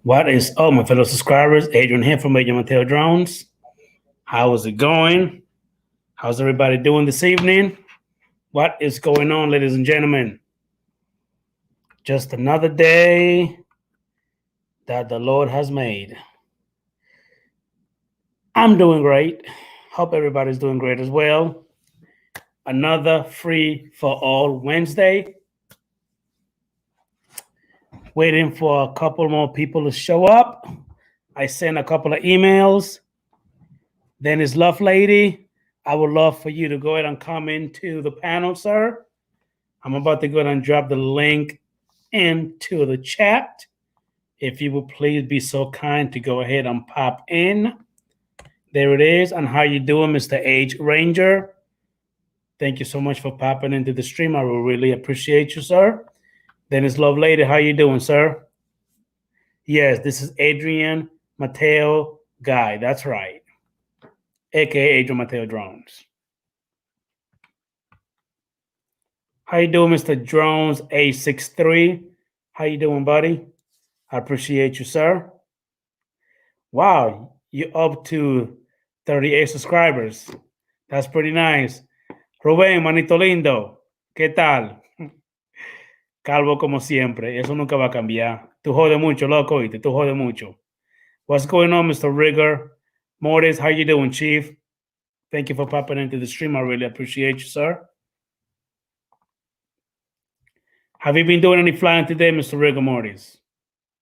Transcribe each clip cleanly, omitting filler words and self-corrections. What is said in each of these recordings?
What is my fellow subscribers? Adrian here from Adrian Mateo Drones. How is it going? How's everybody doing this evening? What is going on, ladies and gentlemen? Just another day that the Lord has made. I'm doing great. Hope everybody's doing great as well. Another free for all Wednesday. Waiting for a couple more people to show up. I sent a couple of emails. Dennis Love Lady, I would love for you to go ahead and come into the panel, sir. I'm about to go ahead and drop the link into the chat. If you would please be so kind to go ahead and pop in. There it is. And how you doing, Mr. Age Ranger? Thank you so much for popping into the stream. I will really appreciate you, sir. Dennis Love Lady, how you doing, sir? Yes, this is Adrian Mateo Guy. That's right. AKA Adrian Mateo Drones. How you doing, Mr. Drones A63? How you doing, buddy? I appreciate you, sir. Wow, you're up to 38 subscribers. That's pretty nice. Rubén, manito lindo, ¿qué tal? Calvo como siempre, eso nunca va a cambiar. Tú jode mucho, loco, oíste, tú jode mucho. What's going on, Mr. Rigger? Mortis, how you doing, Chief? Thank you for popping into the stream. I really appreciate you, sir. Have you been doing any flying today, Mr. Rigor Mortis?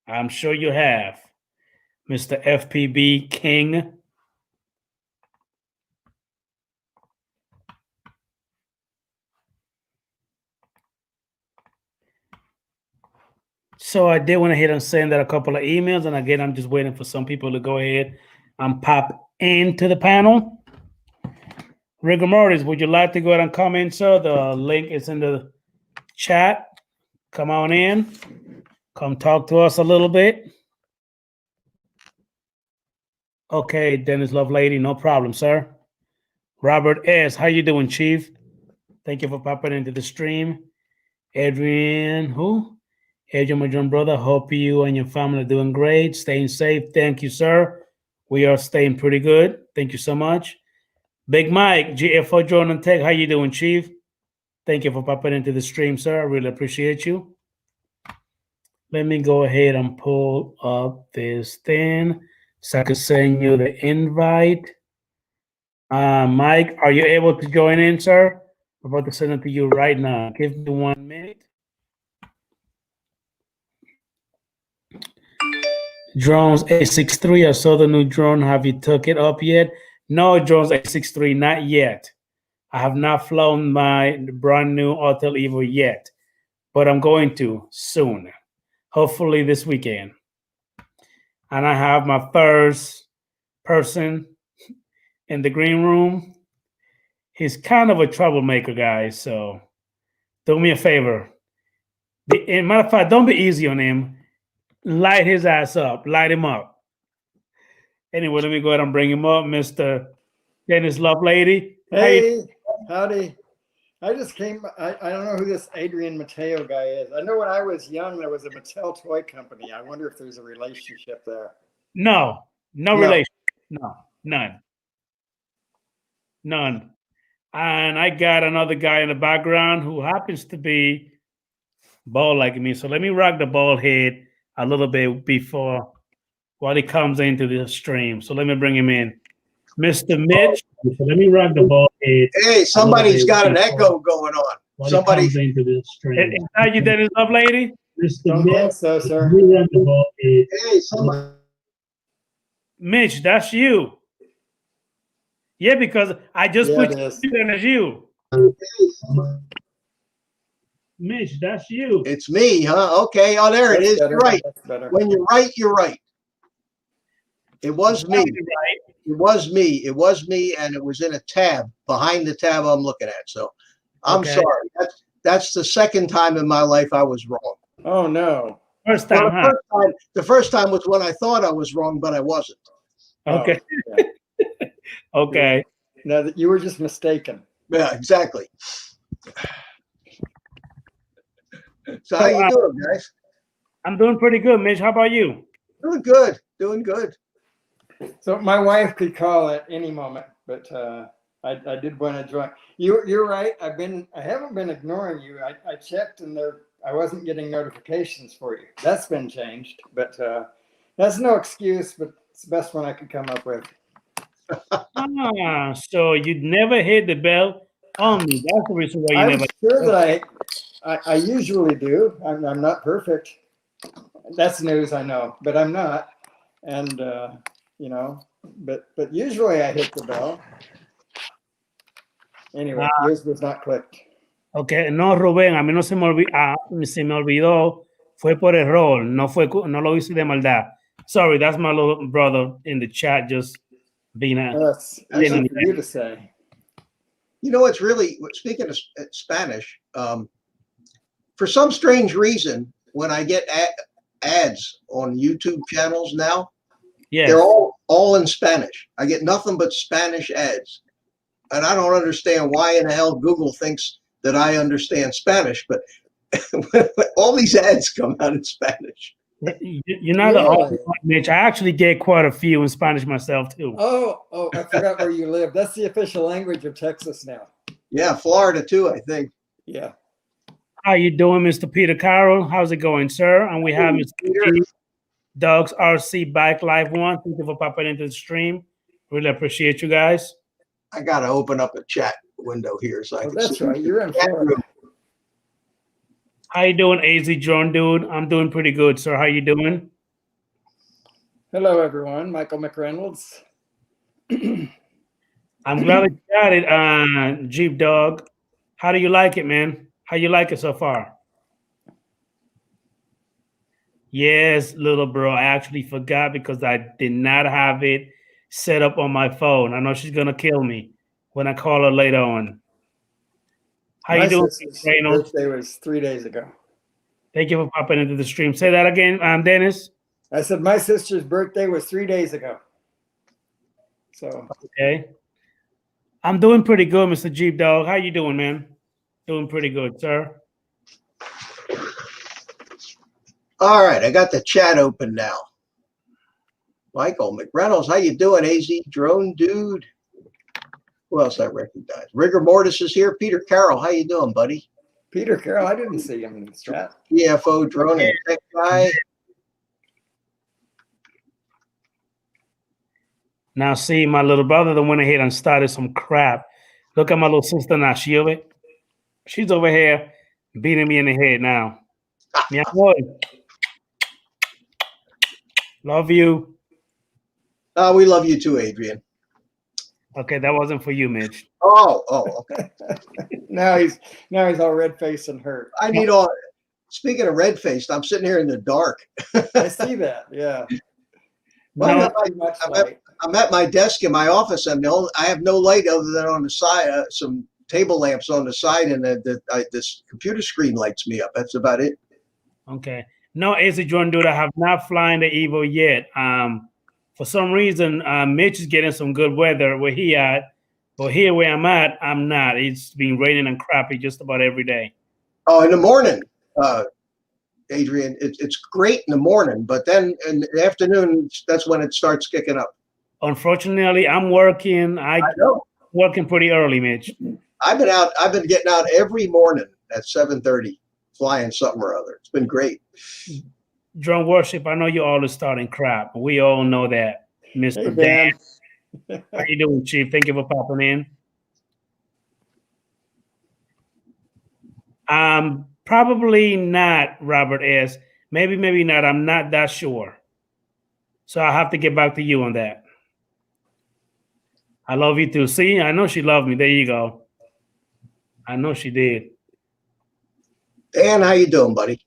I'm sure you have. Mr. FPB King. So I did want to hit and send out a couple of emails. And again, I'm just waiting for some people to go ahead and pop into the panel. Rigor Mortis, would you like to go ahead and come in, sir? The link is in the chat. Come on in. Come talk to us a little bit. Okay, Dennis Love Lady, no problem, sir. Robert S., how you doing, Chief? Thank you for popping into the stream. Adrian, who? Adrian, my young brother, hope you and your family are doing great, staying safe. Thank you, sir. We are staying pretty good. Thank you so much. Big Mike, GF4 Jordan Tech, how you doing, Chief? Thank you for popping into the stream, sir. I really appreciate you. Let me go ahead and pull up this thing so I can send you the invite. Mike, are you able to join in, sir? I'm about to send it to you right now. Give me 1 minute. Drones A63, I saw the new drone. Have you took it up yet? No, Drones A63, not yet. I have not flown my brand new Autel Evo yet, but I'm going to soon. Hopefully this weekend. And I have my first person in the green room. He's kind of a troublemaker, guys, so do me a favor. Matter of fact, don't be easy on him. Light his ass up. Light him up. Anyway, let me go ahead and bring him up, Mr. Dennis Love Lady. Hey, howdy. I just came, I don't know who this Adrian Mateo guy is. I know when I was young, there was a Mattel toy company. I wonder if there's a relationship there. No relation. No, none. None. And I got another guy in the background who happens to be bald like me. So let me rock the bald head a little bit before while he comes into the stream. So let me bring him in. Mr. Mitch, so let me rock the ball head. Hey, somebody's got an echo going on. Somebody into the stream. Is that you, Dennis Love Lady? Don't think so, sir. Hey, somebody. Mitch, that's you. Yeah, because I just put you as you. Mitch, that's you. It's me, huh? Okay. Oh, there it is. You're right. When you're right, you're right. It was me. It was me. It was me, and it was in a tab behind the tab I'm looking at. So I'm sorry. That's the second time in my life I was wrong. Oh no. First time, the first time was when I thought I was wrong, but I wasn't. Okay. Oh, yeah. Okay. No, you were just mistaken. Yeah, exactly. So how you doing, guys? I'm doing pretty good, Mitch. How about you? Doing good. Doing good. So my wife could call at any moment, but I did want to join. You're right. I haven't been ignoring you. I checked and I wasn't getting notifications for you. That's been changed, but that's no excuse. But it's the best one I could come up with. So you'd never hit the bell on me. That's the reason why you I'm never. sure that I usually do. I'm not perfect. That's news, I know, but I'm not. And you know, but usually I hit the bell. Anyway, yours was not clicked. Okay, no, Rubén, a mí no se me olvidó, fue por error, no lo hice de maldad. Sorry, that's my little brother in the chat just being a. That's easy for you to say. You know, it's really, speaking of Spanish, for some strange reason, when I get ads on YouTube channels now, Yes. they're all in Spanish. I get nothing but Spanish ads. And I don't understand why in the hell Google thinks that I understand Spanish, but all these ads come out in Spanish. You're not the only one, Mitch. I actually get quite a few in Spanish myself, too. Oh, I forgot where you live. That's the official language of Texas now. Yeah, Florida, too, I think. Yeah. How you doing, Mr. Peter Carroll? How's it going, sir? And we have Mr. Peter. Doug's RC Bike Live 1. Thank you for popping into the stream. Really appreciate you guys. I got to open up a chat window here so I can that's see. Right. You're in Florida. How you doing, AZ Drone Dude? I'm doing pretty good, sir. How you doing? Hello, everyone. Michael McReynolds. I'm glad that you got it, Jeep Dog. How do you like it, man? How you like it so far? Yes, little bro. I actually forgot because I did not have it set up on my phone. I know she's gonna kill me when I call her later on. How you doing, Reynolds? Birthday was 3 days ago. Thank you for popping into the stream. Say that again, Dennis. I said my sister's birthday was 3 days ago. So okay, I'm doing pretty good, Mr. Jeep Dog. How you doing, man? Doing pretty good, sir. All right, I got the chat open now. Michael McReynolds, how you doing? AZ Drone Dude. Who else I recognize? Rigor Mortis is here. Peter Carroll, how you doing, buddy? Peter Carroll, I didn't see him in the chat. EFO Drone and Tech Guy. Now, see, my little brother that went ahead and started some crap. Look at my little sister now. She's over here beating me in the head now. Mi amor. Love you. We love you too, Adrian. Okay, that wasn't for you, Mitch. Oh, okay. now he's all red faced and hurt. I need all. Speaking of red faced, I'm sitting here in the dark. I see that. Yeah. Well, I'm at my desk in my office, and I have no light other than on the side, some table lamps on the side, and this computer screen lights me up. That's about it. Okay. No, AZ Drone Dude, I have not flown the Evo yet. For some reason, Mitch is getting some good weather where he at, but here where I'm at, I'm not. It's been raining and crappy just about every day. Oh, in the morning, Adrian, it's great in the morning, but then in the afternoon, that's when it starts kicking up. Unfortunately, I'm working. I know. Working pretty early, Mitch. I've been getting out every morning at 7:30, flying something or other. It's been great. Drone Worship, I know you're always starting crap. We all know that, Mr. Dan. How you doing, Chief? Thank you for popping in. Probably not, Robert S. Maybe not. I'm not that sure. So I'll have to get back to you on that. I love you too. See, I know she loved me. There you go. I know she did. Dan, how you doing, buddy?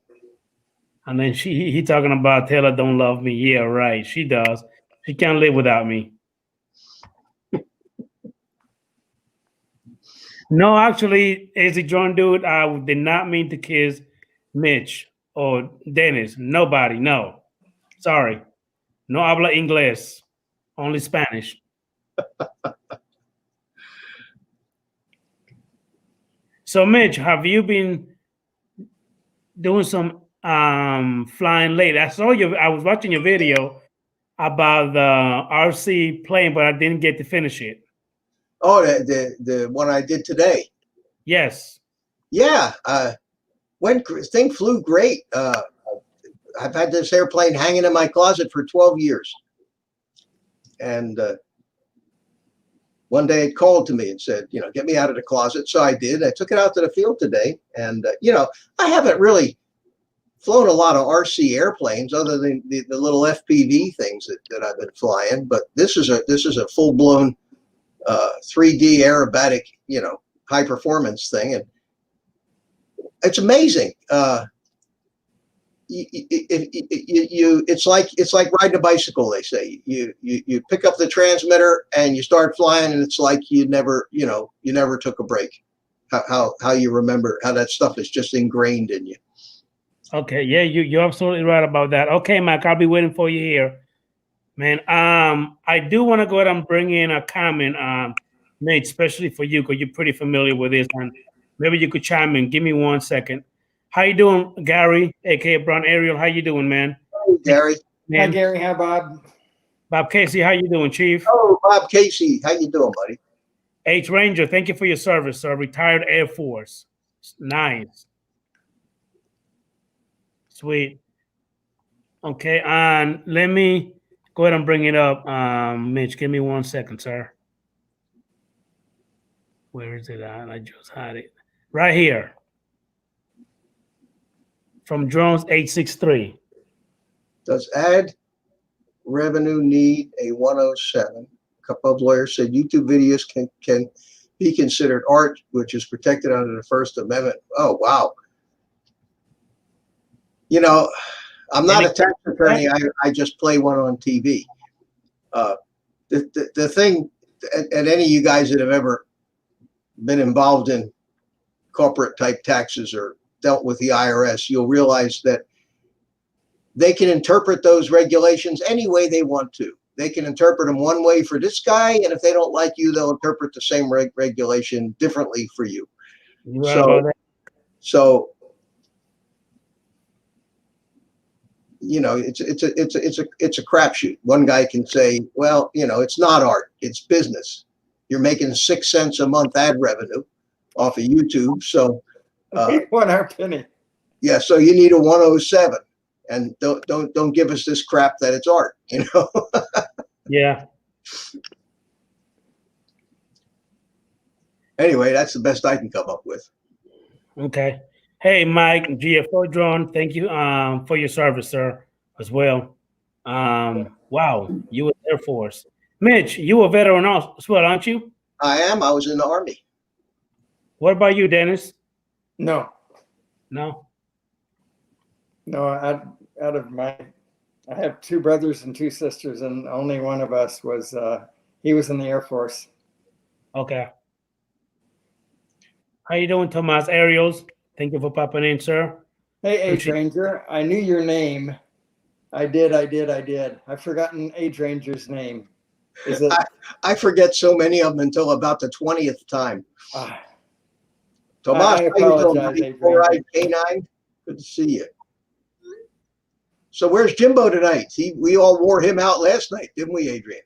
And then he talking about Taylor don't love me. Yeah, right. She does. She can't live without me. No, actually, as a drone dude, I did not mean to kiss Mitch or Dennis. Nobody. No. Sorry. No habla inglés. Only Spanish. So, Mitch, have you been doing some flying late. I was watching your video about the RC plane, but I didn't get to finish it. Oh, the one I did today. Yes. Yeah, thing flew great. I've had this airplane hanging in my closet for 12 years. And one day it called to me and said, get me out of the closet. So I did. I took it out to the field today. And, I haven't really flown a lot of RC airplanes other than the little FPV things that I've been flying. But this is a full-blown 3D aerobatic, high performance thing. And it's amazing. It's like riding a bicycle. They say you pick up the transmitter and you start flying, and it's like you never took a break. How you remember how that stuff is just ingrained in you. Okay, yeah, you're absolutely right about that. Okay, Mike, I'll be waiting for you here, man. I do want to go ahead and bring in a comment, Nate, especially for you because you're pretty familiar with this, and maybe you could chime in. Give me 1 second. How you doing, Gary, aka Brown Ariel? How you doing, man? Hey, Gary. Man. Hi, Gary. Hi, Bob. Bob Casey, how you doing, Chief? Oh, Bob Casey, how you doing, buddy? H Ranger, thank you for your service, sir. Retired Air Force. Nice. Sweet. Okay, and let me go ahead and bring it up. Mitch, give me 1 second, sir. Where is it at? I just had it. Right here. From Drones 863. Does ad revenue need a 107? A couple of lawyers said YouTube videos can be considered art, which is protected under the First Amendment. Oh, wow. I'm not a tax attorney. I just play one on TV. The thing, and any of you guys that have ever been involved in corporate type taxes or dealt with the IRS, you'll realize that they can interpret those regulations any way they want to. They can interpret them one way for this guy, and if they don't like you, they'll interpret the same regulation differently for you. Right. So it's a crapshoot. One guy can say, well, it's not art, it's business. You're making 6 cents a month ad revenue off of YouTube, so 1 hour penny. Yeah, so you need a 107, and don't give us this crap that it's art, Yeah. Anyway, that's the best I can come up with. Okay. Hey, Mike, GFO Drone, thank you for your service, sir, as well. Wow, you were Air Force. Mitch, you a veteran as well, aren't you? I am. I was in the Army. What about you, Dennis? No. No. Out of I have 2 brothers and 2 sisters, and only one of us was he was in the Air Force. Okay. How you doing, Tomas Ariels? Thank you for popping in, sir. Hey, Age Ranger, I knew your name. I did. I've forgotten Age Ranger's name. Is it? I forget so many of them until about the 20th time. Tomas, I apologize, Age Ranger. K9, good to see you. So where's Jimbo tonight? We all wore him out last night, didn't we, Adrian?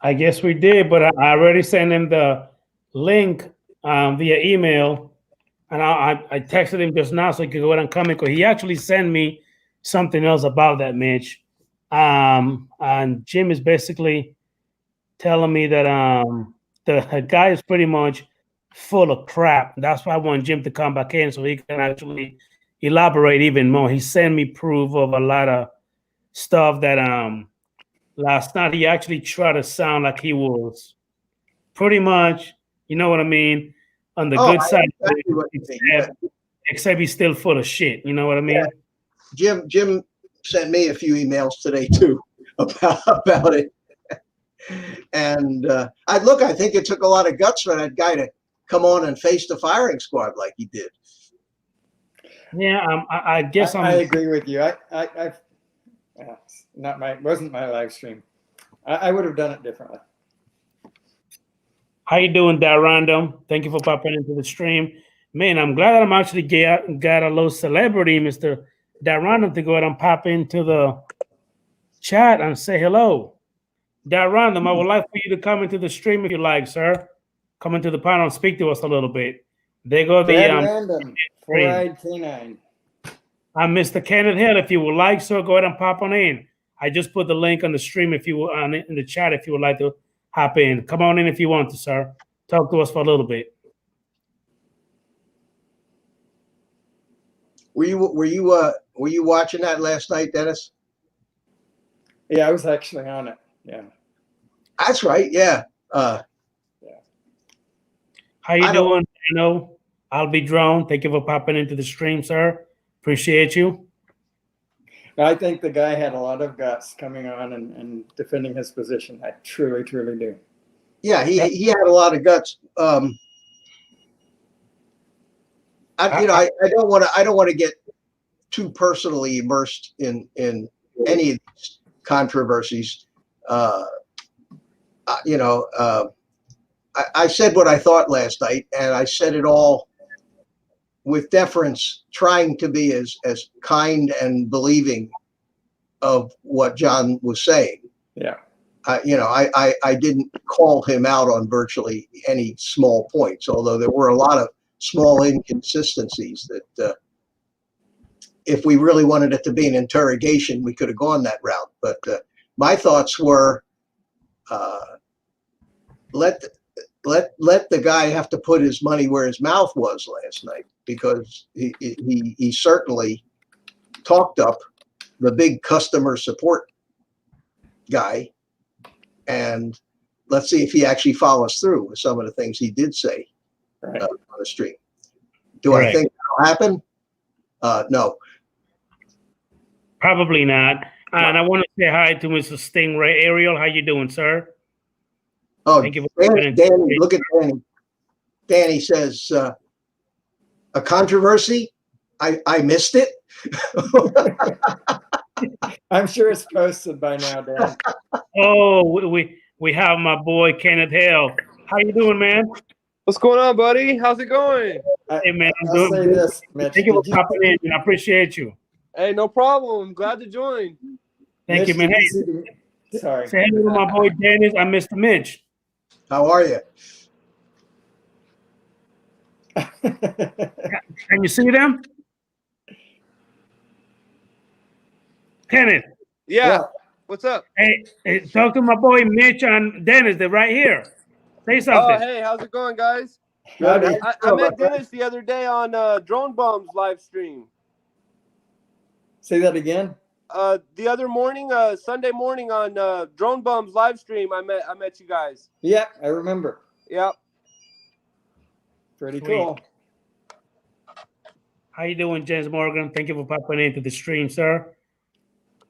I guess we did, but I already sent him the link via email, and I texted him just now so he could go ahead and comment, because he actually sent me something else about that, Mitch. And Jim is basically telling me that the guy is pretty much full of crap. That's why I want Jim to come back in so he can actually elaborate even more. He sent me proof of a lot of stuff that last night he actually tried to sound like he was pretty much, you know what I mean, on the good side, except he's still full of shit. You know what I mean? Yeah. Jim sent me a few emails today too about it. And I think it took a lot of guts for that guy to come on and face the firing squad like he did. Yeah, I guess I agree with you. Wasn't my live stream. I would have done it differently. How you doing, Dar Random? Thank you for popping into the stream. Man, I'm glad that I'm actually got a little celebrity, Mr. Darandom, to go ahead and pop into the chat and say hello. Darandom, I would like for you to come into the stream if you like, sir. Come into the panel and speak to us a little bit. There go the Random, four-eyed canine. I'm Mr. Kenneth Hill. If you would like, sir, go ahead and pop on in. I just put the link on the stream if you in the chat if you would like to hop in. Come on in if you want to, sir. Talk to us for a little bit. Were you watching that last night, Dennis? Yeah, I was actually on it. Yeah. That's right. Yeah. How you doing? I'll be Drone. Thank you for popping into the stream, sir. Appreciate you. I think the guy had a lot of guts coming on and defending his position. I truly, truly do. Yeah, he had a lot of guts. I don't want to get too personally immersed in any of these controversies. I said what I thought last night, and I said it all with deference, trying to be as kind and believing of what John was saying. Yeah. I didn't call him out on virtually any small points, although there were a lot of small inconsistencies that if we really wanted it to be an interrogation, we could have gone that route. But my thoughts were, let the guy have to put his money where his mouth was last night, because he certainly talked up the big customer support guy, and let's see if he actually follows through with some of the things he did say on the stream. Do I think that'll happen? No. Probably not. And I want to say hi to Mr. Stingray. Ariel, how you doing, sir? Oh, thank you for Danny, look at Danny. Danny says, a controversy? I missed it. I'm sure it's posted by now, Dan. Oh, we have my boy Kenneth Hill. How you doing, man? What's going on, buddy? How's it going? Hey, man. I'll say this, Mitch. Thank you for popping in, and I appreciate you. Hey, no problem. I'm glad to join. Thank you, man. Hey, sorry. Say hello to my boy Dennis. I'm Mr. Mitch. How are you? Can you see them? Kenneth. Yeah. What's up? Hey, talk to my boy Mitch and Dennis. They're right here. Say something. Oh, hey, how's it going, guys? Good. I met Dennis the other day on Drone Bums live stream. Say that again. The other morning, Sunday morning on Drone Bums live stream, I met you guys. Yeah, I remember. Yep. Pretty Sweet. cool. How you doing, James Morgan? Thank you for popping into the stream, sir.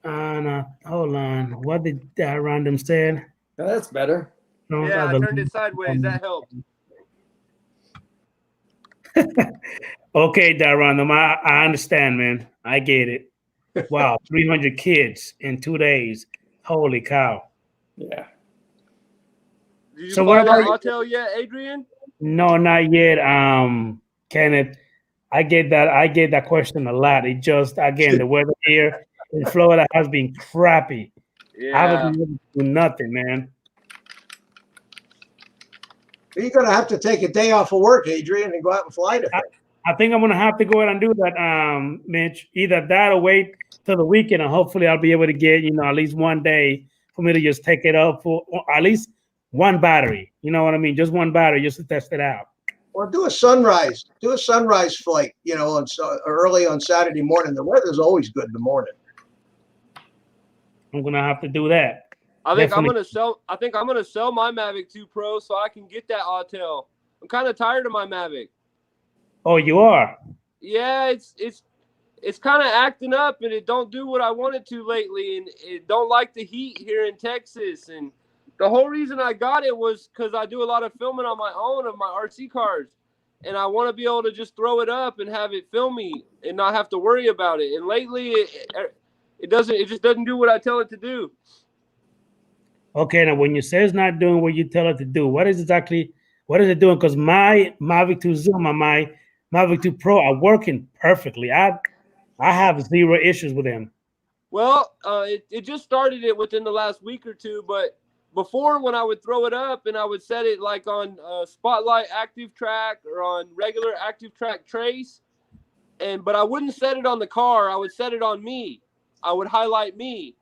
And hold on, what did Random say? Oh, that's better. No, Yeah, I turned it sideways. That helped. Okay, Random, I understand, man. I get it. Wow, 300 kids in 2 days. Holy cow. Yeah. Did you So buy what that about hotel yet, Adrian? No, not yet. Kenneth, I get that question a lot. It just, again, the weather here in Florida has been crappy. Yeah. I haven't been able to do nothing, man. You're going to have to take a day off of work, Adrian, and go out and fly to. I think I'm going to have to go ahead and do that, Mitch. Either that or wait till the weekend, and hopefully I'll be able to get, at least one day for me to just take it up for at least one battery. You know what I mean? Just one battery just to test it out. Or do a sunrise. Do a sunrise flight, early on Saturday morning. The weather's always good in the morning. I'm going to have to do that. I think Definitely. I'm gonna sell my Mavic 2 Pro so I can get that Autel. I'm kind of tired of my Mavic. Oh, you are? Yeah, it's kind of acting up, and it don't do what I want it to lately, and it don't like the heat here in Texas. And the whole reason I got it was because I do a lot of filming on my own of my RC cars, and I want to be able to just throw it up and have it film me and not have to worry about it. And lately, it just doesn't do what I tell it to do. Okay, now when you say it's not doing what you tell it to do, what is it doing? Because my Mavic 2 Zoom and my Mavic 2 Pro are working perfectly. I have zero issues with them. Well, it just started it within the last week or two, but before, when I would throw it up and I would set it like on Spotlight Active Track or on regular Active Track Trace, but I wouldn't set it on the car. I would set it on me. I would highlight me,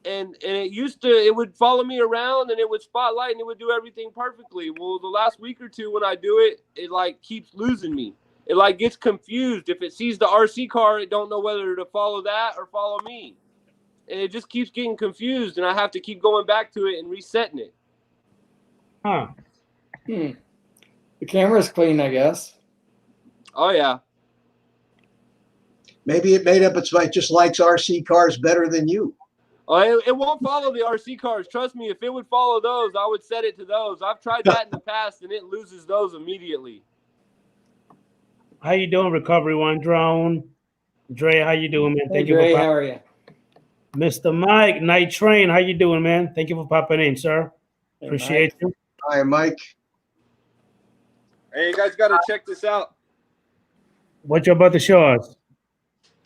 and it would follow me around, and it would spotlight, and it would do everything perfectly. Well, the last week or two when I do it, it like keeps losing me. It like gets confused. If it sees the RC car, it don't know whether to follow that or follow me. And it just keeps getting confused, and I have to keep going back to it and resetting it. Huh. The camera's clean, I guess. Oh, yeah. Maybe it made up its mind, just likes RC cars better than you. Oh, it won't follow the RC cars. Trust me, if it would follow those, I would set it to those. I've tried that in the past, and it loses those immediately. How you doing, Recovery One Drone? Dre, how you doing, man? Hey, Dre, how are you? Mr. Mike, Night Train, how you doing, man? Thank you for popping in, sir. Hey, Appreciate you. Hi, Mike. Hey, you guys got to check this out. What you about to show us?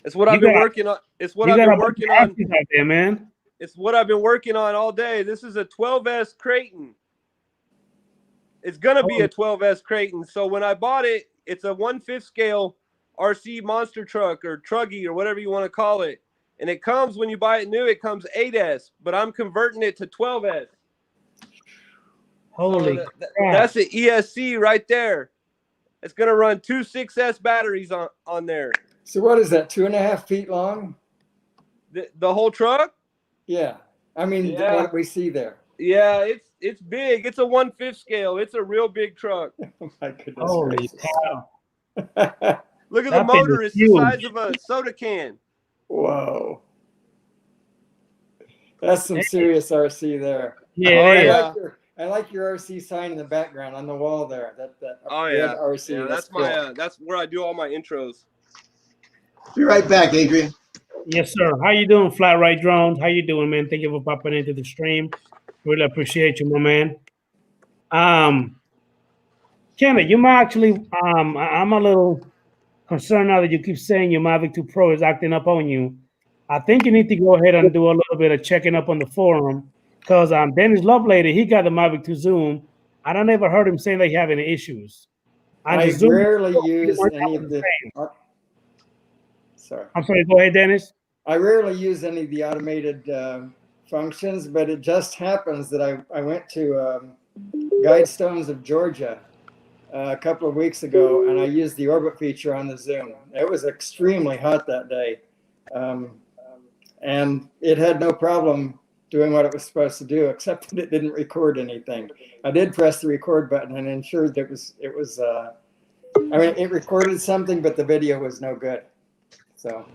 It's what I've been working on. It's what I've been working on. Out there, man. It's what I've been working on all day. This is a 12S Creighton. It's gonna be a 12S Creighton. So when I bought it, it's a 1/5 scale RC monster truck or truggy or whatever you want to call it. And it comes, when you buy it new, it comes 8S, but I'm converting it to 12S. Holy so crap. That's the ESC right there. It's gonna run 2 6S batteries on there. So what is that, 2.5 feet long? The whole truck? Yeah. I mean, what we see there. Yeah, it's big. It's a 1/5 scale. It's a real big truck. Oh my goodness. Holy cow. Look at the That thing motor. is It's the huge. size of a soda can. Whoa. That's some serious RC there. Yeah, I like your RC sign in the background on the wall there. That Oh yeah, RC. yeah, that's cool. my that's where I do all my intros. Be right back, Adrian. Yes, sir. How you doing, Flat Right Drones? How you doing, man? Thank you for popping into the stream. Really appreciate you, my man. Kenneth, you might actually, I'm a little concerned now that you keep saying your Mavic 2 Pro is acting up on you. I think you need to go ahead and do a little bit of checking up on the forum, because Dennis Lovelady, he got the Mavic 2 Zoom. I don't ever heard him saying they have any issues. I rarely use any of the. Sorry. I'm sorry. Go ahead, Dennis. I rarely use any of the automated functions, but it just happens that I went to Guidestones of Georgia a couple of weeks ago, and I used the orbit feature on the Zoom. It was extremely hot that day, and it had no problem doing what it was supposed to do, except that it didn't record anything. I did press the record button and ensured that it was. I mean, it recorded something, but the video was no good. So,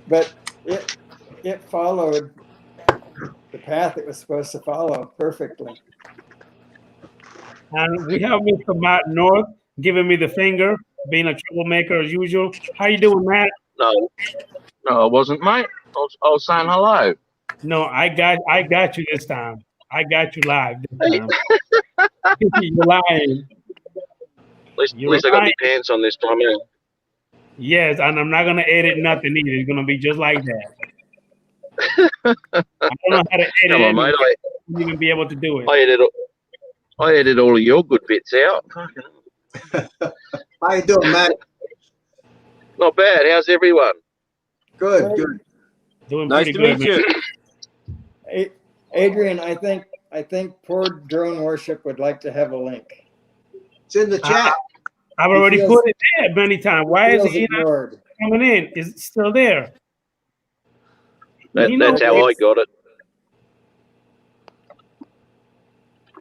but it followed the path it was supposed to follow perfectly. And we have Mr. Matt North giving me the finger, being a troublemaker as usual. How you doing, Matt? No, I wasn't, mate. I was saying hello. No, I got you this time. I got you live this time. You're lying. At least I got my pants on this time, man. Yes, and I'm not gonna edit nothing either. It's gonna be just like that. I don't know how to edit. Come on, mate. I won't even be able to do it. I edit all of your good bits out. How you doing, Matt? Not bad. How's everyone? Good, good. Doing Nice pretty to good, meet man. you. Adrian, I think poor Drone Worship would like to have a link. It's in the chat. I've already put it there many times. Why is it not ignored? coming in? Is it still there? That's how I got it.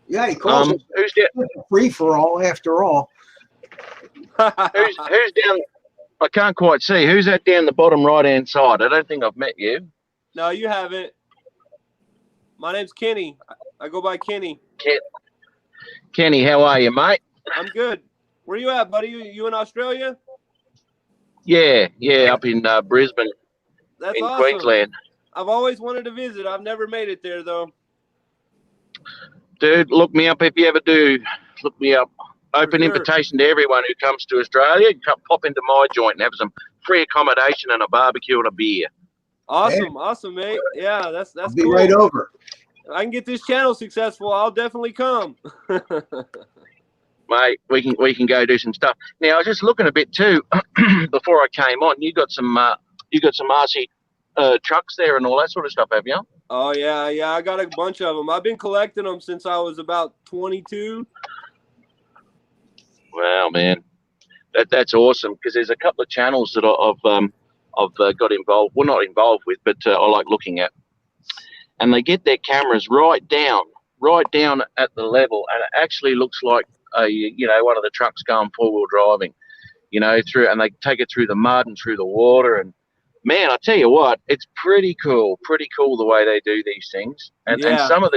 Yeah, he calls it Who's down? free for all after all. Who's down? I can't quite see. Who's that down the bottom right-hand side? I don't think I've met you. No, you haven't. My name's Kenny. I go by Kenny. Kenny, how are you, mate? I'm good. Where you at, buddy? You in Australia? Yeah, up in Brisbane, That's in awesome. Queensland. I've always wanted to visit. I've never made it there, though. Dude, look me up if you ever do. Look me up. Open sure. invitation to everyone who comes to Australia. Come pop into my joint and have some free accommodation and a barbecue and a beer. Awesome, mate. Yeah, that's I'll be cool. right over. I can get this channel successful. I'll definitely come. Mate, we can go do some stuff. Now I was just looking a bit too before I came on. You got some RC trucks there and all that sort of stuff, have you? Oh yeah. I got a bunch of them. I've been collecting them since I was about 22. Wow, man, that's awesome. Because there's a couple of channels that I've got involved. Well, not involved with, but I like looking at. And they get their cameras right down at the level, and it actually looks like one of the trucks going 4-wheel driving, through, and they take it through the mud and through the water. And man, I tell you what, it's pretty cool the way they do these things. And Yeah. and some of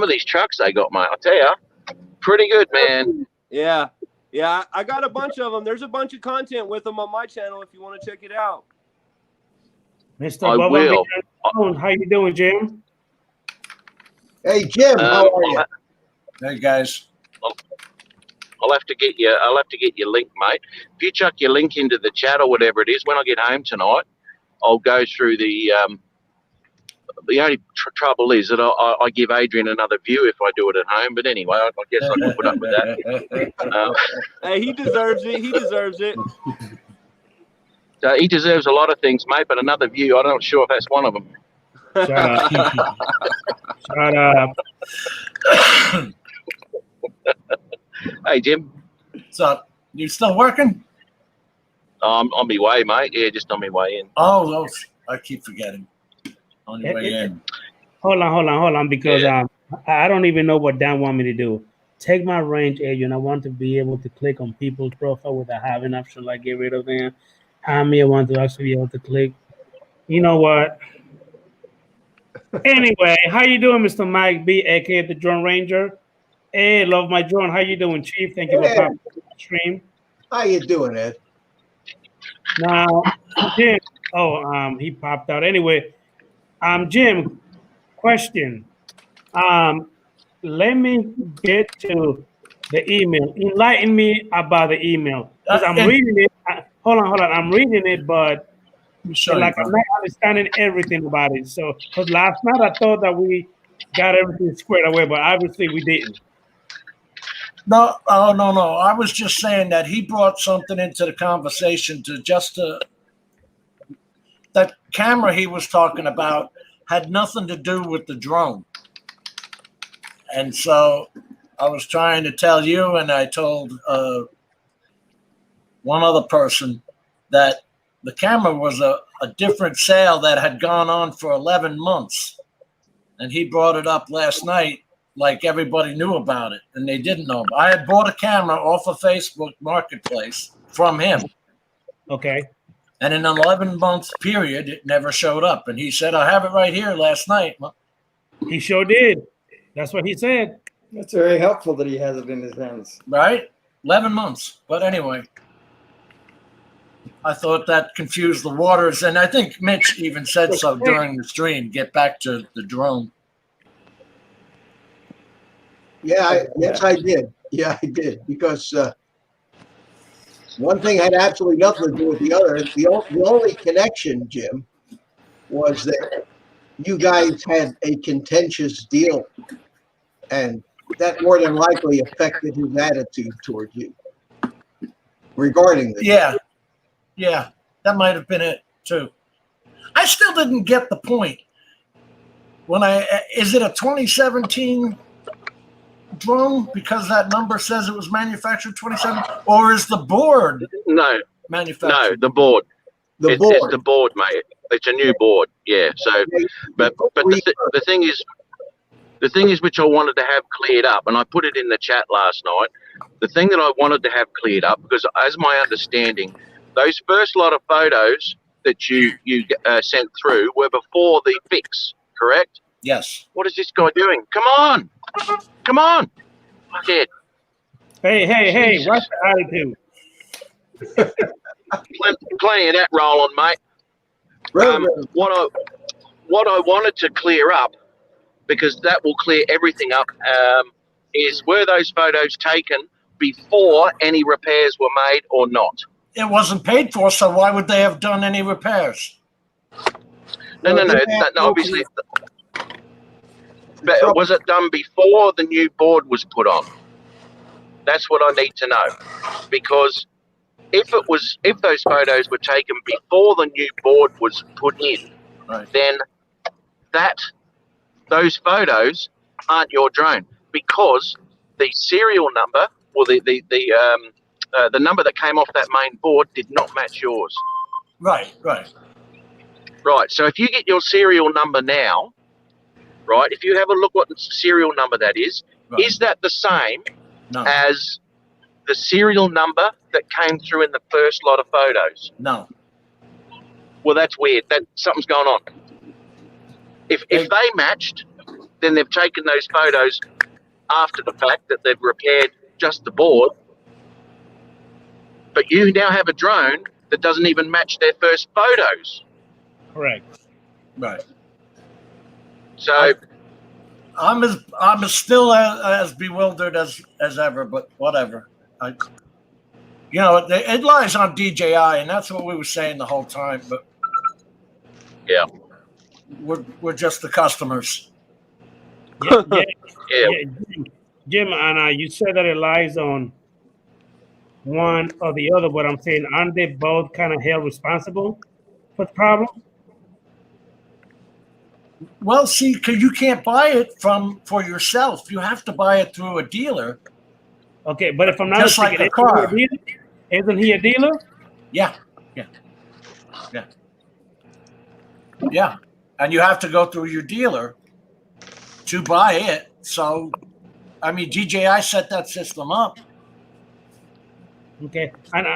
these trucks they got, mate, I tell you, pretty good, man. Yeah, I got a bunch of them. There's a bunch of content with them on my channel if you want to check it out. Mr. I Bubba will. Vision, how you doing, Jim? Hey, Jim, how are you? Hey guys. I'll have to get your link, mate. If you chuck your link into the chat or whatever it is, when I get home tonight, I'll go through the only trouble is that I give Adrian another view if I do it at home. But anyway, I guess I can put up with that. Hey, he deserves it. He deserves a lot of things, mate, but another view, I'm not sure if that's one of them. Shut up. Shut up. Hey, Jim. So you still working? On my way, mate. Yeah, just on my way in. Oh, I keep forgetting. On your way in. Hold on, because I don't even know what Dan want me to do. Take my range, Adrian. I want to be able to click on people's profile without having option like get rid of them. I want to actually be able to click. You know what? Anyway, how you doing, Mr. Mike B, aka the Drone Ranger? Hey, love my drone. How you doing, Chief? Thank you for coming to the stream. How you doing, Ed? Now, Jim. He popped out. Anyway, Jim, question. Let me get to the email. Enlighten me about the email. Because I'm reading it. Hold on. I'm reading it, but I'm not understanding everything about it. So, because last night I thought that we got everything squared away, but obviously we didn't. No. I was just saying that he brought something into the conversation that camera he was talking about had nothing to do with the drone. And so I was trying to tell you, and I told one other person that the camera was a different sale that had gone on for 11 months. And he brought it up last night like everybody knew about it, and they didn't know. I had bought a camera off of Facebook Marketplace from him. Okay. And in an 11-month period, it never showed up. And he said, I have it right here last night. He sure did. That's what he said. That's very helpful that he has it in his hands. Right? 11 months. But anyway, I thought that confused the waters. And I think Mitch even said so during the stream. Get back to the drone. Yes, I did. Yeah, I did. Because one thing had absolutely nothing to do with the other. The only connection, Jim, was that you guys had a contentious deal. And that more than likely affected his attitude towards you regarding this. Yeah, that might have been it too. I still didn't get the point. Is it a 2017 drone because that number says it was manufactured 27, or is the board manufactured? No, the board. The It's the board, mate. It's a new board. Yeah. So, but the thing is, which I wanted to have cleared up, and I put it in the chat last night. The thing that I wanted to have cleared up, because as my understanding, those first lot of photos that you sent through were before the fix, correct? Yes. What is this guy doing? Come on. Fuckhead. Hey, what's the attitude? Plenty of that rolling, mate. What I wanted to clear up, because that will clear everything up, is were those photos taken before any repairs were made or not? It wasn't paid for, so why would they have done any repairs? No, Well, no, they no. have- Obviously, but was it done before the new board was put on? That's what I need to know, because if those photos were taken before the new board was put in, Right. then those photos aren't your drone, because the serial number or the number that came off that main board did not match yours. Right, right. Right. So if you get your serial number now, right, if you have a look what the serial number that is that the same No, as the serial number that came through in the first lot of photos? no. Well, that's weird. That something's going on. If they matched, then they've taken those photos after the fact that they've repaired just the board. But you now have a drone that doesn't even match their first photos. Correct. Right. So I'm still as bewildered as ever, but whatever. It lies on DJI, and that's what we were saying the whole time. But yeah, we're just the customers. yeah. Jim, and you said that it lies on one or the other, but I'm saying, aren't they both kind of held responsible for the problem? Well, see, because you can't buy it for yourself. You have to buy it through a dealer. Okay, but if I'm not Just like mistaken, a car. Isn't he a dealer? Yeah. And you have to go through your dealer to buy it. So, I mean, DJI set that system up. Okay, and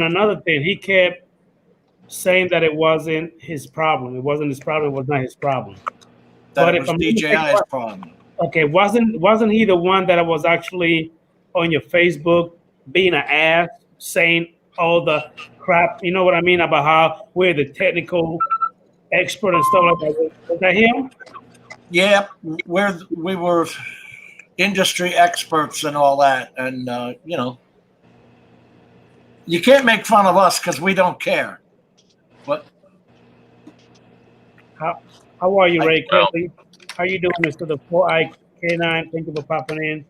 another thing, he kept saying that it wasn't his problem. It wasn't his problem. It was not his problem. That But it if was I'm DJI's problem. Okay, wasn't he the one that was actually on your Facebook being an ass, saying all the crap? You know what I mean about how we're the technical expert and stuff like that. Was that him? Yeah, we were industry experts and all that, and you can't make fun of us because we don't care. But How are you, Ray Kelly? How you doing, Mr. The 4i K9? Thank you for popping in.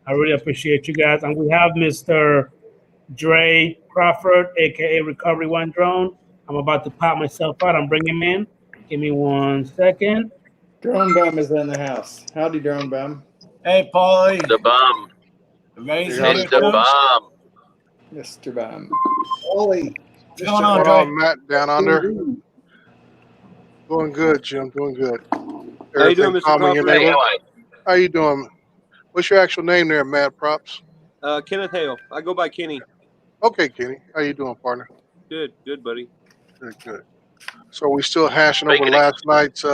I really appreciate you guys. And we have Mr. Dre Crawford, aka Recovery One Drone. I'm about to pop myself out. I'm bringing him in. Give me 1 second. Drone Bum is in the house. Howdy, Drone Bum. hey, Paulie, The bum. Ray's Yeah, here Mr. too. Bum. Mr. Bum. Holy. What's going on, What Dre? up, Matt down under? Doing good, Jim. Doing good. How you doing, Mr. calm in your Crawford? Hey, neighborhood? how are you? How you doing? What's your actual name there, Matt Props? Kenneth Hale. I go by Kenny. Okay, Kenny. How you doing, partner? Good, buddy. Good, good. So we still hashing over Speaking last night's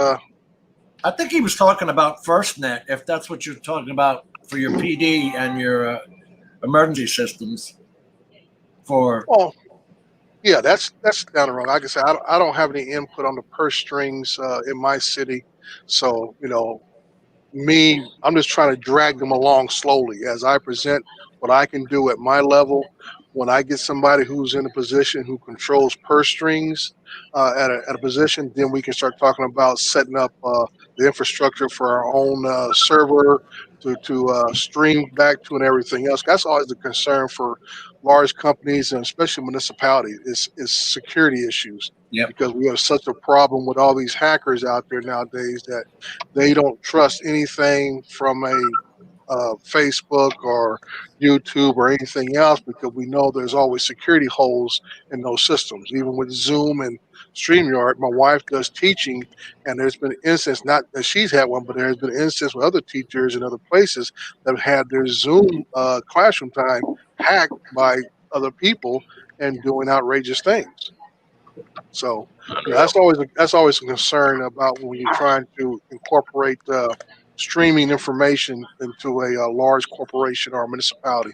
I think he was talking about FirstNet, if that's what you're talking about for your PD and your emergency systems. well, yeah, that's down the road. Like I said, I don't have any input on the purse strings in my city. So, I'm just trying to drag them along slowly as I present what I can do at my level. When I get somebody who's in a position who controls purse strings at a position, then we can start talking about setting up the infrastructure for our own server to stream back to and everything else. That's always the concern for large companies and especially municipalities is security issues. Yep. Because we have such a problem with all these hackers out there nowadays that they don't trust anything from a Facebook or YouTube or anything else because we know there's always security holes in those systems. Even with Zoom and StreamYard, my wife does teaching, and there's been instances, not that she's had one, but there's been instances with other teachers in other places that have had their Zoom classroom time hacked by other people and doing outrageous things. So that's always a concern about when you're trying to incorporate streaming information into a large corporation or a municipality.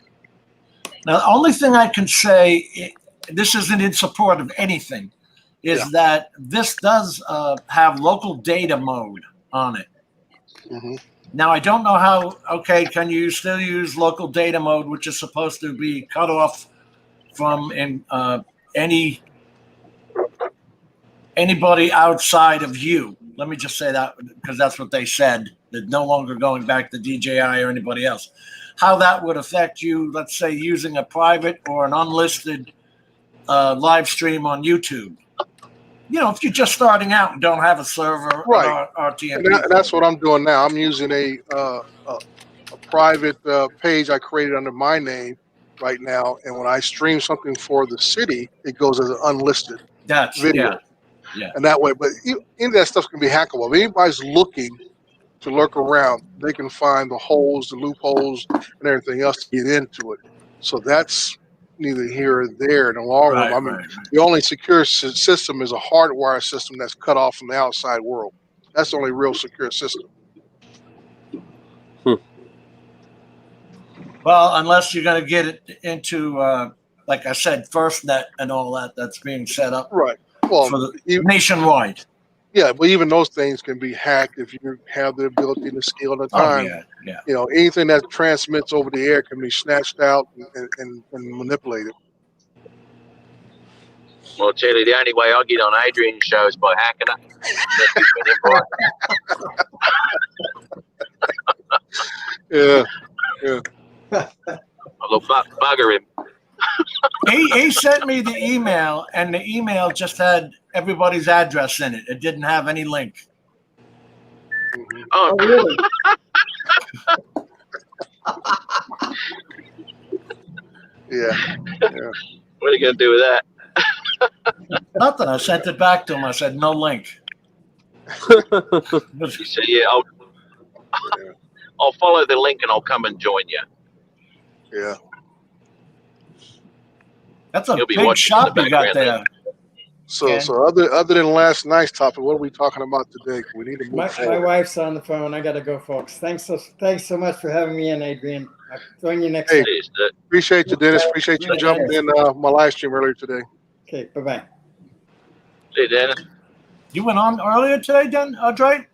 Now, the only thing I can say, this isn't in support of anything, is that this does have local data mode on it. Mm-hmm. Now, I don't know how, okay, can you still use local data mode, which is supposed to be cut off from anybody outside of you? Let me just say that because that's what they said. They're no longer going back to DJI or anybody else. How that would affect you, let's say, using a private or an unlisted live stream on YouTube. You know, if you're just starting out and don't have a server, Right. RTMP. And that's what I'm doing now. I'm using a private page I created under my name right now. And when I stream something for the city, it goes as an unlisted video. Yeah. And that way, but any of that stuff can be hackable. If anybody's looking to lurk around, they can find the holes, the loopholes, and everything else to get into it. So that's neither here or there in the long run. I mean, the only secure system is a hardwire system that's cut off from the outside world. That's the only real secure system. Well, unless you're going to get it into, like I said, FirstNet and all that that's being set up. Right. Well, for nationwide. Yeah, but even those things can be hacked if you have the ability and the skill and the time. Yeah. You know, anything that transmits over the air can be snatched out and manipulated. Well, Charlie, the only way I get on Adrian's show is by hacking it. I'll bugger him. He sent me the email, and the email just had everybody's address in it. It didn't have any link. Oh, really? Yeah. What are you going to do with that? Nothing. I sent it back to him. I said, no link. He said, yeah, I'll follow the link and I'll come and join you. Yeah. That's a big shop you got there. So other than last night's topic, what are we talking about today? We need to move forward. My wife's on the phone. I got to go, folks. Thanks so much for having me in, Adrian. I'll join you next time. Appreciate you, Dennis. Appreciate you jumping in my live stream earlier today. Okay, bye-bye. See you, Dennis. You went on earlier today, Dre?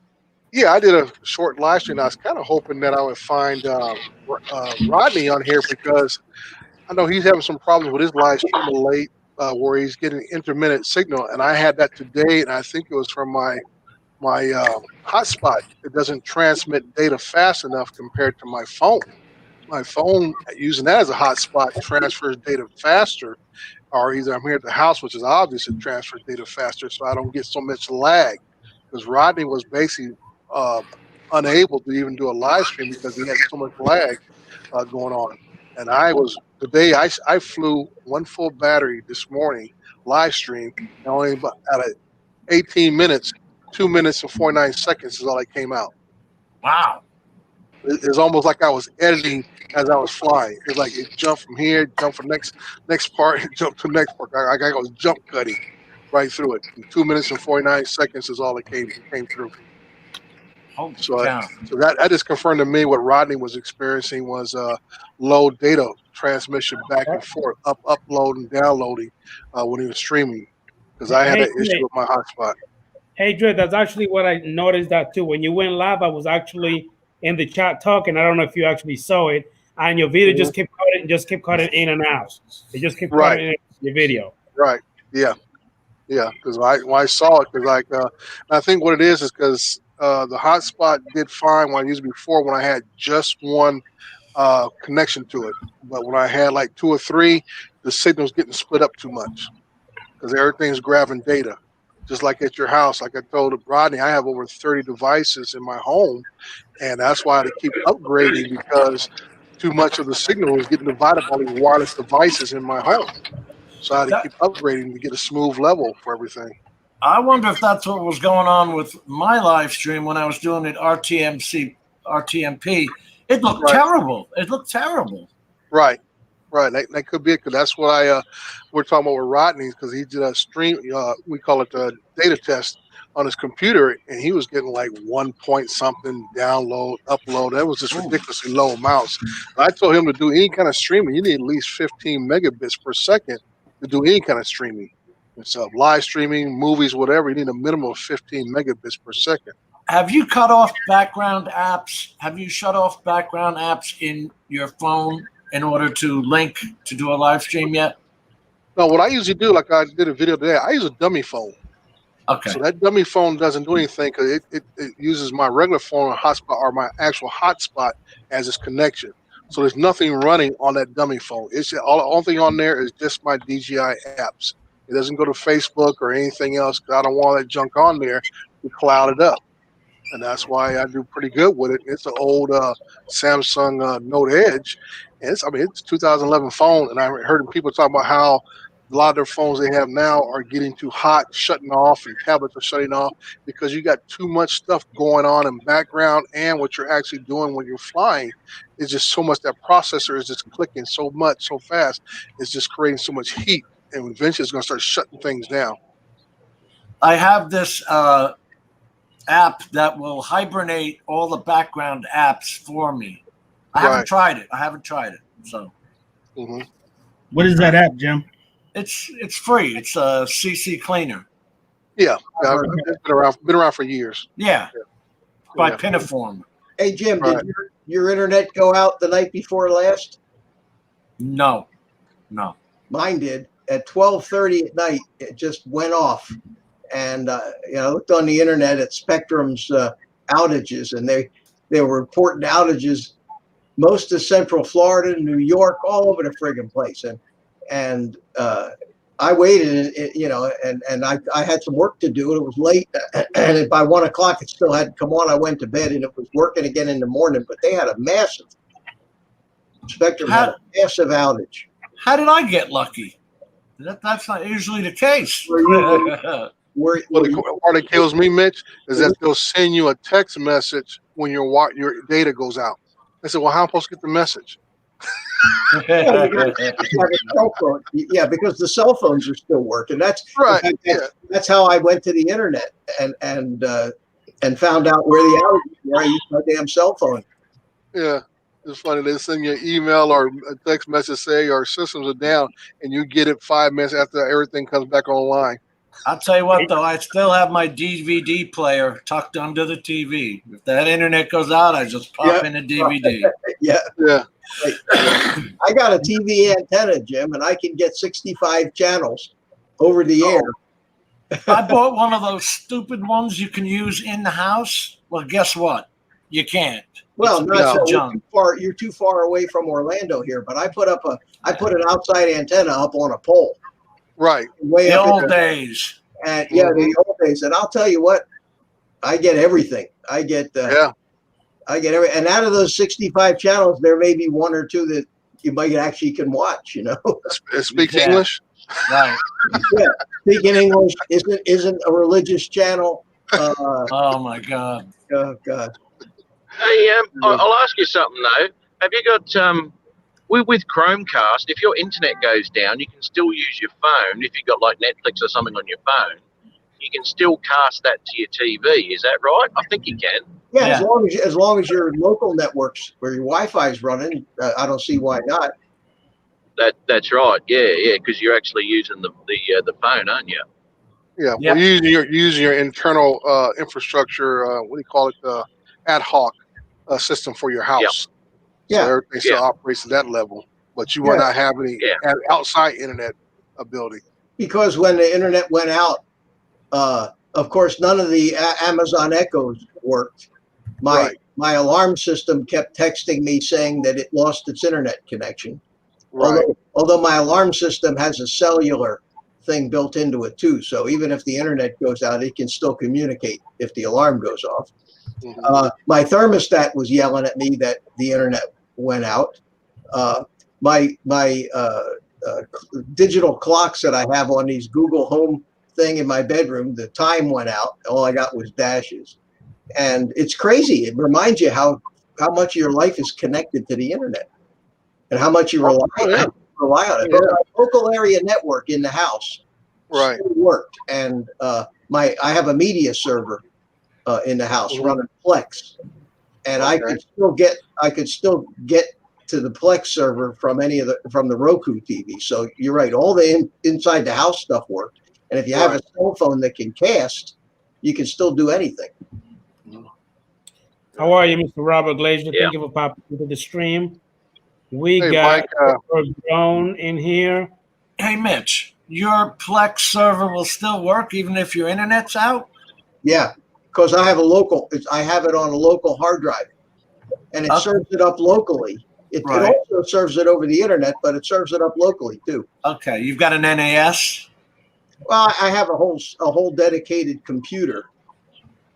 Yeah, I did a short live stream. I was kind of hoping that I would find Rodney on here because I know he's having some problems with his live stream late, where he's getting intermittent signal, and I had that today, and I think it was from my hotspot. It doesn't transmit data fast enough compared to my phone. My phone, using that as a hotspot, transfers data faster, or either I'm here at the house, which is obvious, it transfers data faster, so I don't get so much lag. Because Rodney was basically unable to even do a live stream because he had so much lag going on. And today I flew one full battery this morning, live stream, and only about out of 18 minutes, 2 minutes and 49 seconds is all that came out. Wow. It's almost like I was editing as I was flying. It's like it jumped from here, jumped from next part, jumped to next part. I was jump cutting right through it. 2 minutes and 49 seconds is all that came through. So that just confirmed to me what Rodney was experiencing was low data transmission back and forth, upload and downloading when he was streaming, because I had an issue with my hotspot. Hey, Dre, that's actually what I noticed that too. When you went live, I was actually in the chat talking. I don't know if you actually saw it, and your video just kept cutting in and out. It just kept cutting in your video. Right. Yeah. Because when I saw it, because I think what it is because the hotspot did fine when I used it before when I had just one connection to it, but when I had like 2 or 3, the signal's getting split up too much because everything's grabbing data. Just like at your house, like I told Rodney, I have over 30 devices in my home, and that's why I keep upgrading because too much of the signal is getting divided by these wireless devices in my home. So I had to keep upgrading to get a smooth level for everything. I wonder if that's what was going on with my live stream when I was doing it RTMP. It looked terrible. It looked terrible. Right. That could be it, because that's what we're talking about with Rodney, because he did a stream, we call it the data test on his computer, and he was getting like 1 point something download, upload. That was just ridiculously low amounts. I told him to do any kind of streaming, you need at least 15 megabits per second to do any kind of streaming. So live streaming, movies, whatever, you need a minimum of 15 megabits per second. Have you cut off background apps? Have you shut off background apps in your phone in order to link to do a live stream yet? No, what I usually do, like I did a video today, I use a dummy phone. Okay. So that dummy phone doesn't do anything because it uses my regular phone hotspot or my actual hotspot as its connection. So there's nothing running on that dummy phone. It's the only thing on there is just my DJI apps. It doesn't go to Facebook or anything else because I don't want that junk on there to cloud it up. And that's why I do pretty good with it. It's an old Samsung Note Edge. And it's 2011 phone. And I heard people talk about how a lot of their phones they have now are getting too hot, shutting off, and tablets are shutting off because you got too much stuff going on in background, and what you're actually doing when you're flying is just so much. That processor is just clicking so much, so fast. It's just creating so much heat, and eventually it's going to start shutting things down. I have this app that will hibernate all the background apps for me. I haven't tried it. So, What is that app, Jim? it's free. It's a CC Cleaner. Yeah, it's been around for years. Yeah, by Yeah. Piniform. Hey, Jim, Right. did your internet go out the night before last? No. Mine did. At 12:30 at night, it just went off. And I looked on the internet at Spectrum's outages, and they were reporting outages most of Central Florida, New York, all over the friggin' place. And I waited, and I had some work to do. It was late, and by 1 o'clock it still hadn't come on. I went to bed, and it was working again in the morning. But they had a massive Spectrum had a massive outage. How did I get lucky? That's not usually the case. Where What part kills me, Mitch, is that they'll send you a text message when your data goes out. I said, well, how am I supposed to get the message? Yeah, because the cell phones are still working. That's Right. That's how I went to the internet and found out where the outage were. I used my damn cell phone. Yeah. It's funny. They send you an email or a text message say our systems are down, and you get it 5 minutes after everything comes back online. I'll tell you what, though, I still have my DVD player tucked under the TV. If that internet goes out, I just pop in a DVD. Yeah. I got a TV antenna, Jim, and I can get 65 channels over the air. I bought one of those stupid ones you can use in the house. Well, guess what? You can't. Well, not so you're too far away from Orlando here, but I put an outside antenna up on a pole. Right. Way the up old days. And the old days. And I'll tell you what, I get everything. I get every, and out of those 65 channels, there may be one or two that you might actually can watch, Speak English? Right. Yeah. Speaking English isn't a religious channel. Oh my God. Oh God. Hey, I'll ask you something though. Have you got with Chromecast? If your internet goes down, you can still use your phone. If you've got like Netflix or something on your phone, you can still cast that to your TV. Is that right? I think you can. Yeah, as long as your local networks where your Wi-Fi is running, I don't see why not. That's right. Yeah, because you're actually using the phone, aren't you? Yeah. Well, using your internal infrastructure. What do you call it? Ad hoc system for your house. Yeah. So everything still operates at that level, but you will not have any outside internet ability. Because when the internet went out, of course, none of the Amazon Echoes worked. My alarm system kept texting me saying that it lost its internet connection. Right. Although my alarm system has a cellular thing built into it too, so even if the internet goes out, it can still communicate if the alarm goes off. Mm-hmm. My thermostat was yelling at me that the internet went out. My digital clocks that I have on these Google Home thing in my bedroom, the time went out. All I got was dashes. And it's crazy. It reminds you how much of your life is connected to the internet and how much you rely on it. But my local area network in the house still worked. And I have a media server in the house running Plex, and I could still get to the Plex server from the Roku TV. So you're right, all the inside the house stuff worked, and if you have a cell phone that can cast, you can still do anything. How are you, Mr. Robert Glazier? Yeah. Thank you for popping into the stream. We Hey, got Mike, our drone in here. Hey, Mitch, your Plex server will still work even if your internet's out? Yeah, because I have I have it on a local hard drive, and it Okay. serves it up locally. It Right. also serves it over the internet, but it serves it up locally too. Okay, you've got an NAS? Well, I have a whole dedicated computer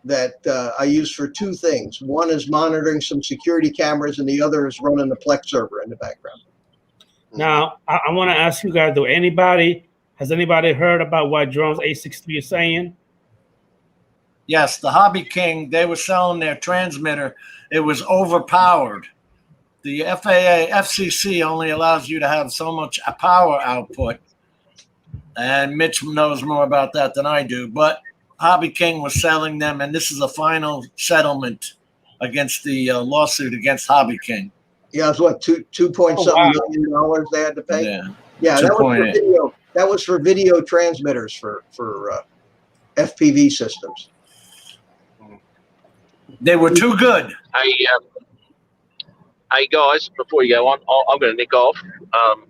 that I use for two things. One is monitoring some security cameras, and the other is running the Plex server in the background. Now, I want to ask you guys, has anybody heard about what Drones 863 is saying? Yes, the Hobby King, they were selling their transmitter. It was overpowered. The FCC only allows you to have so much power output. And Mitch knows more about that than I do. But Hobby King was selling them, and this is a final settlement against the lawsuit against Hobby King. Yeah, it's what, $2 point something million they had to pay? Yeah. Yeah, that was for 2.8. video. That was for video transmitters for FPV systems. They were too good. Hey guys, before you go on, I'm going to nick off.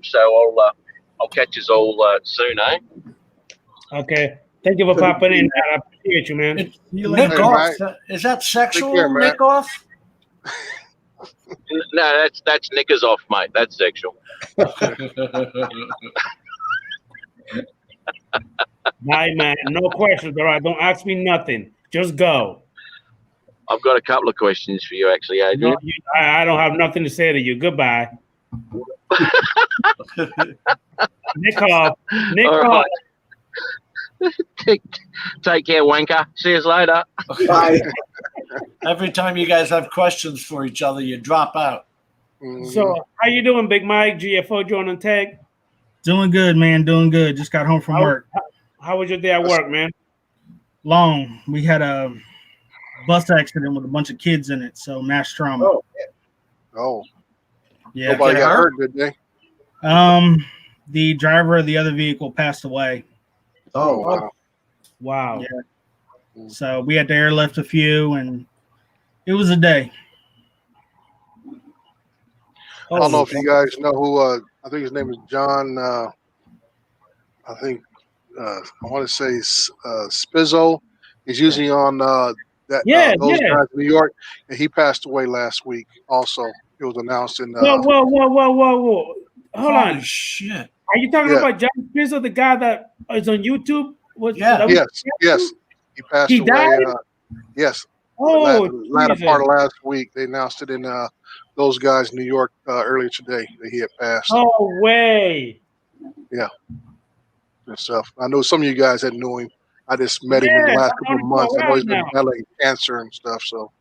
So I'll catch us all soon, eh? Okay. Thank you for popping in. I appreciate you, man. Nick Hey, off. Mike. Is that sexual, Take care, Matt. Nick off? No, that's knickers off, mate. That's sexual. Bye, man. No questions. All right. Don't ask me nothing. Just go. I've got a couple of questions for you, actually, Adrian. No, I don't have nothing to say to you. Goodbye. Nick off. Nick All off. right. Take care, wanker. See you later. Bye. Every time you guys have questions for each other, you drop out. So, how you doing, Big Mike, GFO, John and Tech? Doing good, man. Doing good. Just got home from work. How was your day at work, man? Long. We had a bus accident with a bunch of kids in it, so mass trauma. Oh, Oh, Yeah. nobody Get got hurt? hurt, did they? The driver of the other vehicle passed away, oh, wow. Wow. Yeah. so we had to airlift a few, and it was a day. I don't know if you guys know who. I think his name is John. I think I want to say Spizzo. He's usually on those guys in New York, and he passed away last week. Also, it was announced in. Whoa. Hold on. Holy shit. Are you talking about John Spizzo, the guy that is on YouTube? Yes. He passed He away. died? Yes. Oh, latter Jesus. part of last week, they announced it in those guys in New York earlier today that he had passed. No way. And stuff. I know some of you guys that knew him. I just met him in the last couple of months. I know he's been battling cancer and stuff. So,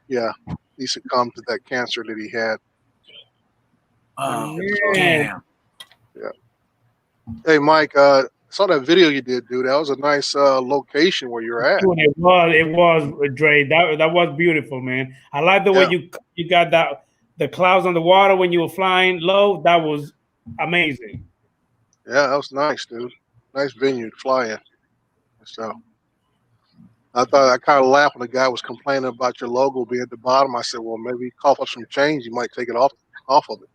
yeah, he succumbed to that cancer that he had. Oh, Yeah. damn. Hey, Mike, saw that video you did, dude. That was a nice location where you're at. Dude, it was, Dre. That was beautiful, man. I like the way you got the clouds on the water when you were flying low. That was amazing. Yeah, that was nice, dude. Nice venue to fly in. So I kind of laughed when the guy was complaining about your logo being at the bottom. I said, well, maybe cough up some change. You might take it off of it.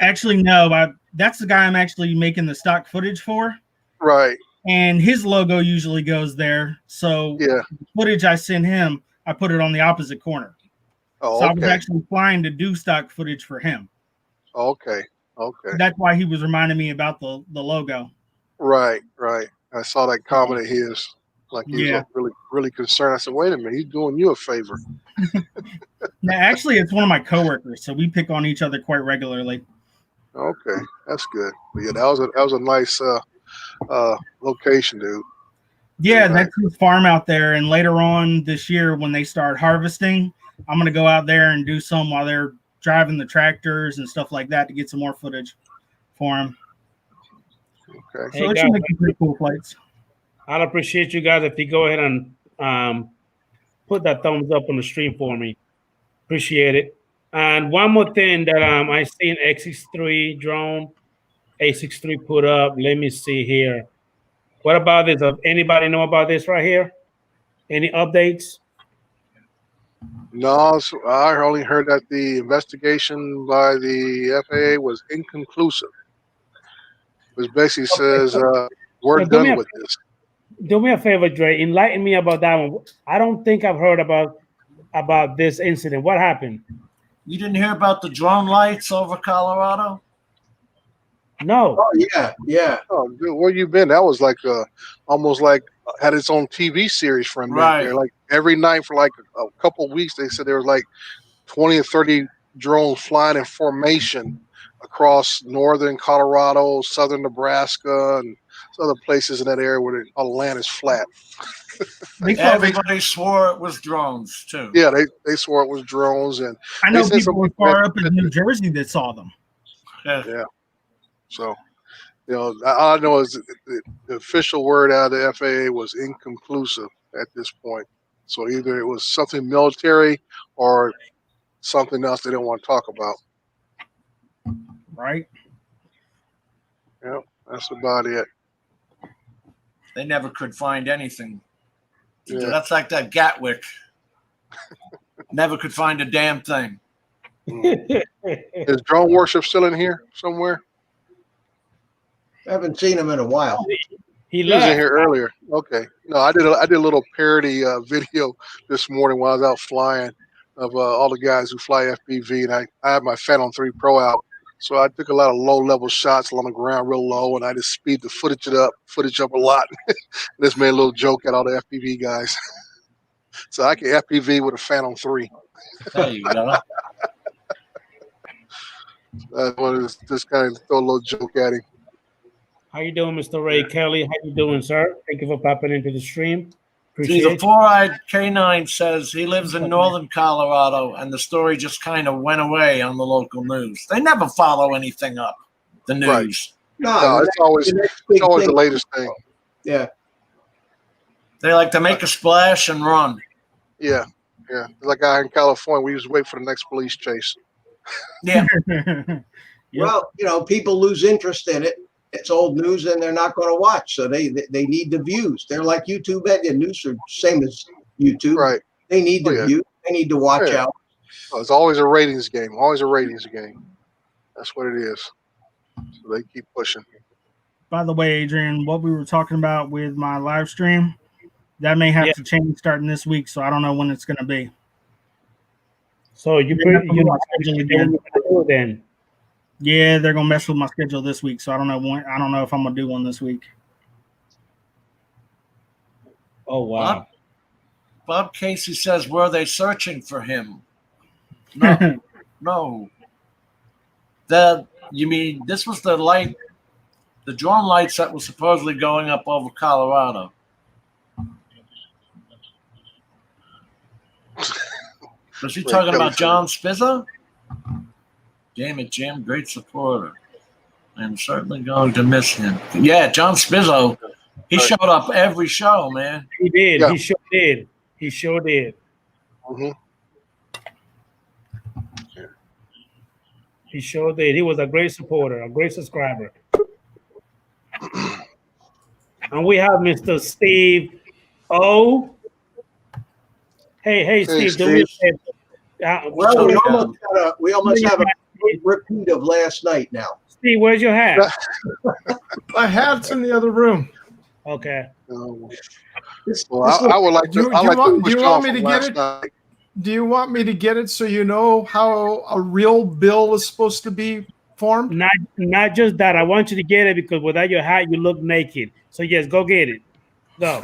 Actually, no. That's the guy I'm actually making the stock footage for. Right. And his logo usually goes there. So Yeah. the footage I send him, I put it on the opposite corner. Oh, So I was okay. actually flying to do stock footage for him. Okay. That's why he was reminding me about the logo. Right. I saw that comment of his. Like he was really, really concerned. I said, wait a minute, he's doing you a favor. Now, actually, it's one of my coworkers, so we pick on each other quite regularly. Okay, that's good. But yeah, that was a nice location, dude. Yeah, Right. that's his farm out there. And later on this year, when they start harvesting, I'm going to go out there and do some while they're driving the tractors and stuff like that to get some more footage for them. Okay. So Hey, it guys, should make some pretty cool flights. I'd appreciate you guys if you go ahead and put that thumbs up on the stream for me. Appreciate it. And one more thing that I seen X63 drone, A63 put up. Let me see here. What about this? Does anybody know about this right here? Any updates? No, so I only heard that the investigation by the FAA was inconclusive. Which basically says we're So do me done a with this. do me a favor, Dre. Enlighten me about that one. I don't think I've heard about this incident. What happened? You didn't hear about the drone lights over Colorado? No. Oh yeah, yeah. Oh, dude, where you been? That was like almost like had its own TV series for a minute Right. there. Like every night for like a couple of weeks, they said there was like 20 or 30 drones flying in formation across northern Colorado, southern Nebraska, and other places in that area where all the land is flat. Everybody swore it was drones too. Yeah, they swore it was drones, and I know they said people some as far up in New Jersey that saw them. Yeah. So, all I know is the official word out of the FAA was inconclusive at this point. So either it was something military or something else they didn't want to talk about. Right. Yeah, that's about it. They never could find anything. Yeah. That's like that Gatwick. Never could find a damn thing. Is drone worship still in here somewhere? I haven't seen him in a while. He was in left. here earlier. Okay. No, I did a little parody video this morning while I was out flying of all the guys who fly FPV, and I had my Phantom 3 Pro out. So I took a lot of low-level shots along the ground real low, and I just speed the footage up a lot. Just made a little joke at all the FPV guys. So I can FPV with a Phantom 3. There you go. I wanted to just kind of throw a little joke at him. How you doing, Mr. Ray Kelly? How you doing, sir? Thank you for popping into the stream. See, the four-eyed canine says he lives in northern Colorado, and the story just kind of went away on the local news. They never follow anything up, the news. Right. No, it's always the latest thing. Yeah. They like to make a splash and run. Yeah. Like out in California, we just wait for the next police chase. Yeah. Well, people lose interest in it. It's old news, and they're not going to watch. So they need the views. They're like YouTube. The news are same as YouTube. Right. They need the views. They need to watch out. Well, it's always a ratings game. Always a ratings game. That's what it is. So they keep pushing. By the way, Adrian, what we were talking about with my live stream, that may have to change starting this week. So I don't know when it's going to be. So you not then. Yeah, they're gonna mess with my schedule this week, so I don't know when. I don't know if I'm gonna do one this week. Oh wow! Bob Casey says, "Were they searching for him?" No, no. You mean this was the light, the drone lights that were supposedly going up over Colorado? Was he talking about John Spizza? Damn it, Jim, great supporter. I'm certainly going to miss him. Yeah, John Spizzo, he showed up every show, man. He did. Yeah. He sure did. He sure did. Mm-hmm. He sure did. He was a great supporter, a great subscriber. And we have Mr. Steve O. Hey, Steve. Do me a favor. Well, we almost have a repeat of last night now. Steve, where's your hat? My hat's in the other room. Okay. I would like to. Do you want me to get it? Night. Do you want me to get it so you know how a real bill is supposed to be formed? Not just that. I want you to get it because without your hat, you look naked. So yes, go get it. Go.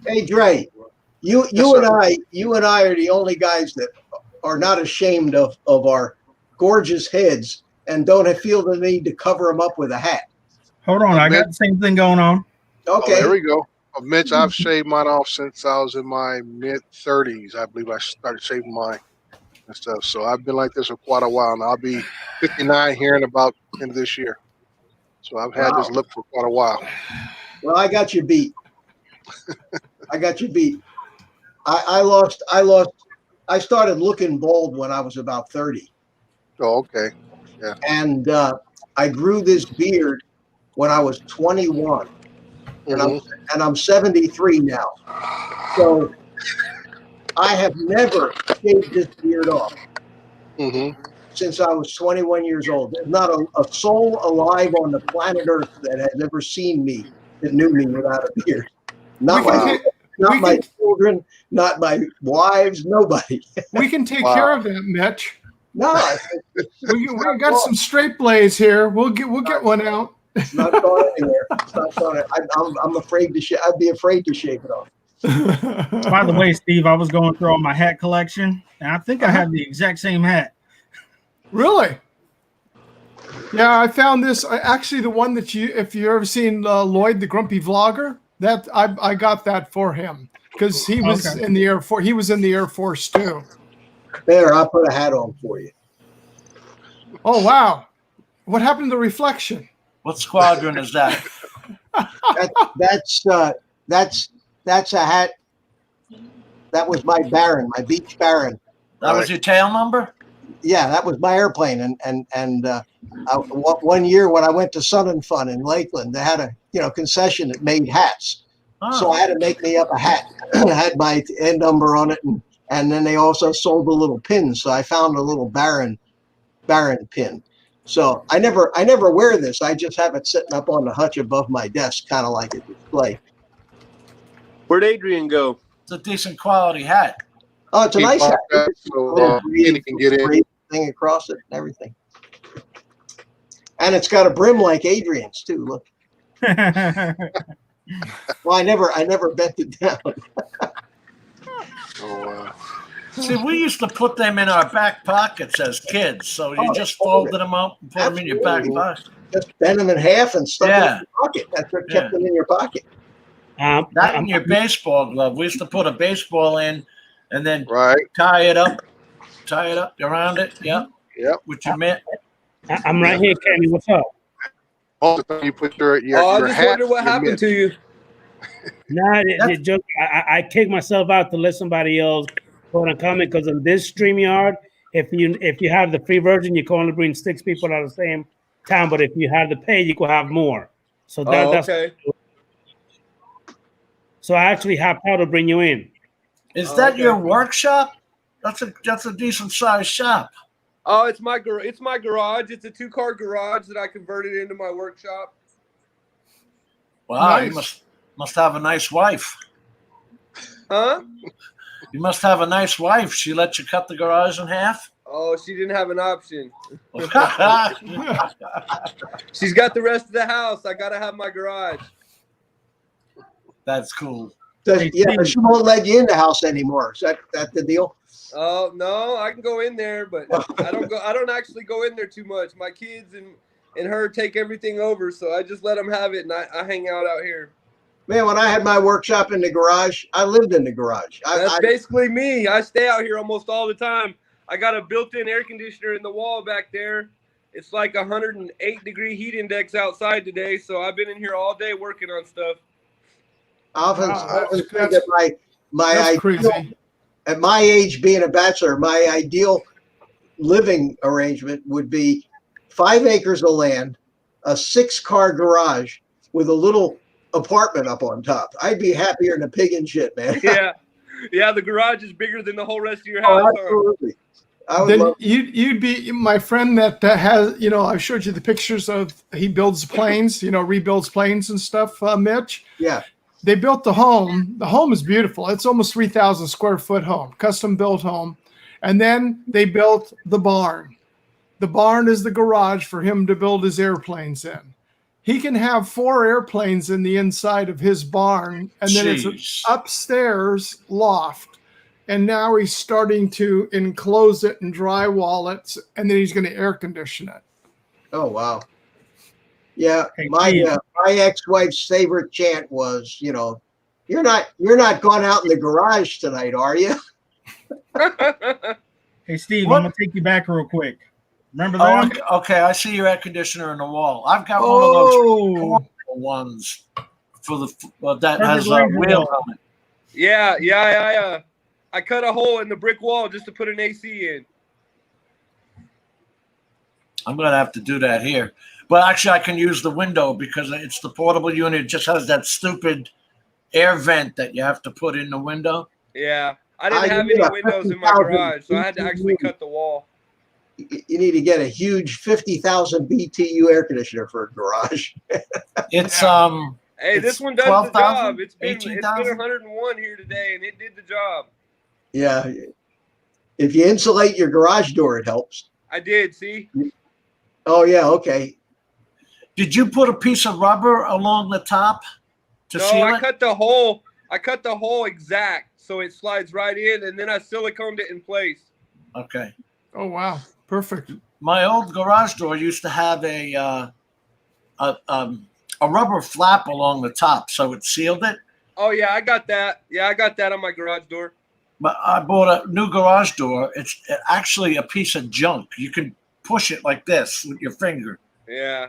Hey, Dre, you and I are the only guys that are not ashamed of our gorgeous heads and don't feel the need to cover them up with a hat. Hold on, I got the same thing going on. Okay. Oh, there we go. Mitch, I've shaved mine off since I was in my mid-30s. I believe I started shaving mine and stuff. So I've been like this for quite a while now. I'll be 59 here in about end of this year. So I've had this look for quite a while. Well, I got you beat. I started looking bald when I was about 30. Oh, okay. Yeah. And I grew this beard when I was 21. and I'm 73 now. So I have never shaved this beard off since I was 21 years old. There's not a soul alive on the planet Earth that has ever seen me that knew me without a beard. Not my children, not my wives, nobody. We can take care of that, Mitch. No, we got some straight blades here. We'll get one out. It's not going anywhere. It's not going. I'm afraid to. I'd be afraid to shave it off. By the way, Steve, I was going through all my hat collection, and I think I have the exact same hat. Really? Yeah, I found this. Actually, the one that if you've ever seen Lloyd, the Grumpy Vlogger, that I got that for him because he was in the Air Force. He was in the Air Force too. There, I'll put a hat on for you. Oh wow! What happened to the reflection? What squadron is that? That's a hat. That was my Baron, my Beech Baron. That was your tail number? Yeah, that was my airplane. And one year when I went to Sun and Fun in Lakeland, they had a concession that made hats. Oh. So I had to make me up a hat. I had my end number on it, and then they also sold the little pins. So I found a little Baron pin. So I never wear this. I just have it sitting up on the hutch above my desk, kind of like a display. Where'd Adrian go? It's a decent quality hat. Oh, it's a nice hat. So Kenny can get in. Thing across it and everything. And it's got a brim like Adrian's too. Look. Well, I never bent it down. See, we used to put them in our back pockets as kids. So you just folded them up and put them in your back pocket. Just bend them in half and stuff in your pocket. That's what kept them in your pocket. That in your baseball glove. We used to put a baseball in and then tie it up around it. Yep. With your mitt. I'm right here, Kenny. What's up? All the time you put your I just hat. wonder what happened to you. Nah, I kick myself out to let somebody else put a comment because on this StreamYard, if you have the free version, you can only bring 6 people at the same time. But if you have the pay, you can have more. So that's okay. So I actually have how to bring you in. Is that your workshop? That's a decent sized shop. Oh, it's my garage. It's a 2-car garage that I converted into my workshop. Wow, nice. You must have a nice wife. Huh? You must have a nice wife. She let you cut the garage in half? Oh, she didn't have an option. She's got the rest of the house. I gotta have my garage. That's cool. Yeah, she won't let you in the house anymore. Is that the deal? Oh no, I can go in there, but I don't actually go in there too much. My kids and her take everything over, so I just let them have it, and I hang out here. Man, when I had my workshop in the garage, I lived in the garage. That's basically me. I stay out here almost all the time. I got a built-in air conditioner in the wall back there. It's like 108-degree heat index outside today, so I've been in here all day working on stuff. Often think that my ideal, at my age, being a bachelor, my ideal living arrangement would be 5 acres of land, a 6-car garage with a little apartment up on top. I'd be happier than a pig in shit, man. Yeah. The garage is bigger than the whole rest of your house. Oh, absolutely. Then you'd be my friend that has, I showed you the pictures of, he builds planes, rebuilds planes and stuff, Mitch. Yeah. They built the home. The home is beautiful. It's almost 3,000 square foot home, custom built home. And then they built the barn. The barn is the garage for him to build his airplanes in. He can have 4 airplanes in the inside of his barn, and then it's an upstairs loft. And now he's starting to enclose it and drywall it, and then he's going to air condition it. Oh, wow. Yeah, my ex-wife's favorite chant was, you're not going out in the garage tonight, are you? Hey, Steve, I'm going to take you back real quick. Remember that? Okay, I see your air conditioner in the wall. I've got one of those portable ones for that has a wheel on it. Yeah. I cut a hole in the brick wall just to put an AC in. I'm going to have to do that here. But actually, I can use the window because it's the portable unit. It just has that stupid air vent that you have to put in the window. Yeah, I didn't I have need any a windows in my 50,000 garage, so I had to actually cut the wall. You need to get a huge 50,000 BTU air conditioner for a garage. It's Hey, It's this one does the 12,000, job. It's been 18,000? 101 here today, and it did the job. Yeah. If you insulate your garage door, it helps. I did. See? Oh yeah, okay. Did you put a piece of rubber along the top to No, seal I it? cut the hole. I cut the hole exact so it slides right in, and then I siliconed it in place. Okay. Oh wow, perfect. My old garage door used to have a rubber flap along the top, so it sealed it. Oh yeah, I got that. Yeah, I got that on my garage door. But I bought a new garage door. It's actually a piece of junk. You can push it like this with your finger. Yeah.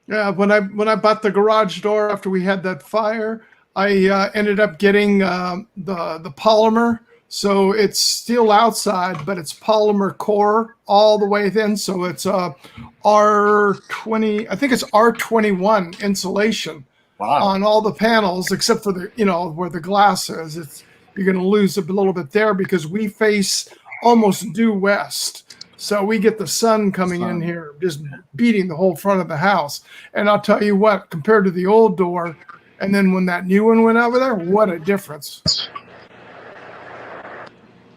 Yeah, when I bought the garage door after we had that fire, I ended up getting the polymer. So it's steel outside, but it's polymer core all the way in. So it's R20, I think it's R21 insulation on all the panels, except for the, where the glass is. You're going to lose a little bit there because we face almost due west. So we get the sun coming in here, just beating the whole front of the house. And I'll tell you what, compared to the old door, and then when that new one went over there, what a difference.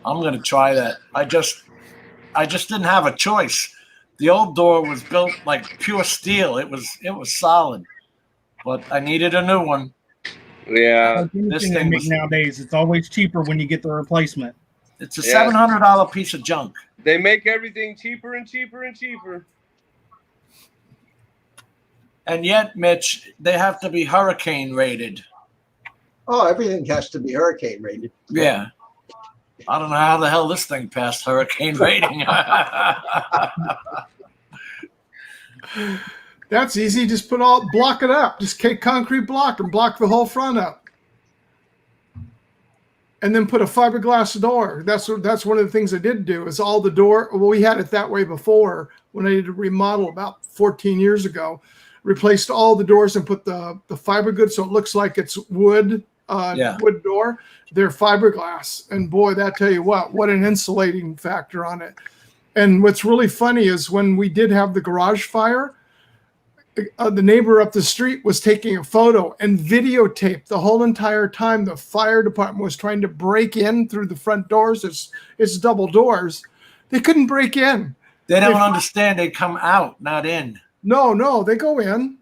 I'm going to try that. I just didn't have a choice. The old door was built like pure steel. It was solid, but I needed a new one. Yeah. This Anything they thing make was, nowadays, it's always cheaper when you get the replacement. it's a $700 piece of junk. They make everything cheaper and cheaper and cheaper. And yet, Mitch, they have to be hurricane rated. Oh, everything has to be hurricane rated. Yeah. I don't know how the hell this thing passed hurricane rating. That's easy. Just block it up. Just take concrete block and block the whole front up. And then put a fiberglass door. That's one of the things I did do is all the door. Well, we had it that way before when I did a remodel about 14 years ago. Replaced all the doors and put the fiber good so it looks like it's wood. Wood door. They're fiberglass, and boy, that tell you what an insulating factor on it. And what's really funny is when we did have the garage fire, the neighbor up the street was taking a photo and videotaped the whole entire time the fire department was trying to break in through the front doors. It's double doors. They couldn't break in. They don't understand. They come out, not in. No, they go in.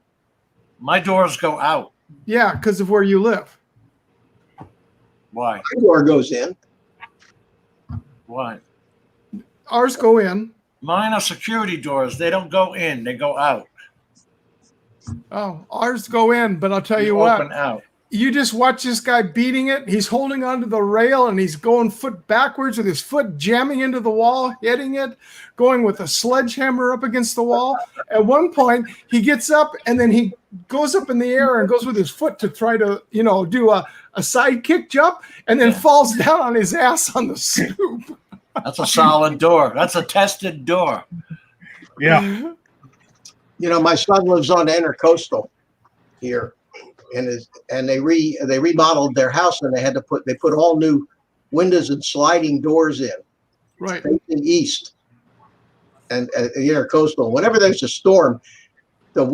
My doors go out. Yeah, because of where you live. Why? My door goes in. Why? Ours go in. Mine are security doors. They don't go in. They go out. Oh, ours go in, but I'll tell you what. Open out. You just watch this guy beating it. He's holding onto the rail and he's going foot backwards with his foot jamming into the wall, hitting it, going with a sledgehammer up against the wall. At one point, he gets up and then he goes up in the air and goes with his foot to try to, do a side kick jump and then falls down on his ass on the stoop. That's a solid door. That's a tested door. Yeah. My son lives on the Intercoastal here. And they remodeled their house and they put all new windows and sliding doors in, right, facing east, and the Intercoastal. Whenever there's a storm, the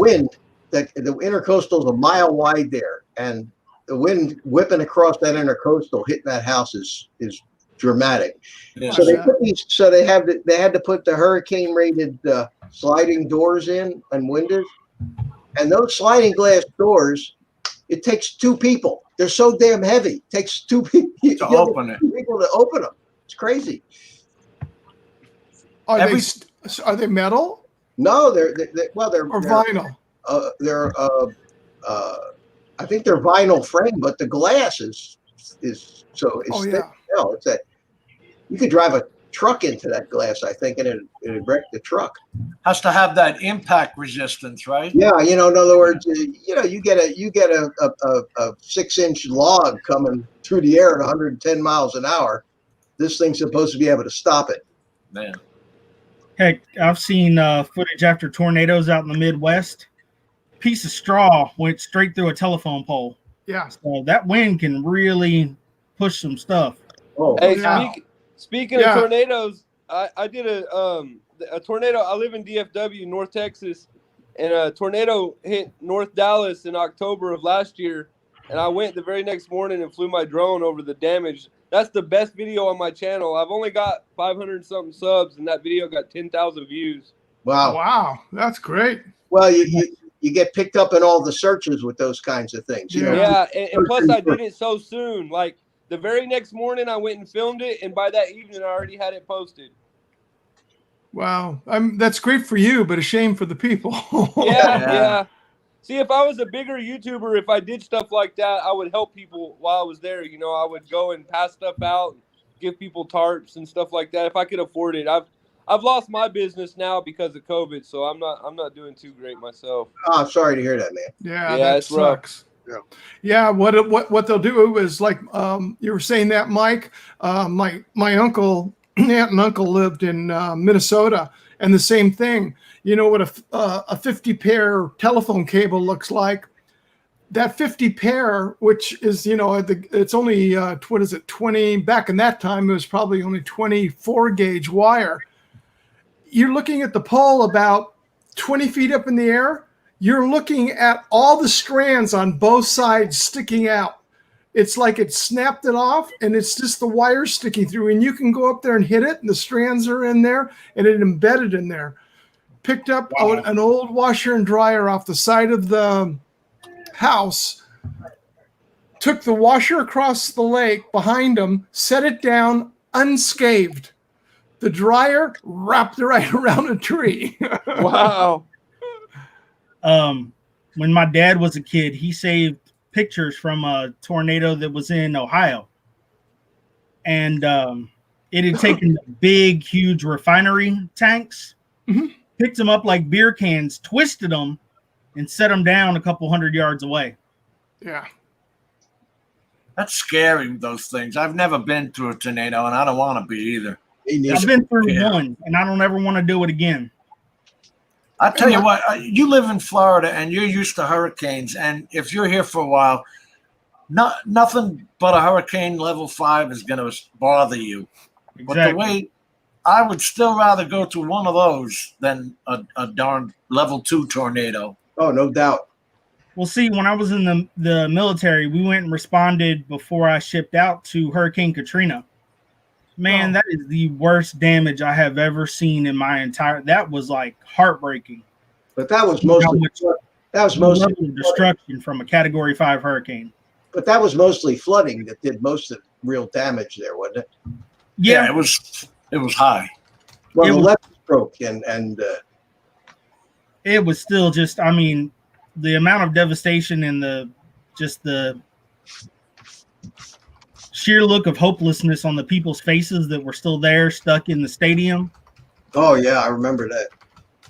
Intercoastal is a mile wide there, and the wind whipping across that Intercoastal hitting that house is dramatic. Yeah. So they put these. So they had to put the hurricane rated sliding doors in and windows, and those sliding glass doors. It takes two people. They're so damn heavy. It takes two people to open it. People to open them. It's crazy. Are they metal? No, they're vinyl. I think they're vinyl frame, but the glass is so it's thick. No, it's that you could drive a truck into that glass, I think, and it'd wreck the truck. Has to have that impact resistance, right? Yeah, in other words, you get a 6-inch log coming through the air at 110 miles an hour. This thing's supposed to be able to stop it. Man. Heck, I've seen footage after tornadoes out in the Midwest. Piece of straw went straight through a telephone pole. Yeah. So that wind can really push some stuff. Oh, Hey, yeah. speaking Yeah. of tornadoes, I did a tornado. I live in DFW, North Texas, and a tornado hit North Dallas in October of last year. And I went the very next morning and flew my drone over the damage. That's the best video on my channel. I've only got 500 something subs, and that video got 10,000 views. wow. Wow, that's great. Well, you get picked up in all the searches with those kinds of things. You know? Yeah, and plus I did it so soon. Like the very next morning, I went and filmed it, and by that evening, I already had it posted. Wow, that's great for you, but a shame for the people. Yeah. See, if I was a bigger YouTuber, if I did stuff like that, I would help people while I was there. You know, I would go and pass stuff out, give people tarps and stuff like that if I could afford it. I've lost my business now because of COVID, so I'm not doing too great myself. Oh, I'm sorry to hear that, man. Yeah, Yeah, that it's rough. sucks. Yeah. Yeah, what they'll do is like you were saying that, Mike. My uncle, aunt and uncle lived in Minnesota, and the same thing. You know what a 50 pair telephone cable looks like? That 50 pair, which is, you know, it's only what is it, 20? Back in that time, it was probably only 24 gauge wire. You're looking at the pole about 20 feet up in the air. You're looking at all the strands on both sides sticking out. It's like it snapped it off, and it's just the wire sticking through. And you can go up there and hit it, and the strands are in there, and it embedded in there. Picked up an old washer and dryer off the side of the house, took the washer across the lake behind him, set it down unscathed. The dryer wrapped it right around a tree. Wow. When my dad was a kid, he saved pictures from a tornado that was in Ohio. And it had taken the big, huge refinery tanks, picked them up like beer cans, twisted them, and set them down a couple 100 yards away. Yeah. That's scary, those things. I've never been through a tornado, and I don't want to be either. I've been through one, and I don't ever want to do it again. I tell you what, you live in Florida, and you're used to hurricanes, and if you're here for a while, nothing but a hurricane level 5 is going to bother you. Exactly. But the way I would still rather go to one of those than a darn level 2 tornado. Oh, no doubt. Well, see, when I was in the military, we went and responded before I shipped out to Hurricane Katrina. Man, that is the worst damage I have ever seen in my entire. That was like heartbreaking. But that was mostly destruction from a Category 5 hurricane. But that was mostly flooding that did most of the real damage there, wasn't it? Yeah, it was high. Well, the levee broke, and it was still just. I mean, the amount of devastation and the sheer look of hopelessness on the people's faces that were still there, stuck in the stadium. Oh yeah, I remember that.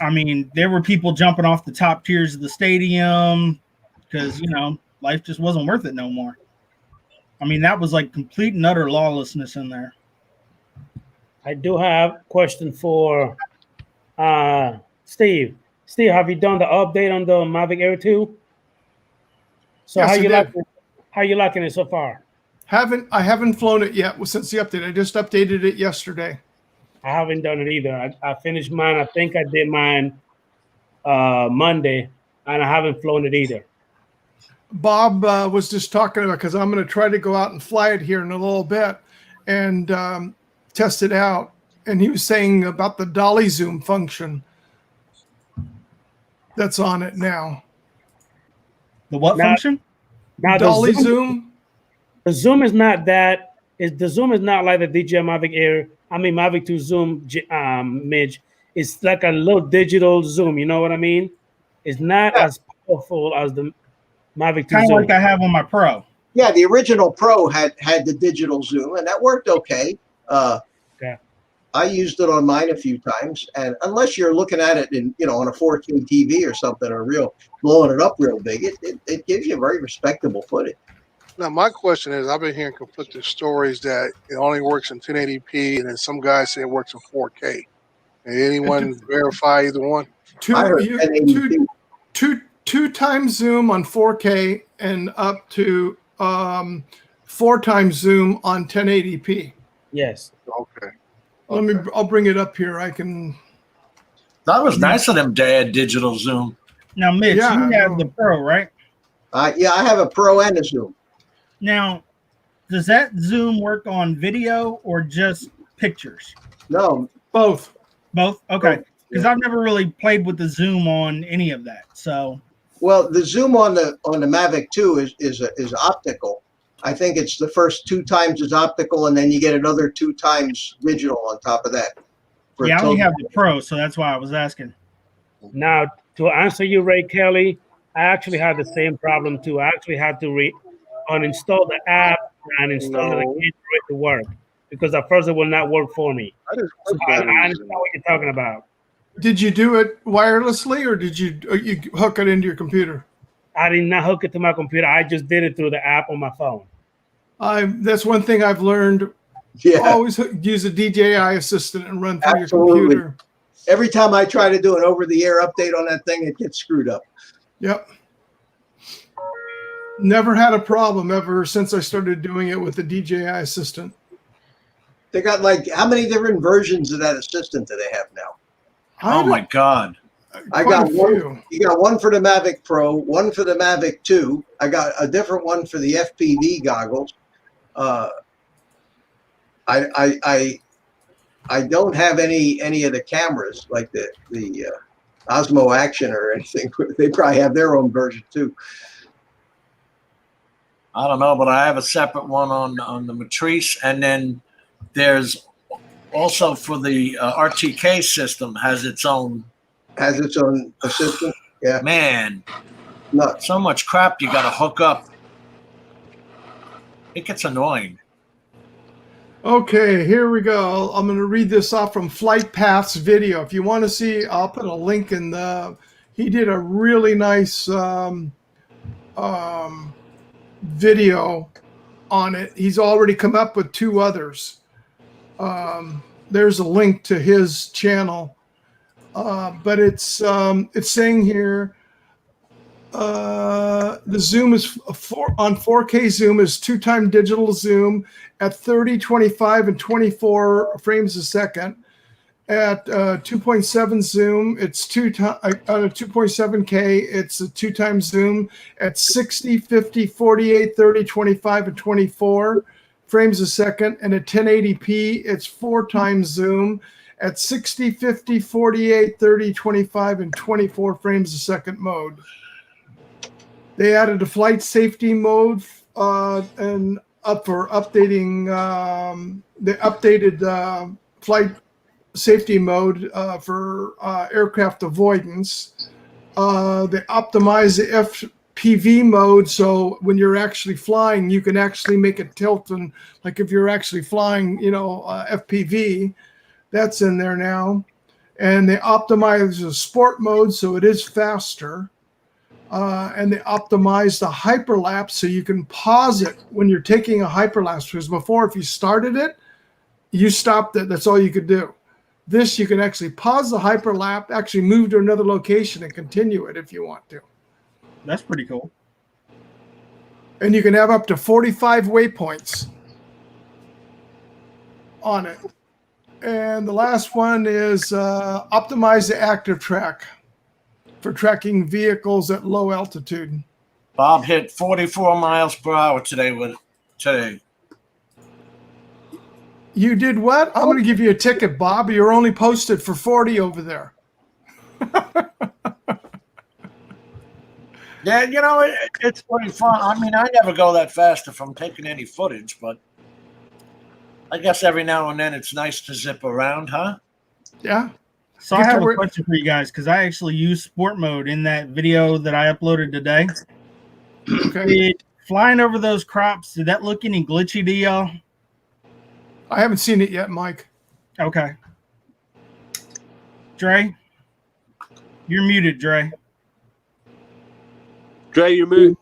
I mean, there were people jumping off the top tiers of the stadium because, you know, life just wasn't worth it no more. I mean, that was like complete and utter lawlessness in there. I do have a question for Steve. Steve, have you done the update on the Mavic Air 2? So Yes, how you liking it so far? I haven't flown it yet since the update. I just updated it yesterday. I haven't done it either. I finished mine. I think I did mine Monday, and I haven't flown it either. Bob was just talking about, because I'm going to try to go out and fly it here in a little bit and test it out. And he was saying about the dolly zoom function that's on it now. The what function? Now dolly zoom. The zoom is not that. The zoom is not like the DJI Mavic Air. I mean Mavic 2 Zoom, Midge. It's like a little digital zoom. You know what I mean? It's not as powerful as the Mavic 2 Kind of Zoom. like I have on my Pro. Yeah, the original Pro had the digital zoom, and that worked okay. Okay. I used it on mine a few times, and unless you're looking at it in, you know, on a 4K TV or something, or blowing it up real big, it gives you very respectable footage. Now, my question is, I've been hearing conflicting stories that it only works in 1080p, and then some guys say it works in 4K. Anyone verify either one? I heard 1080p. Two times zoom on 4K and up to 4 times zoom on 1080p. Yes. Okay. I'll bring it up here. I can. That was nice of them to add digital zoom. Now, Mitch, Yeah, you I have know. the Pro, right? Yeah, I have a Pro and a Zoom. Now, does that zoom work on video or just pictures? No, Both. Both? Okay. Because Yeah. I've never really played with the zoom on any of that. So, well, the zoom on the Mavic 2 is optical. I think it's the first 2 times is optical, and then you get another 2 times digital on top of that. For yeah, I only total- have the Pro, so that's why I was asking. Now, to answer you, Ray Kelly, I actually had the same problem too. I actually had to uninstall the app and install it again for it to work because at first it will not work for me. I just So clicked I that. understand what you're talking about. Did you do it wirelessly or did you hook it into your computer? I did not hook it to my computer. I just did it through the app on my phone. That's one thing I've learned. Yeah. Always use a DJI assistant and run through Absolutely. your computer. Every time I try to do an over-the-air update on that thing, it gets screwed up. Yep. Never had a problem ever since I started doing it with the DJI assistant. They got like how many different versions of that assistant do they have now? Oh my God. I Quite got a one. few. You got one for the Mavic Pro, one for the Mavic 2. I got a different one for the FPV goggles. I don't have any of the cameras like the Osmo Action or anything. They probably have their own version too. I don't know, but I have a separate one on the Matrice, and then there's also for the RTK system has its own assistant. Yeah, man, nuts. So much crap you got to hook up. It gets annoying. Okay, here we go. I'm going to read this off from Flight Path's video. If you want to see, I'll put a link in the. He did a really nice video on it. He's already come up with 2 others. There's a link to his channel, but it's saying here the zoom is on 4K zoom is 2-time digital zoom at 30, 25, and 24 frames a second. At 2.7 zoom, it's 2.7K, it's a 2-time zoom at 60, 50, 48, 30, 25, and 24 frames a second. And at 1080p, it's 4 times zoom at 60, 50, 48, 30, 25, and 24 frames a second mode. They added a flight safety mode and up for updating the updated flight safety mode for aircraft avoidance. They optimize the FPV mode, so when you're actually flying, you can actually make it tilt, and like if you're actually flying, FPV, that's in there now. And they optimize the sport mode, so it is faster. And they optimize the hyperlapse, so you can pause it when you're taking a hyperlapse. Because before, if you started it, you stopped it. That's all you could do. This, you can actually pause the hyperlapse, actually move to another location and continue it if you want to. That's pretty cool. And you can have up to 45 waypoints on it. And the last one is optimize the active track for tracking vehicles at low altitude. Bob hit 44 miles per hour today. You did what? I'm going to give you a ticket, Bob. You're only posted for 40 over there. Yeah, it's pretty fun. I mean, I never go that fast if I'm taking any footage, but I guess every now and then it's nice to zip around, huh? Yeah. So I have a question for you guys because I actually used sport mode in that video that I uploaded today. Okay. Flying over those crops, did that look any glitchy to y'all? I haven't seen it yet, Mike. Okay. Dre? You're muted, Dre. Dre, you're muted.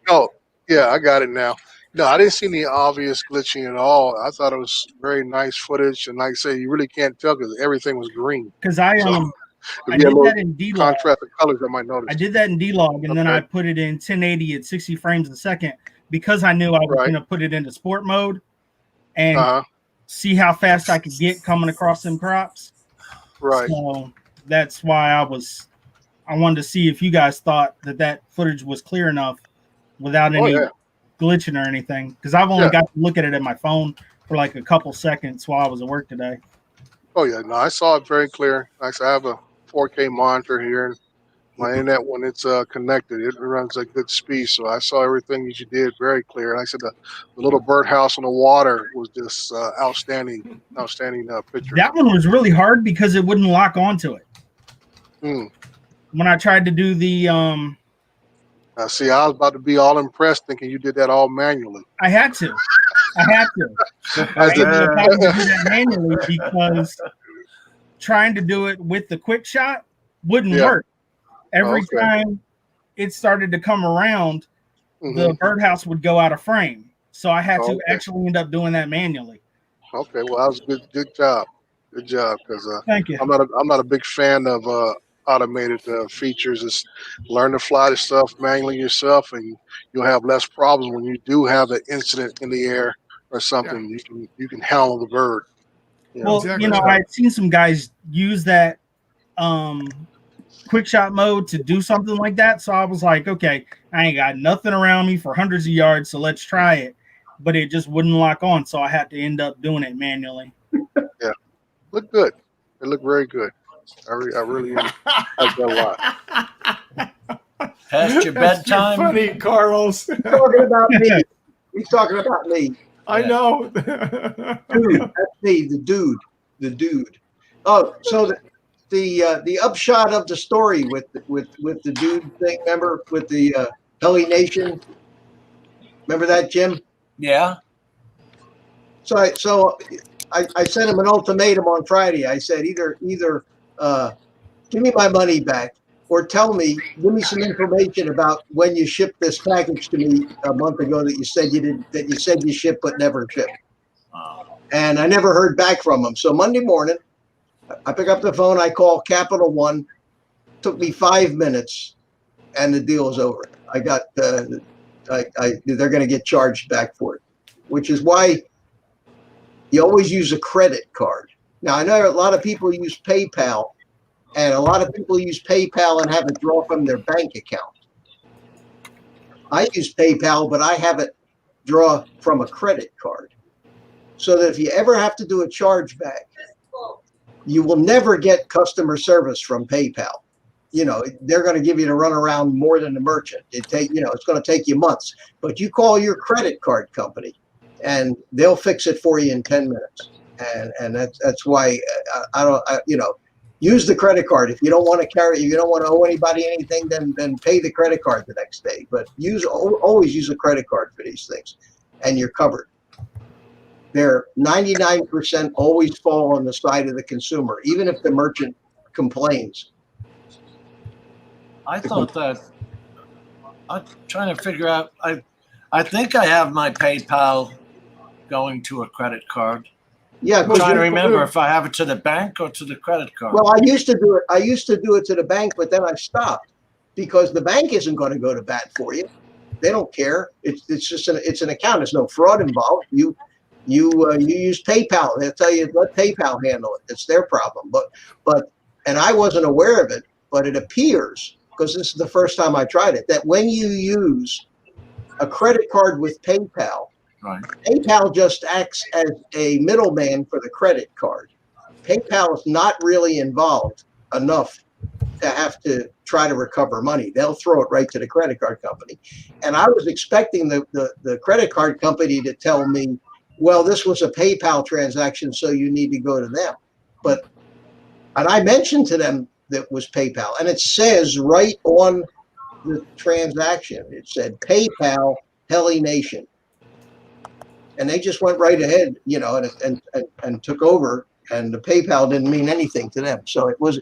Oh, yeah, I got it now. No, I didn't see any obvious glitching at all. I thought it was very nice footage, and like I say, you really can't tell because everything was green. Because I So I if you had a did little that in D-Log. contrast of colors, I might notice. I did that in D-Log, and then I Okay. put it in 1080 at 60 frames a second because I knew I was Right. going to put it into sport mode and Uh-huh. see how fast I could get coming across them crops. Right. So that's why I wanted to see if you guys thought that footage was clear enough without Oh any yeah. glitching or anything. Because I've only Yeah. got to look at it at my phone for like a couple seconds while I was at work today. Oh yeah. No, I saw it very clear. Like I said, I have a 4K monitor here, and my internet, when it's connected, it runs at good speed. So I saw everything that you did very clear. Like I said, the little birdhouse on the water was just outstanding picture. That one was really hard because it wouldn't lock onto it. Mm. When I tried to do the See, I was about to be all impressed, thinking you did that all manually. I had to. I As ended up the- having to do that manually because trying to do it with the quick shot wouldn't Yeah. work. Every Okay. time it started to come around, the Mhm. birdhouse would go out of frame. So I had to Okay. actually end up doing that manually. Okay, well, that was a good job. Good job, because Thank you. I'm not a big fan of automated features. It's learn to fly the stuff manually yourself, and you'll have less problems when you do have an incident in the air or something. You can handle the bird. You know? Well, Exactly. you know, I'd seen some guys use that quick shot mode to do something like that. So I was like, okay, I ain't got nothing around me for hundreds of yards, so let's try it. But it just wouldn't lock on, so I had to end up doing it manually. Look good. It looked very good. I really liked that a lot. Past your That's too bedtime. funny, Carlos. Talking about me. He's talking about me. I know. Dude, that's me, the dude. Oh, so the upshot of the story with the dude thing, remember, with the Heli Nation? Remember that, Jim? Yeah. So I sent him an ultimatum on Friday. I said either give me my money back or give me some information about when you shipped this package to me a month ago that you said you shipped but never shipped. And I never heard back from him. So Monday morning, I pick up the phone, I call Capital One. Took me 5 minutes, and the deal is over. I got they're going to get charged back for it, which is why you always use a credit card. Now, I know a lot of people use PayPal, and a lot of people use PayPal and have it draw from their bank account. I use PayPal, but I have it draw from a credit card. So that if you ever have to do a chargeback, you will never get customer service from PayPal. You know, they're going to give you the runaround more than the merchant. It's going to take you months. But you call your credit card company, and they'll fix it for you in 10 minutes. And that's why use the credit card. If you don't want to owe anybody anything, then pay the credit card the next day. But always use a credit card for these things, and you're covered. They're 99% always fall on the side of the consumer, even if the merchant complains. I thought that. I'm trying to figure out. I think I have my PayPal going to a credit card. Yeah, I'm trying to remember if I have it to the bank or to the credit card. Well, I used to do it. I used to do it to the bank, but then I stopped because the bank isn't going to go to bat for you. They don't care. It's just it's an account. There's no fraud involved. You use PayPal. They'll tell you let PayPal handle it. It's their problem. But I wasn't aware of it. But it appears, because this is the first time I tried it, that when you use a credit card with PayPal, right. PayPal just acts as a middleman for the credit card. PayPal is not really involved enough to have to try to recover money. They'll throw it right to the credit card company. And I was expecting the credit card company to tell me, well, this was a PayPal transaction, so you need to go to them. And I mentioned to them that it was PayPal, and it says right on the transaction, it said PayPal Heli Nation. And they just went right ahead, and took over, and the PayPal didn't mean anything to them. So it was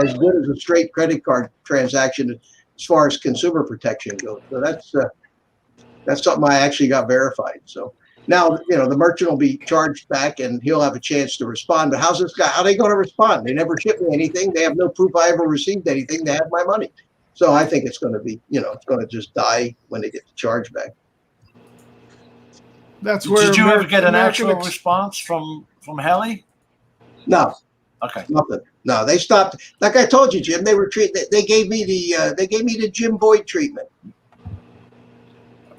as good as a straight credit card transaction as far as consumer protection goes. So That's something I actually got verified. So now, the merchant will be charged back and he'll have a chance to respond. But how's this guy? How are they going to respond? They never shipped me anything. They have no proof I ever received anything. They have my money. So I think it's going to be, it's going to just die when they get the charge back. That's where. Did you ever get an American actual response from Heli? No. Okay. Nothing. No, they stopped. Like I told you, Jim, they were they gave me the Jim Boyd treatment.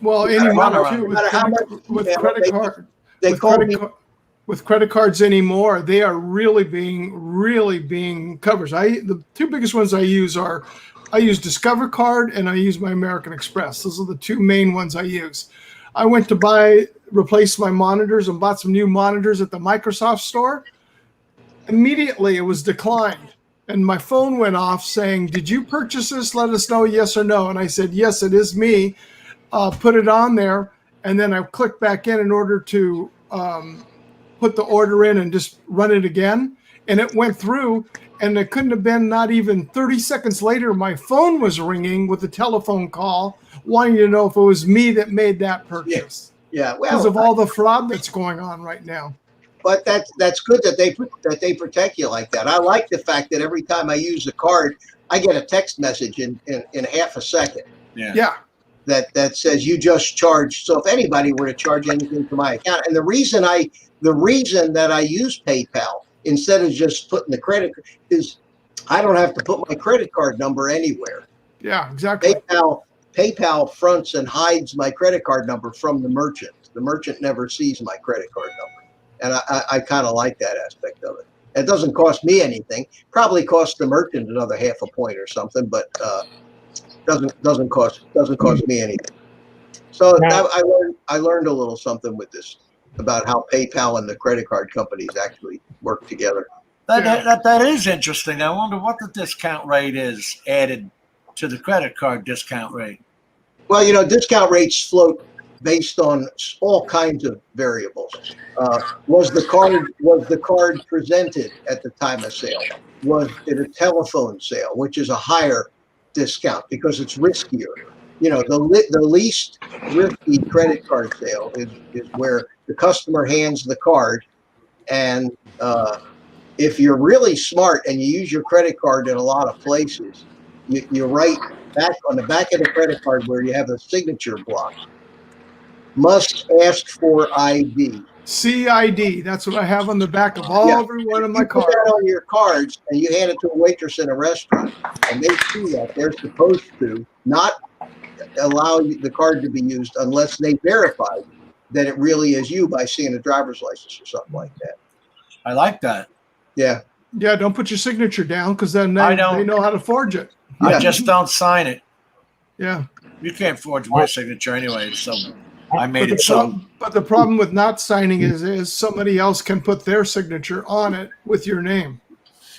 Well, No matter anymore too, with credit card. They called me. With credit cards anymore, they are really being covered. The two biggest ones I use Discover Card and I use my American Express. Those are the two main ones I use. I went to replace my monitors and bought some new monitors at the Microsoft store. Immediately it was declined. And my phone went off saying, "Did you purchase this? Let us know, yes or no." And I said, "Yes, it is me." Put it on there. And then I clicked back in order to put the order in and just run it again. And it went through. And it couldn't have been not even 30 seconds later, my phone was ringing with a telephone call wanting to know if it was me that made that purchase. Yeah. Well, because of all the fraud that's going on right now. But that's good that they protect you like that. I like the fact that every time I use the card, I get a text message in half a second. Yeah. That says you just charged. So if anybody were to charge anything to my account, and the reason that I use PayPal instead of just putting the credit is I don't have to put my credit card number anywhere. Yeah, exactly. PayPal fronts and hides my credit card number from the merchant. The merchant never sees my credit card number. And I kind of like that aspect of it. It doesn't cost me anything. Probably costs the merchant another half a point or something, but doesn't cost me anything. So I learned a little something with this about how PayPal and the credit card companies actually work together. That is interesting. I wonder what the discount rate is added to the credit card discount rate. Well, discount rates float based on all kinds of variables. Was the card presented at the time of sale? Was it a telephone sale, which is a higher discount because it's riskier? The least risky credit card sale is where the customer hands the card, and if you're really smart and you use your credit card in a lot of places, you write back on the back of the credit card where you have a signature block. Must ask for ID. CID. That's what I have on the back of every one of my cards. You put that on your cards and you hand it to a waitress in a restaurant, and they see that they're supposed to not allow the card to be used unless they verify that it really is you by seeing a driver's license or something like that. I like that. Yeah. Yeah, don't put your signature down because then they know how to forge it. I just don't sign it. Yeah. You can't forge my signature anyway, so I made it so. But the problem with not signing is somebody else can put their signature on it with your name.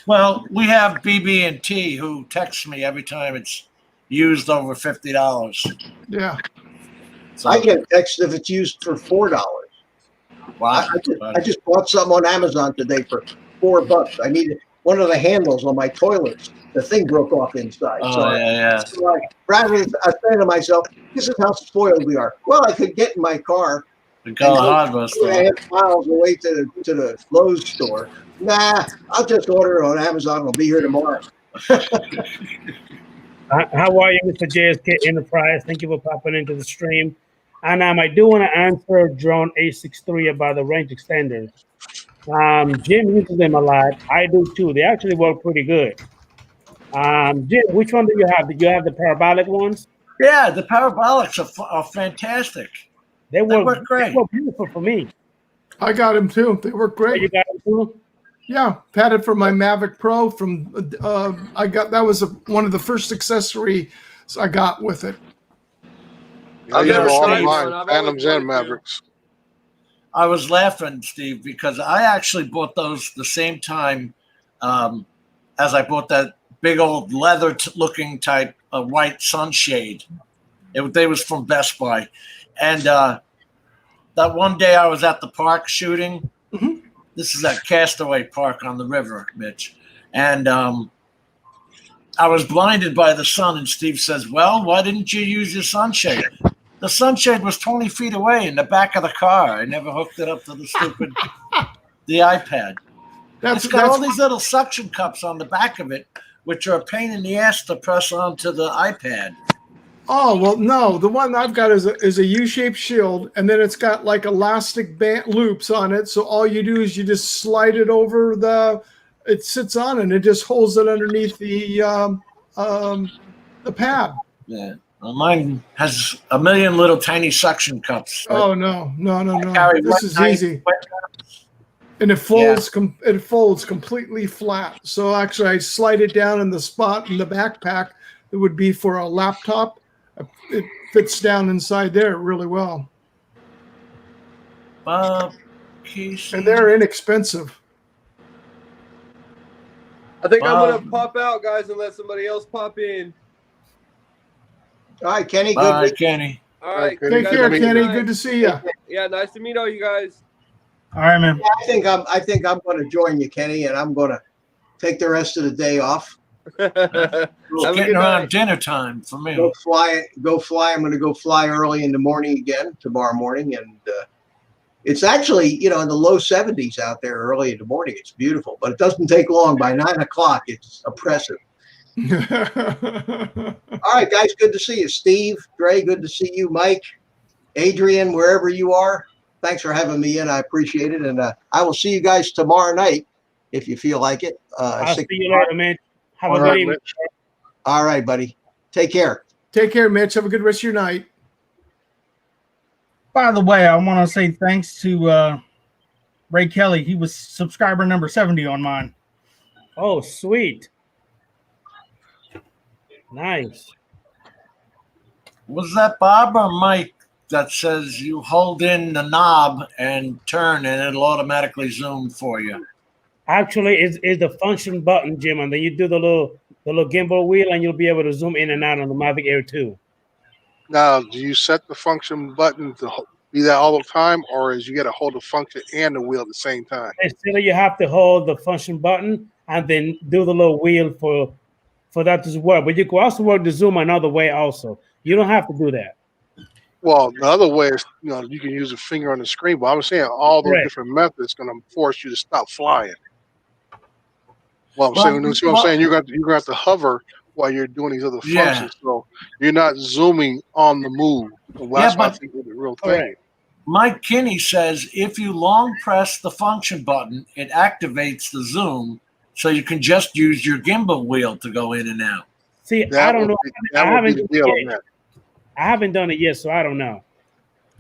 Well, we have BB&T who texts me every time it's used over $50. Yeah. So I get a text if it's used for $4. Wow. I just bought something on Amazon today for $4. I needed one of the handles on my toilets. The thing broke off inside. So rather than I say to myself, this is how spoiled we are. Well, I could get in my car and go half miles away to the Lowe's store. Nah, I'll just order it on Amazon. It'll be here tomorrow. How are you, Mr. JSK Enterprise? Thank you for popping into the stream. And I do want to answer Drone 863 about the range extenders. Jim uses them a lot. I do too. They actually work pretty good. Jim, which one do you have? Do you have the parabolic ones? Yeah, the parabolics are fantastic. They work great. They work beautiful for me. I got them too. They work great. You got them too? Yeah, had it for my Mavic Pro. That was one of the first accessories I got with it. I use all mine, Phantoms and Mavericks. I was laughing, Steve, because I actually bought those the same time as I bought that big old leather-looking type of white sunshade. They was from Best Buy. And that one day I was at the park shooting. Mm-hmm. This is at Castaway Park on the river, Mitch. And I was blinded by the sun, and Steve says, well, why didn't you use your sunshade? The sunshade was 20 feet away in the back of the car. I never hooked it up to the the iPad. It's got all these little suction cups on the back of it, which are a pain in the ass to press onto the iPad. Oh, well, no. The one I've got is a U-shaped shield, and then it's got like elastic band loops on it. So all you do is you just slide it over it sits on and it just holds it underneath the pad. Yeah. Well, mine has a million little tiny suction cups. Oh, no. This is easy. And it folds it folds completely flat. So actually I slide it down in the spot in the backpack that would be for a laptop. It fits down inside there really well. And they're inexpensive. I think I'm gonna pop out, guys, and let somebody else pop in. All right, Kenny. Bye, Good. Kenny. All right. Take care, Kenny. Good to see you. Yeah, nice to meet all you guys. All right, man. I think I'm going to join you, Kenny, and I'm going to take the rest of the day off. It's getting around dinner time for me. Go fly. I'm going to go fly early in the morning again tomorrow morning, and it's actually in the low 70s out there early in the morning. It's beautiful, but it doesn't take long. By 9 o'clock, it's oppressive. All right, guys. Good to see you, Steve, Dre. Good to see you, Mike, Adrian, wherever you are. Thanks for having me in. I appreciate it, and I will see you guys tomorrow night if you feel like it. I'll see you later, man. Have a good evening. All right, buddy. Take care. Take care, Mitch. Have a good rest of your night. By the way, I want to say thanks to Ray Kelly. He was subscriber number 70 on mine. Oh, sweet. Nice. Was that Bob or Mike that says you hold in the knob and turn and it'll automatically zoom for you? Actually, it's the function button, Jim, and then you do the little gimbal wheel, and you'll be able to zoom in and out on the Mavic Air 2. Now, do you set the function button to be that all the time, or is you got to hold the function and the wheel at the same time? Still, you have to hold the function button and then do the little wheel for that to work. But you can also work the zoom another way also. You don't have to do that. Well, the other way is, you can use a finger on the screen, but I'm saying all those different methods going to force you to stop flying. Well, I'm saying you're going to have to hover while you're doing these other functions, so you're not zooming on the move. Well, that's what I think is the real thing. Mike Kinney says if you long press the function button, it activates the zoom, so you can just use your gimbal wheel to go in and out. See, I don't know. I haven't done it yet, so I don't know.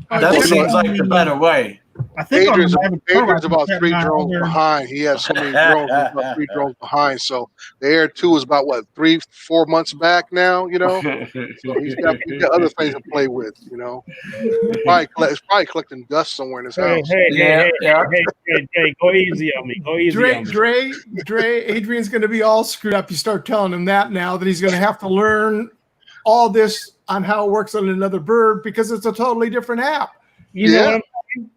That seems like the better way. I think Adrian's about 3 drones behind. He has so many drones, about 3 drones behind. So the Air 2 is about 3-4 months back now. So he's got other things to play with. It's probably collecting dust somewhere in his house. Hey, go easy on me. Go easy on me. Dre, Adrian's going to be all screwed up. You start telling him that now that he's going to have to learn all this on how it works on another bird because it's a totally different app. You know what I'm saying?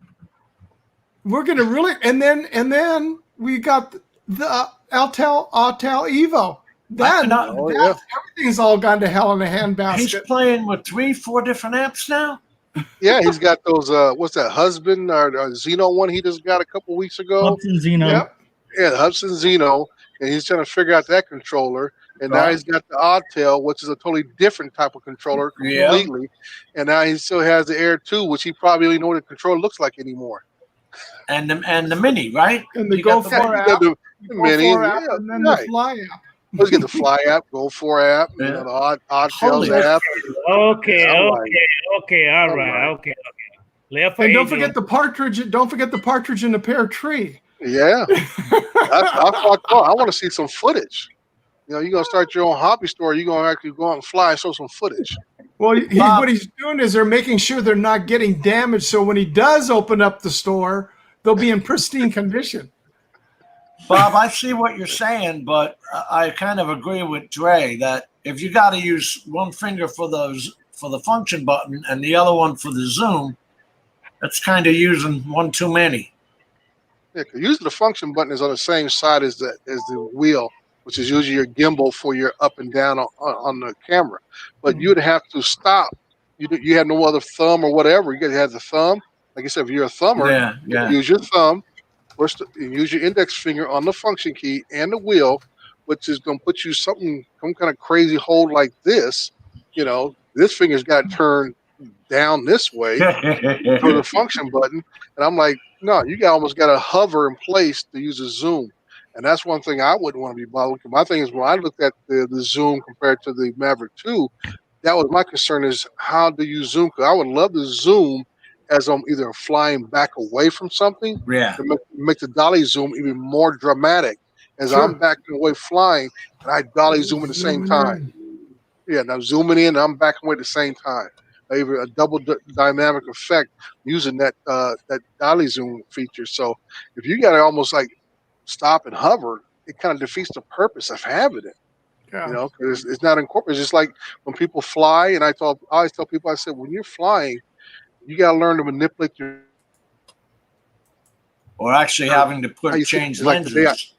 We're gonna really, and then we got the Autel Evo. Everything's all gone to hell in a handbasket. He's playing with 3-4 different apps now. Yeah, he's got those. What's that? Husband or Xeno one he just got a couple weeks ago. Hudson Xeno. Yep. Yeah, the Hudson Xeno, and he's trying to figure out that controller. And now he's got the Autel, which is a totally different type of controller completely. And now he still has the Air 2, which he probably don't even know what the controller looks like anymore. And the Mini, right? And the Go 4 app. The Mini, and then the Fly app. Let's get the Fly app, Go 4 app, the Autel app. Okay, all right, okay. And don't forget the partridge. Don't forget the partridge in the pear tree. Yeah, I want to see some footage. You're gonna start your own hobby store. You're gonna actually go out and fly and show some footage. Well, what he's doing is they're making sure they're not getting damaged. So when he does open up the store, they'll be in pristine condition. Bob, I see what you're saying, but I kind of agree with Dre that if you got to use one finger for the function button and the other one for the zoom, that's kind of using one too many. Yeah, because usually the function button is on the same side as the wheel, which is usually your gimbal for your up and down on the camera. But you'd have to stop you have no other thumb or whatever. You got to have the thumb. Like I said, if you're a thumber, use your thumb. First, use your index finger on the function key and the wheel, which is going to put you some kind of crazy hold like this. You know, this finger's got to turn down this way for the function button. And I'm like, no, you almost got to hover in place to use a zoom. And that's one thing I wouldn't want to be bothered with. My thing is, when I looked at the zoom compared to the Maverick 2, that was my concern, is how do you zoom? Because I would love to zoom as I'm either flying back away from something, to make the dolly zoom even more dramatic. As I'm backing away flying, and I dolly zoom at the same time. Yeah, and I'm zooming in, and I'm backing away at the same time. Even a double dynamic effect using that dolly zoom feature. So if you got to almost like stop and hover, it kind of defeats the purpose of having it. You know, because it's not incorporated. It's just like when people fly, and I always tell people, I said, when you're flying, you got to learn to manipulate your. Or actually having to change lenses.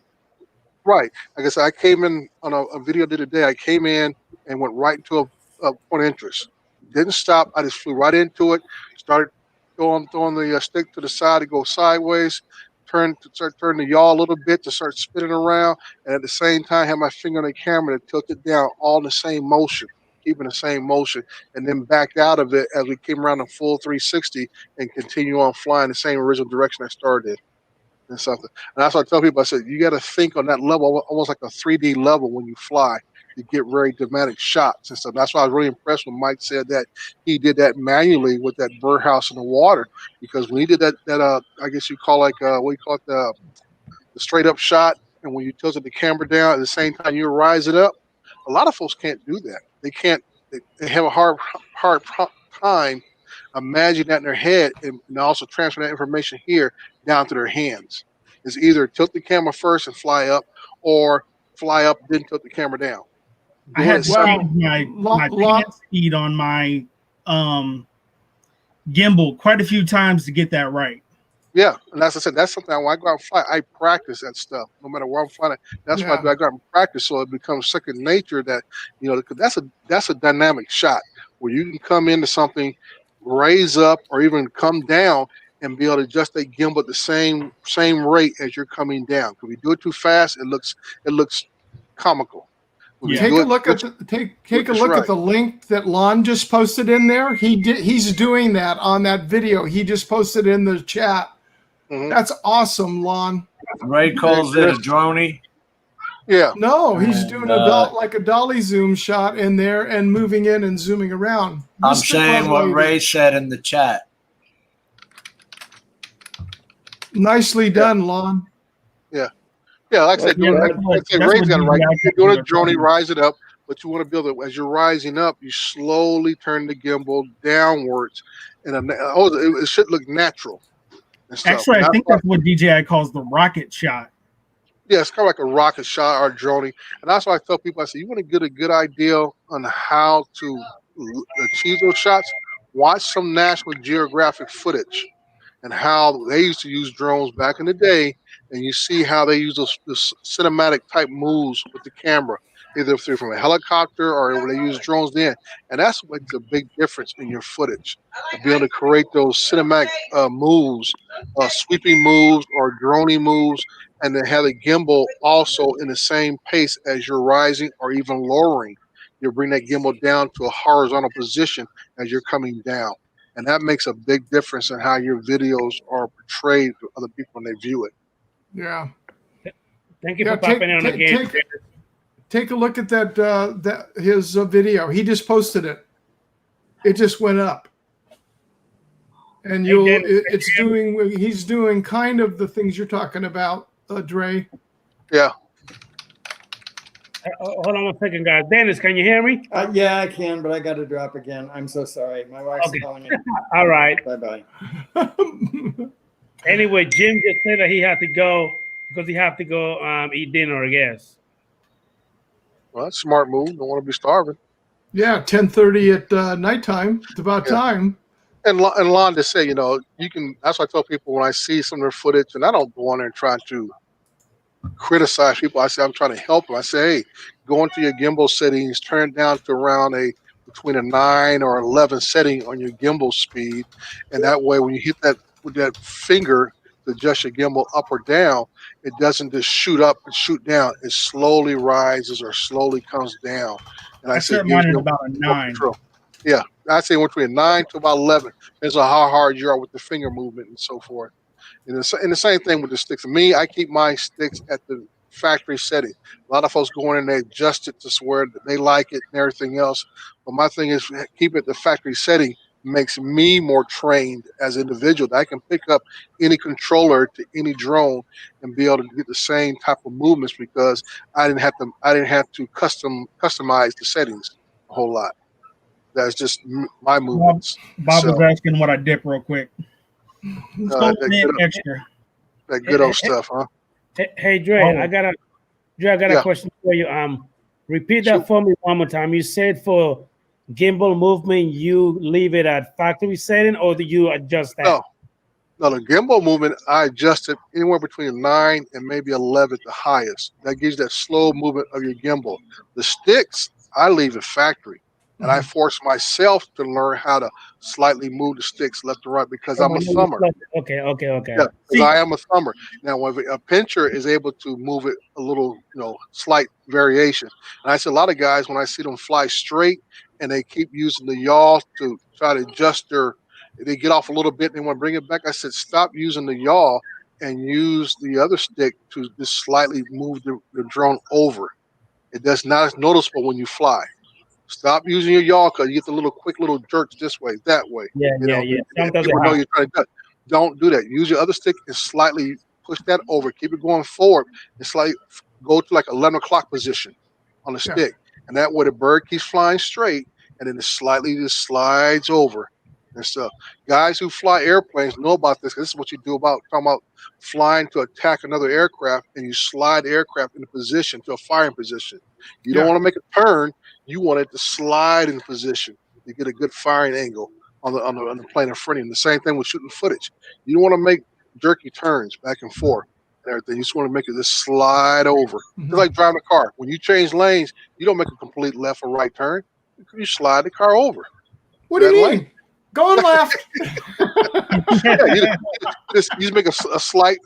Right. Like I said, I came in on a video the other day. I came in and went right into a point of interest. Didn't stop. I just flew right into it. Started throwing the stick to the side to go sideways. Turn the yaw a little bit to start spinning around, and at the same time have my finger on the camera to tilt it down, all in the same motion, keeping the same motion, and then back out of it as we came around a full 360 and continue on flying the same original direction I started in. And something. And that's what I tell people. I said, you got to think on that level, almost like a 3D level when you fly, to get very dramatic shots and stuff. That's why I was really impressed when Mike said that he did that manually with that birdhouse in the water, because when he did that I guess you call what you call it, the straight up shot, and when you tilted the camera down at the same time you rise it up, a lot of folks can't do that. They can't. They have a hard time imagine that in their head and also transfer that information here down to their hands. Is either tilt the camera first and fly up, or fly up then tilt the camera down. I had to change my pan speed on my gimbal quite a few times to get that right. Yeah, and as I said, that's something when I go out and fly, I practice that stuff no matter where I'm flying. That's why I go out and practice, so it becomes second nature. That because that's a dynamic shot where you can come into something, raise up, or even come down and be able to adjust that gimbal at the same rate as you're coming down. Because we do it too fast, it looks comical. Take a look at the link that Lon just posted in there. He's doing that on that video. He just posted in the chat. Mm-hmm. That's awesome, Lon. Ray calls it a droney. Yeah. No, he's doing like a dolly zoom shot in there and moving in and zooming around. I'm saying what Ray said in the chat. Nicely done, Lon. Yeah. Yeah, like I said, Ray's got it right. You're doing a droney, rise it up, but you want to build it. As you're rising up, you slowly turn the gimbal downwards. And it should look natural. Actually, I think that's what DJI calls the rocket shot. Yeah, it's kind of like a rocket shot or a droney. And that's why I tell people, I say, you want to get a good idea on how to achieve those shots, watch some National Geographic footage and how they used to use drones back in the day. And you see how they use those cinematic type moves with the camera, either from a helicopter or when they use drones then. And that's what makes a big difference in your footage. To be able to create those cinematic moves, sweeping moves or droney moves, and then have the gimbal also in the same pace as you're rising or even lowering. You'll bring that gimbal down to a horizontal position as you're coming down. And that makes a big difference in how your videos are portrayed to other people when they view it. Yeah. Thank you for popping in again. Take a look at that his video. He just posted it. It just went up. And he's doing kind of the things you're talking about, Dre. Yeah. Hold on a second, guys. Dennis, can you hear me? Yeah, I can, but I got to drop again. I'm so sorry. My wife's calling me. All right. Bye-bye. Anyway, Jim just said that he had to go because he had to go eat dinner, I guess. Well, that's a smart move. Don't want to be starving. Yeah, 10:30 at nighttime. It's about time. And Lon to say, you can. That's why I tell people when I see some of their footage, and I don't go on there and try to criticize people. I say I'm trying to help them. I say, hey, go into your gimbal settings, turn it down to around between a 9 or 11 setting on your gimbal speed, and that way when you hit that with that finger to adjust your gimbal up or down, it doesn't just shoot up and shoot down. It slowly rises or slowly comes down. And I set mine at about a 9. control. Yeah, I say between a 9 to about 11. Depends on how hard you are with the finger movement and so forth. And the same thing with the sticks. For me, I keep my sticks at the factory setting. A lot of folks go in and they adjust it to where they like it and everything else. But my thing is keep it the factory setting makes me more trained as an individual. I can pick up any controller to any drone and be able to get the same type of movements because I didn't have to customize the settings a whole lot. That's just my movements. Bob was asking what I dip real quick. That good old stuff, huh? Hey Dre, I got a question for you. Repeat that for me one more time. You said for gimbal movement, you leave it at factory setting, or do you adjust that? No, the gimbal movement, I adjust it anywhere between 9 and maybe 11 at the highest. That gives you that slow movement of your gimbal. The sticks, I leave it factory. And I force myself to learn how to slightly move the sticks left and right because I'm a thumber. Okay. Yeah, because I am a thumber. Now, when a pincher is able to move it a little, slight variation. And I see a lot of guys, when I see them fly straight and they keep using the yaw to try to adjust they get off a little bit and they want to bring it back. I said, stop using the yaw and use the other stick to just slightly move the drone over. It does not as noticeable when you fly. Stop using your yaw because you get the quick little jerks this way, that way. Yeah. People know you're trying to don't do that. Use your other stick and slightly push that over. Keep it going forward. It's like go to like 11 o'clock position on the stick. And that way the bird keeps flying straight and then it slightly just slides over and stuff. Guys who fly airplanes know about this. This is what you do talking about flying to attack another aircraft and you slide the aircraft into position to a firing position. You don't want to make a turn. You want it to slide in position to get a good firing angle on the plane in front of you. And the same thing with shooting footage. You don't want to make jerky turns back and forth and everything. You just want to make it just slide over. It's like driving a car. When you change lanes, you don't make a complete left or right turn. You slide the car over. What do you mean? Go on left. You just make a slight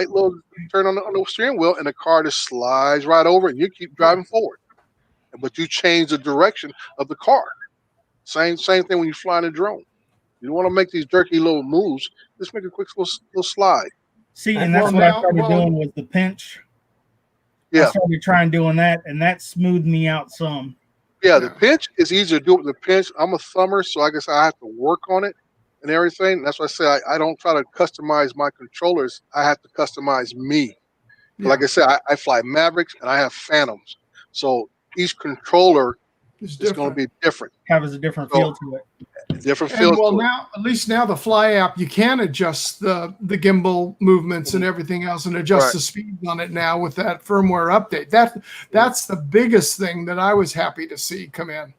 little turn on the steering wheel, and the car just slides right over, and you keep driving forward. But you change the direction of the car. Same thing when you fly in a drone. You don't want to make these jerky little moves. Just make a quick little slide. See, and that's what I started doing was the pinch. Yeah. I started trying doing that, and that smoothed me out some. Yeah, the pinch is easier to do with the pinch. I'm a thumber, so I guess I have to work on it and everything. That's why I say I don't try to customize my controllers. I have to customize me. Yeah. Like I said, I fly Mavericks and I have Phantoms. So each controller is going to be different. Has a different feel to it. Different feel to it. Now, at least now the Fly app, you can adjust the gimbal movements and everything else and adjust the speed on it now with that firmware update. That's the biggest thing that I was happy to see come in.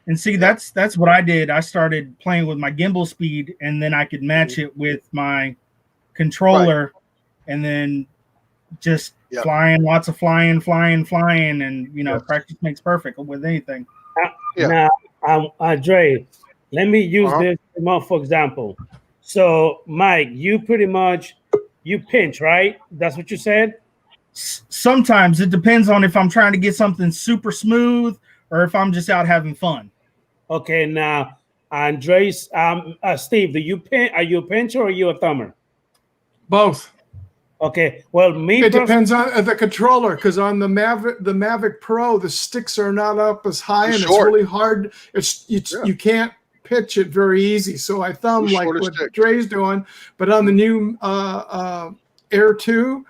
And see, that's what I did. I started playing with my gimbal speed, and then I could match it with my controller, and then just flying, lots of flying, and practice makes perfect with anything. Now, Dre, let me use this for example. So, Mike, you pretty much pinch, right? That's what you said. Sometimes it depends on if I'm trying to get something super smooth or if I'm just out having fun. Okay, now, Andres, Steve, are you a pincher or are you a thumber? Both. Okay, well, it depends on the controller, because on the Mavic Pro, the sticks are not up as high, and it's really hard. You can't pitch it very easy. So I thumb like what Dre's doing, but on the new Air 2,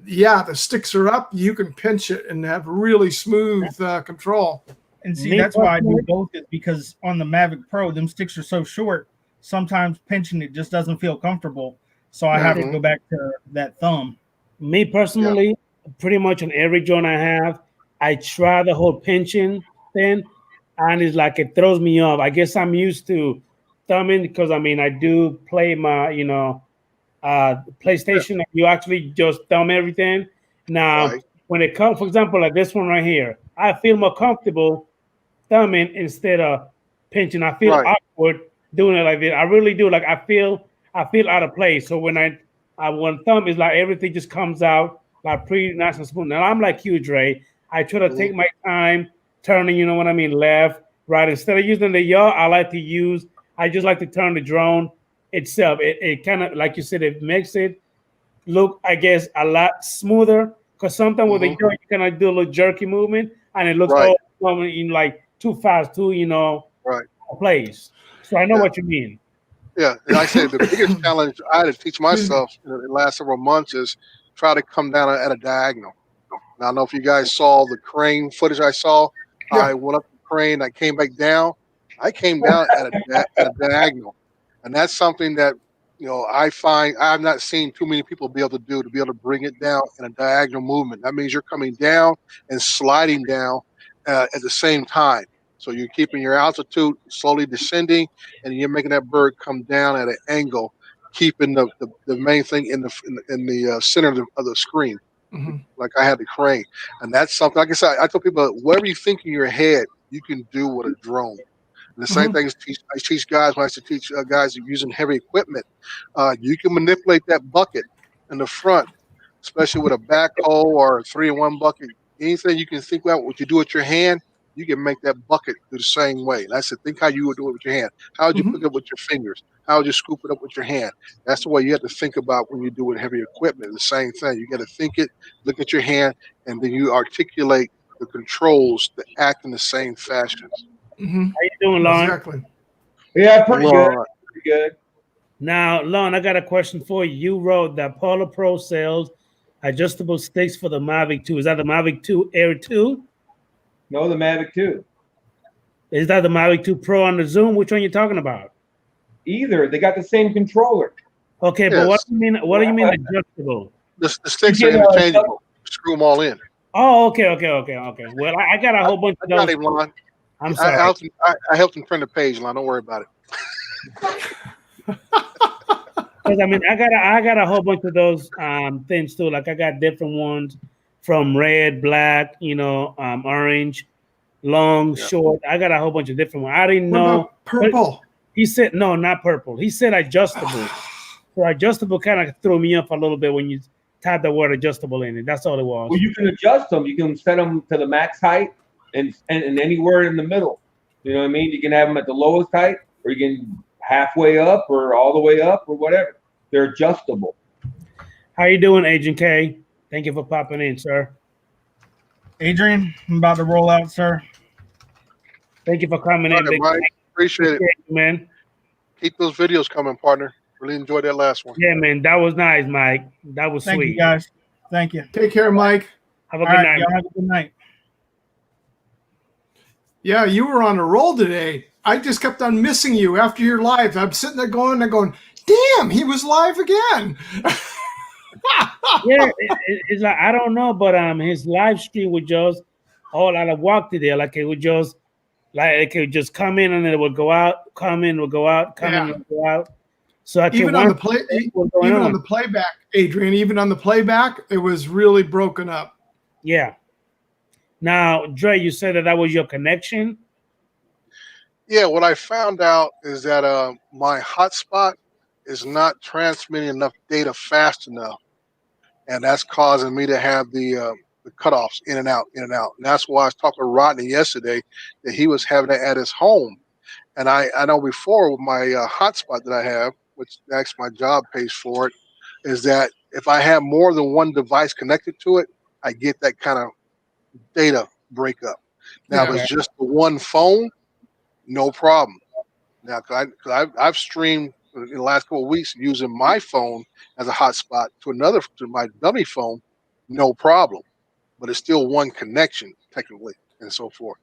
the sticks are up. You can pinch it and have really smooth control. And see, that's why I do both, is because on the Mavic Pro, them sticks are so short. Sometimes pinching it just doesn't feel comfortable. So I have to go back to that thumb. Me personally, pretty much on every joint I have, I try the whole pinching thing, and it's like it throws me off. I guess I'm used to thumbing because I do play my PlayStation. And you actually just thumb everything. Now, when it comes, for example, like this one right here, I feel more comfortable thumbing instead of pinching. I feel Right. awkward doing it like this. I really do. Like I feel out of place. So when I one thumb is like everything just comes out like pretty nice and smooth. Now I'm like you, Dre. I try to Mhm. take my time turning, you know what I mean, left, right. Instead of using the yaw, I just like to turn the drone itself. It kind of, like you said, it makes it look, I guess, a lot smoother. Because sometimes with the Mhm. yaw, you kind of do a little jerky movement, and it looks Right. all in like too fast, too, Right. place. So I know Yeah. what you mean. Yeah, and I say the biggest challenge I had to teach myself in the last several months is try to come down at a diagonal. Now, I don't know if you guys saw the crane footage I saw. Yeah. I went up the crane, I came back down. I came down at a diagonal, and that's something that I find I've not seen too many people be able to do, to be able to bring it down in a diagonal movement. That means you're coming down and sliding down at the same time. So you're keeping your altitude slowly descending, and you're making that bird come down at an angle, keeping the main thing in the center of the screen. Mhm. Like I had the crane, and that's something. Like I said, I tell people, whatever you think in your head, you can do with a drone. And the same Mhm. thing I teach guys when I used to teach guys using heavy equipment. You can manipulate that bucket in the front, especially with a backhoe or a 3-in-1 bucket. Anything you can think about, what you do with your hand, you can make that bucket do the same way. And I said, think how you would do it with your hand. How would you Mhm. pick it up with your fingers? How would you scoop it up with your hand? That's the way you have to think about when you do with heavy equipment. The same thing. You got to think it, look at your hand, and then you articulate the controls to act in the same fashion. Mhm. How you doing, Lon? Exactly. Yeah, pretty good. Lord. Pretty good. Now, Lon, I got a question for you. You wrote that Polar Pro sells adjustable sticks for the Mavic 2. Is that the Mavic 2 Air 2? No, the Mavic 2. Is that the Mavic 2 Pro on the Zoom? Which one you talking about? Either. They got the same controller. Okay, but what Yes. do you mean? What do you mean adjustable? The sticks You are get, interchangeable. Screw them all in. Oh, okay. Well, I got a whole bunch I of got those. him, Lon. I'm I sorry. helped him turn the page, Lon. Don't worry about it. Because I mean, I got a whole bunch of those things too. Like I got different ones from red, black, orange, long, Yeah. short. I got a whole bunch of different ones. I didn't What know. about purple? He said no, not purple. He said adjustable. So adjustable kind of threw me up a little bit when you type the word adjustable in it. That's all it was. Well, you can adjust them. You can set them to the max height and anywhere in the middle. You know what I mean? You can have them at the lowest height, or you can halfway up, or all the way up, or whatever. They're adjustable. How you doing, Agent K? Thank you for popping in, sir. Adrian, I'm about to roll out, sir. Thank you for coming All in, right, big Mike. Appreciate it. man. Keep those videos coming, partner. Really enjoyed that last one. Yeah, man, that was nice, Mike. That was Thank sweet. you, guys. Thank you. Take care, Mike. Have a All good right, night. y'all have a good night. Yeah, you were on a roll today. I just kept on missing you after your live. I'm sitting there going, damn, he was live again. Yeah, it's like I don't know, but his live stream would just all out of walk there, like it would just come in and then it would go out, come in, would go out, come in, would go out. So I even on the playback, Adrian, even on the playback, it was really broken up. Yeah. Now, Dre, you said that was your connection. Yeah, what I found out is that my hotspot is not transmitting enough data fast enough, and that's causing me to have the cutoffs in and out. And that's why I was talking to Rodney yesterday that he was having it at his home. And I know before with my hotspot that I have, which actually my job pays for it, is that if I have more than one device connected to it, I get that kind of data breakup. Now, if it's just the one phone, no problem. Now, cause I've streamed in the last couple of weeks using my phone as a hotspot to my dummy phone, no problem. But it's still one connection technically and so forth.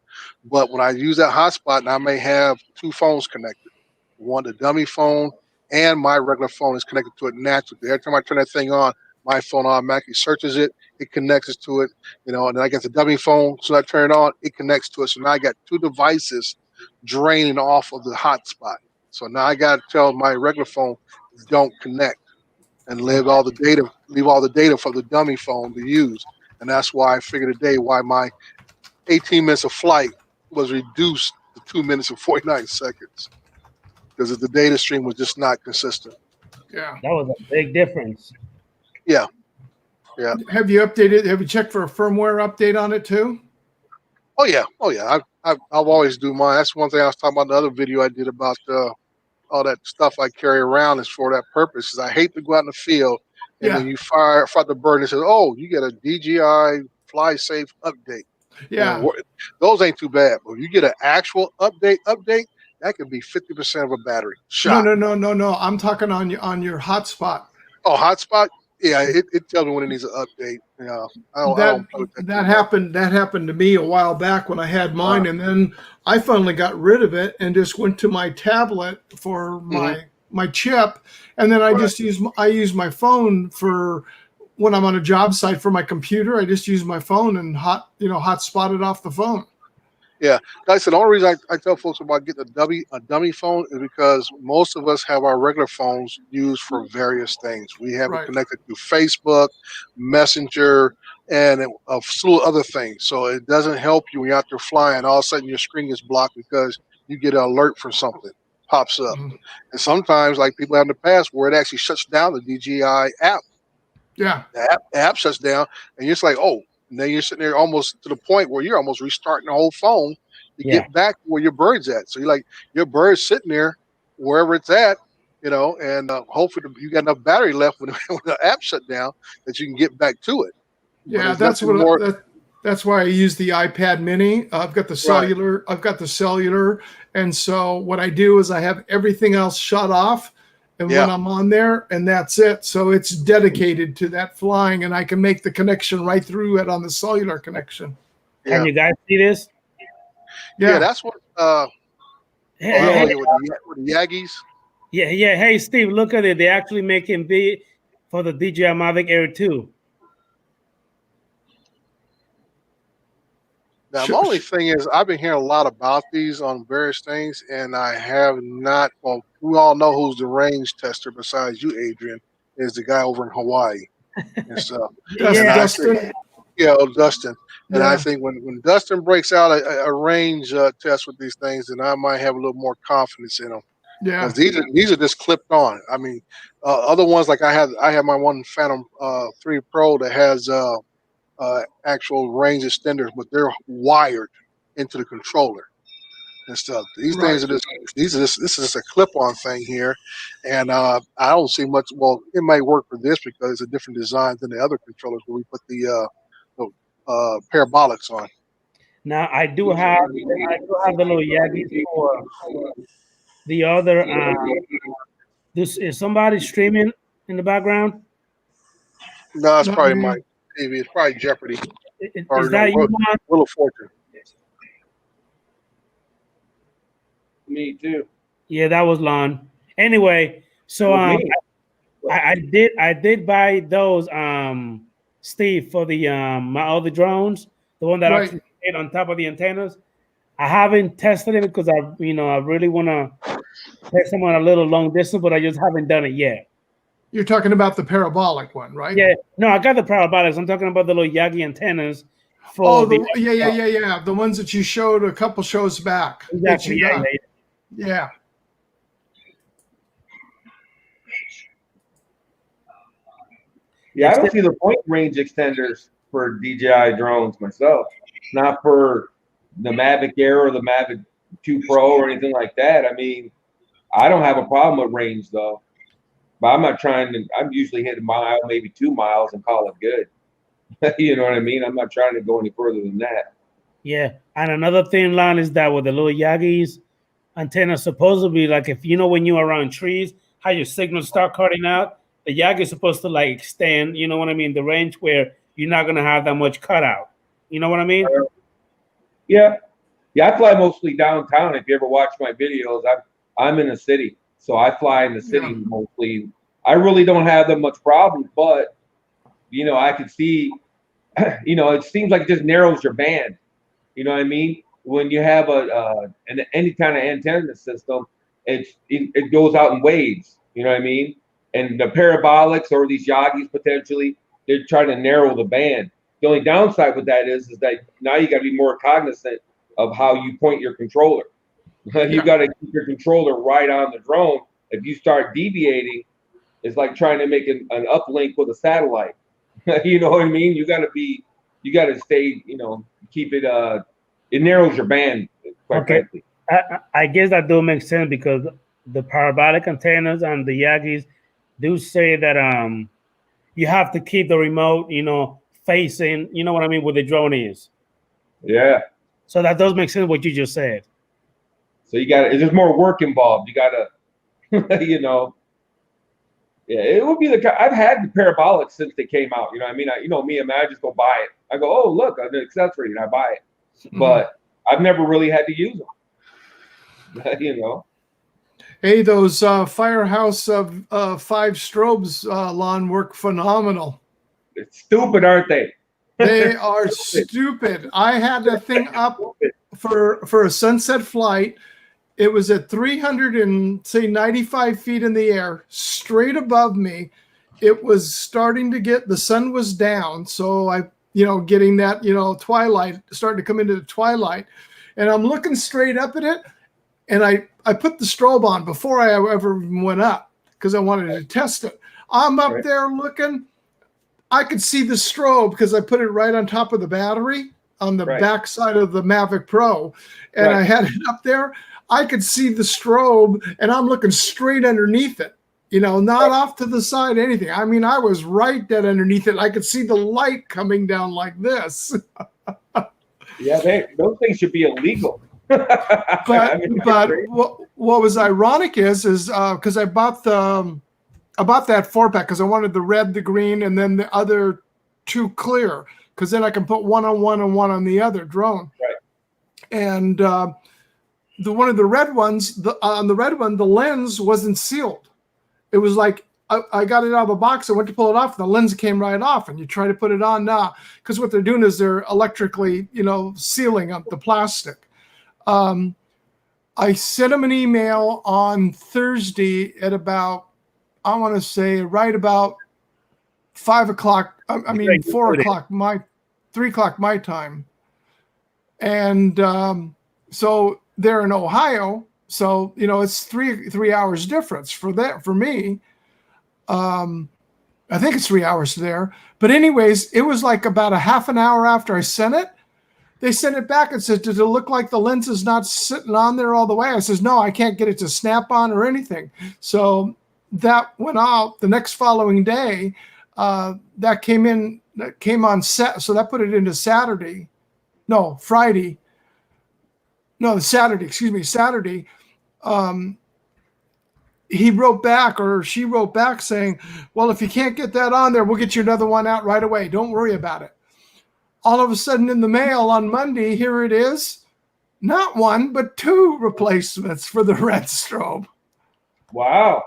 But when I use that hotspot, and I may have two phones connected, one the dummy phone and my regular phone is connected to it naturally. Every time I turn that thing on, my phone automatically searches it, it connects to it, and then I get the dummy phone, so I turn it on, it connects to it. So now I got two devices draining off of the hotspot. So now I got to tell my regular phone, don't connect, and leave all the data for the dummy phone to use. And that's why I figured today why my 18 minutes of flight was reduced to 2 minutes and 49 seconds because the data stream was just not consistent. Yeah. That was a big difference. Yeah. Yeah. Have you updated? Have you checked for a firmware update on it too? Oh yeah. Oh yeah. I've always do mine. That's one thing I was talking about in the other video I did about all that stuff I carry around is for that purpose. Is I hate to go out in the field and then you fire the bird and says, "Oh, you get a DJI Fly Safe update." Yeah. You know, those ain't too bad. But if you get an actual update, that could be 50% of a battery shot. No. I'm talking on your hotspot. Oh, hotspot. Yeah, it tells me when it needs an update. Yeah, I don't that happened to me a while back when I had mine, and then I finally got rid of it and just went to my tablet for my chip, and then I just use my phone for when I'm on a job site for my computer. I just use my phone and hotspot it off the phone. Yeah, like I said, the only reason I tell folks about getting a dummy phone is because most of us have our regular phones used for various things. We have it connected to Facebook, Messenger, and a slew of other things. So it doesn't help you when you're out there flying. All of a sudden, your screen gets blocked because you get an alert for something pops up. And sometimes, like people have in the past, where it actually shuts down the DJI app. Yeah, the app shuts down, and you're just like, oh. And then you're sitting there almost to the point where you're almost restarting the whole phone to get back where your bird's at. So you're like, your bird's sitting there wherever it's at, and hopefully you got enough battery left when the app shut down that you can get back to it. Yeah, that's why I use the iPad Mini. I've got the cellular. I've got the cellular, and so what I do is I have everything else shut off. And when I'm on there, and that's it. So it's dedicated to that flying, and I can make the connection right through it on the cellular connection. Can you guys see this? Yeah, that's what. with the Yagis. Yeah. Hey, Steve, look at it. They're actually making B for the DJI Mavic Air 2. Now, the only thing is, I've been hearing a lot about these on various things, and I have not. Well, we all know who's the range tester besides you, Adrian, is the guy over in Hawaii and stuff. Dustin. Dustin. And I think when Dustin breaks out a range test with these things, then I might have a little more confidence in them. Yeah, these are just clipped on. I mean, other ones like I have my one Phantom 3 Pro that has actual range extenders, but they're wired into the controller and stuff. These things are this is just a clip-on thing here, and I don't see much. Well, it might work for this because it's a different design than the other controllers where we put the parabolics on. Now I do have the little Yagi for the other. This is somebody streaming in the background. No, it's probably my TV. It's probably Jeopardy. Is that you, Wheel of Fortune? Me too. Yeah, that was Lon. Anyway, so I did buy those Steve for the my other drones, the one that actually stayed on top of the antennas. I haven't tested it because I really want to test them on a little long distance, but I just haven't done it yet. You're talking about the parabolic one, right? Yeah. No, I got the parabolics. I'm talking about the little Yagi antennas. For yeah. The ones that you showed a couple shows back. Exactly. Yeah. Yeah, I don't see the point range extenders for DJI drones myself. Not for the Mavic Air or the Mavic 2 Pro or anything like that. I mean, I don't have a problem with range though. But I'm not trying to. I'm usually hitting a mile, maybe 2 miles, and call it good. You know what I mean? I'm not trying to go any further than that. Yeah, and another thing, Lon, is that with the little Yagis antenna, supposedly, like if when you're around trees, how your signals start cutting out, the Yagi is supposed to like extend. You know what I mean? The range where you're not gonna have that much cutout. You know what I mean? Yeah. I fly mostly downtown. If you ever watch my videos, I'm in a city. So I fly in the city mostly. I really don't have that much problem, but I could see, it seems like it just narrows your band. You know what I mean? When you have any kind of antenna system, it goes out in waves. You know what I mean? And the parabolics or these Yagis potentially, they're trying to narrow the band. The only downside with that is that now you got to be more cognizant of how you point your controller. You got to keep your controller right on the drone. If you start deviating, it's like trying to make an uplink with a satellite. You know what I mean? You got to stay, keep it, it narrows your band, quite frankly. I guess that do make sense because the parabolic antennas and the Yagis do say that you have to keep the remote, facing, you know what I mean, where the drone is. Yeah. So that does make sense what you just said. So there's more work involved. You got to, yeah, it would be I've had the parabolics since they came out. You know what I mean? I just go buy it. I go, oh, look, an accessory, and I buy it. But I've never really had to use them. Hey, those Firehouse 5 strobes, Lon, work phenomenal. It's stupid, aren't they? They are stupid. I had that thing up for a sunset flight. It was at 395 feet in the air, straight above me. It was starting to the sun was down. So I, getting that, twilight, starting to come into the twilight. And I'm looking straight up at it. And I put the strobe on before I ever went up because I wanted to test it. I'm up there looking. I could see the strobe because I put it right on top of the battery on the back side of the Mavic Pro. And I had it up there. I could see the strobe and I'm looking straight underneath it, not off to the side, anything. I mean, I was right dead underneath it. I could see the light coming down like this. Yeah, those things should be illegal. But what was ironic is because I bought that 4-pack because I wanted the red, the green, and then the other 2 clear because then I can put one on one and one on the other drone. Right. And one of the red ones, on the red one, the lens wasn't sealed. It was like I got it out of the box. I went to pull it off, and the lens came right off. And you try to put it on now because what they're doing is they're electrically, sealing up the plastic. I sent them an email on Thursday at about, I want to say right about 5 o'clock. 4 o'clock, 3 o'clock my time. And so they're in Ohio. So, it's three hours difference for me. I think it's 3 hours there. But anyways, it was like about a half an hour after I sent it. They sent it back and said, does it look like the lens is not sitting on there all the way? I says, no, I can't get it to snap on or anything. So that went out the next following day. That came on set. So that put it into Saturday. No, Friday. No, Saturday. He wrote back or she wrote back saying, well, if you can't get that on there, we'll get you another one out right away. Don't worry about it. All of a sudden in the mail on Monday, here it is. Not 1, but 2 replacements for the red strobe. Wow.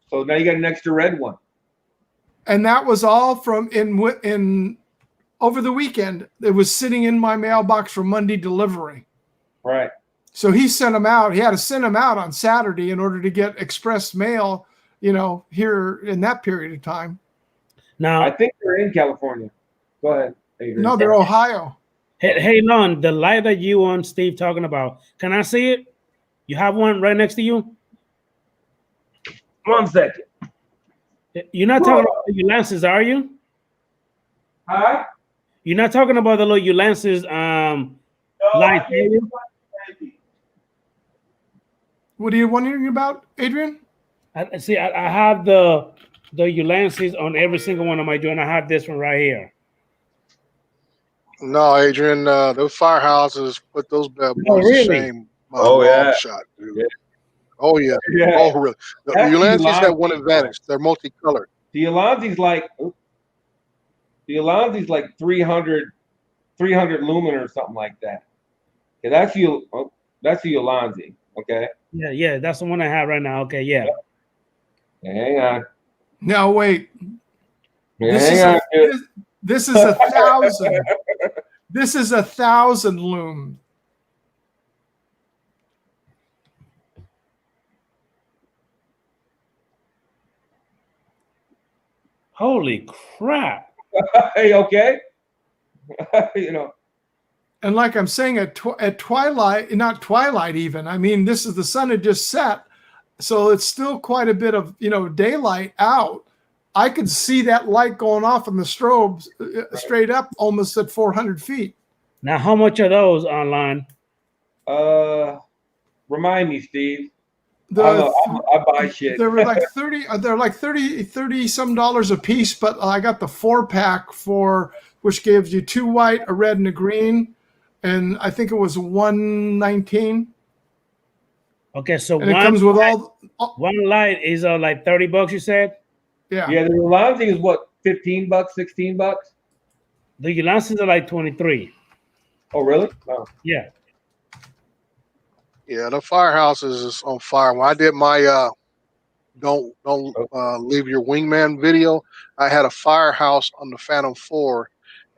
So now you got an extra red one. And that was all from in over the weekend. It was sitting in my mailbox for Monday delivery. Right. So he sent them out. He had to send them out on Saturday in order to get express mail, here in that period of time. Now, I think they're in California. Go ahead, Adrian. No, they're Ohio. Hey, Lon, the light that you and Steve talking about, can I see it? You have one right next to you? 1 second. You're not talking about the Ulances, are you? Huh? You're not talking about the little Ulances light, are you? What are you wondering about, Adrian? I see. I have the Ulances on every single one of my joint. I have this one right here. No, Adrian, those firehouses put those bad boys to shame. Shot, dude. Yeah. Oh yeah. Oh really? The Ulances have one advantage. They're multicolored. The Ulanzi's like 300 lumen or something like that. Okay, that's the Ulanzi. Okay. Yeah, that's the one I have right now. Okay, yeah. Hang on. Now wait. This is 1,000. This is 1,000 lumen. Holy crap! Hey, okay. And like I'm saying, at twilight, not twilight even. I mean, this is the sun had just set, so it's still quite a bit of daylight out. I could see that light going off in the strobes straight up, almost at 400 feet. Now, how much are those online? Remind me, Steve. The, I buy shit. They were like 30. They're like 30 some dollars a piece. But I got the 4-pack which gives you 2 white, a red, and a green, and I think it was $119. Okay, so and it comes with one light is like $30. You said. Yeah. Yeah, the Ulanzi is what, $15, $16? The Ulanzis are like 23. Oh, really? Oh. Yeah. Yeah, the firehouse is on fire. When I did my don't leave your wingman video, I had a firehouse on the Phantom 4,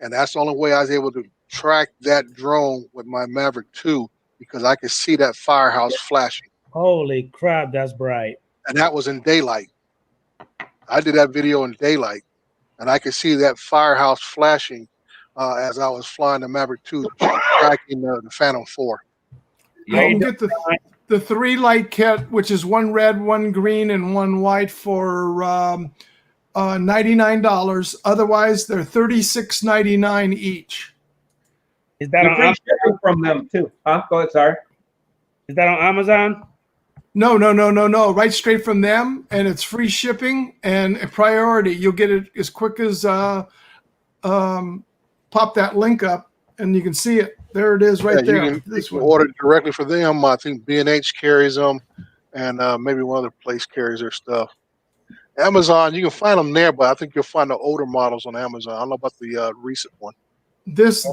and that's the only way I was able to track that drone with my Maverick 2 because I could see that firehouse flashing. Holy crap, that's bright. And that was in daylight. I did that video in daylight, and I could see that firehouse flashing as I was flying the Maverick 2, tracking the Phantom 4. You can get the 3 light kit, which is 1 red, 1 green, and 1 white for $99. Otherwise, they're $36.99 each. Is that You're on free shipping from them too? Huh? Go ahead. Sorry. Is that on Amazon? No. Right straight from them, and it's free shipping and a priority. You'll get it as quick as pop that link up, and you can see it. There it is, right there. You can order it directly for them. I think B&H carries them, and maybe one other place carries their stuff. Amazon, you can find them there, but I think you'll find the older models on Amazon. I don't know about the recent one. This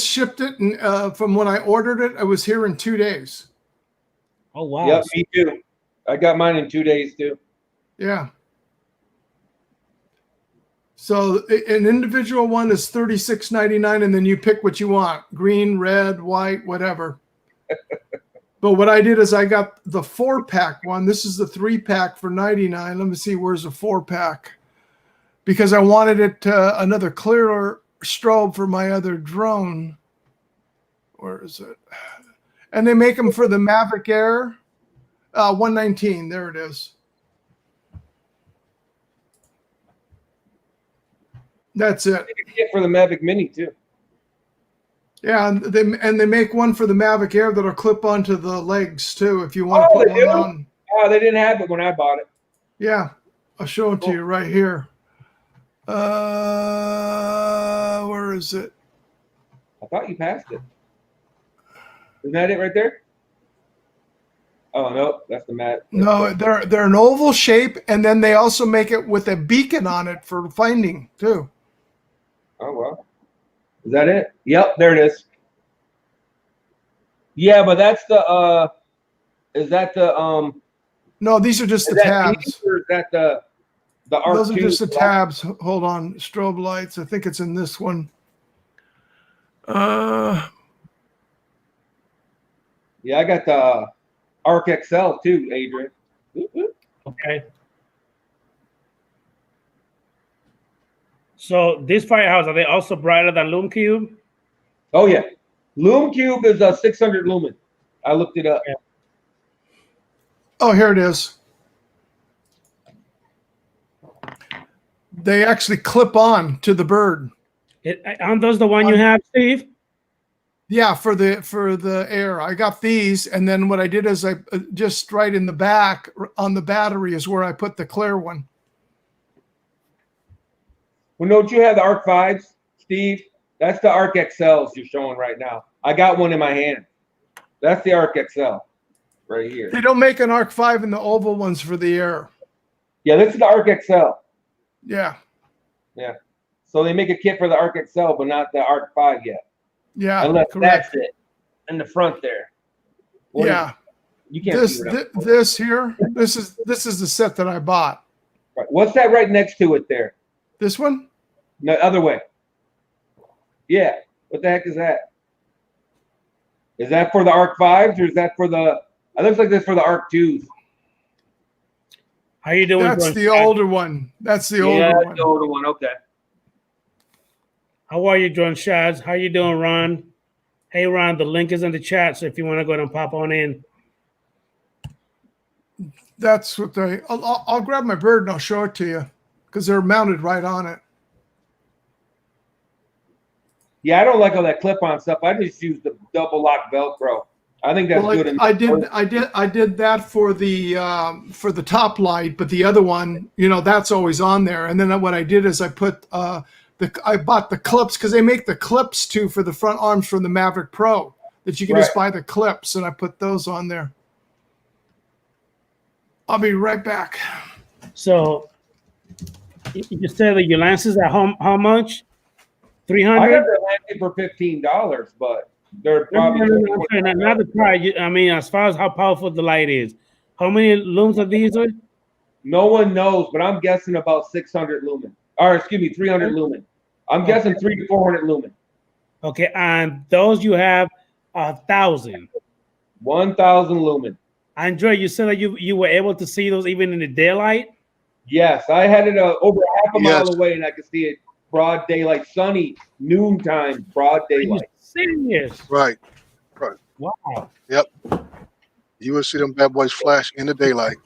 shipped it, and from when I ordered it, I was here in 2 days. Oh wow! Yep, me too. I got mine in 2 days too. Yeah. So an individual one is $36.99, and then you pick what you want: green, red, white, whatever. But what I did is I got the 4-pack one. This is the 3-pack for $99. Let me see, where's the 4-pack? Because I wanted it another clearer strobe for my other drone. Where is it? And they make them for the Mavic Air. $119. There it is. That's it. You can get for the Mavic Mini too. Yeah, and they make one for the Mavic Air that'll clip onto the legs too if you want to put one on. Oh, they didn't have it when I bought it. Yeah, I'll show it to you right here. Where is it? I thought you passed it. Isn't that it right there? Oh no, that's the mat. No, they're an oval shape, and then they also make it with a beacon on it for finding too. Oh well. Is that it? Yep, there it is. Yeah, but that's the is that the No, these are just the tabs. Or is that the R2? Those are just the tabs. Hold on, strobe lights. I think it's in this one. Yeah, I got the Arc XL too, Adrian. Okay. So this firehouse, are they also brighter than Lume Cube? Oh yeah, Lume Cube is a 600 lumen. I looked it up. Yeah. Oh, here it is. They actually clip on to the bird. Aren't those the one you have, Steve? Yeah, for the Air. I got these, and then what I did is I just right in the back on the battery is where I put the clear one. Well, don't you have the Arc 5s, Steve? That's the Arc XLs you're showing right now. I got one in my hand. That's the Arc XL right here. They don't make an Arc 5 in the oval ones for the Air. Yeah, this is the Arc XL. Yeah. Yeah. So they make a kit for the Arc XL, but not the Arc 5 yet. Yeah. Unless correct. that's it in the front there. What yeah. You can't see this here. This is the set that I bought. Right. What's that right next to it there? This one? No, other way. Yeah. What the heck is that? Is that for the Arc 5s or is that for the? It looks like this for the Arc 2s. How you doing? That's the older one. That's the older one. The older one. Okay. How are you doing, Shaz? How you doing, Ron? Hey, Ron, the link is in the chat. So if you want to go ahead and pop on in. That's what I'll grab my bird and I'll show it to you because they're mounted right on it. Yeah, I don't like all that clip-on stuff. I just use the double lock Velcro. I think that's good. I did that for the top light, but the other one, that's always on there. And then what I did is I put I bought the clips because they make the clips too for the front arms from the Maverick Pro that you can just buy the clips, and I put those on there. I'll be right back. So you said that your lenses at how much? 300. I got the Lancer for $15, but they're probably not the price. I mean, as far as how powerful the light is, how many lumens are these? No one knows, but I'm guessing about 600 lumen. Or excuse me, 300 lumen. I'm guessing 300 to 400 lumen. Okay, and those you have 1,000. 1,000 lumen. Andre, you said that you were able to see those even in the daylight? Yes, I had it over half a mile away, and I could see it broad daylight, sunny, noontime, broad daylight. Serious? Right. Wow. Yep. You will see them bad boys flash in the daylight.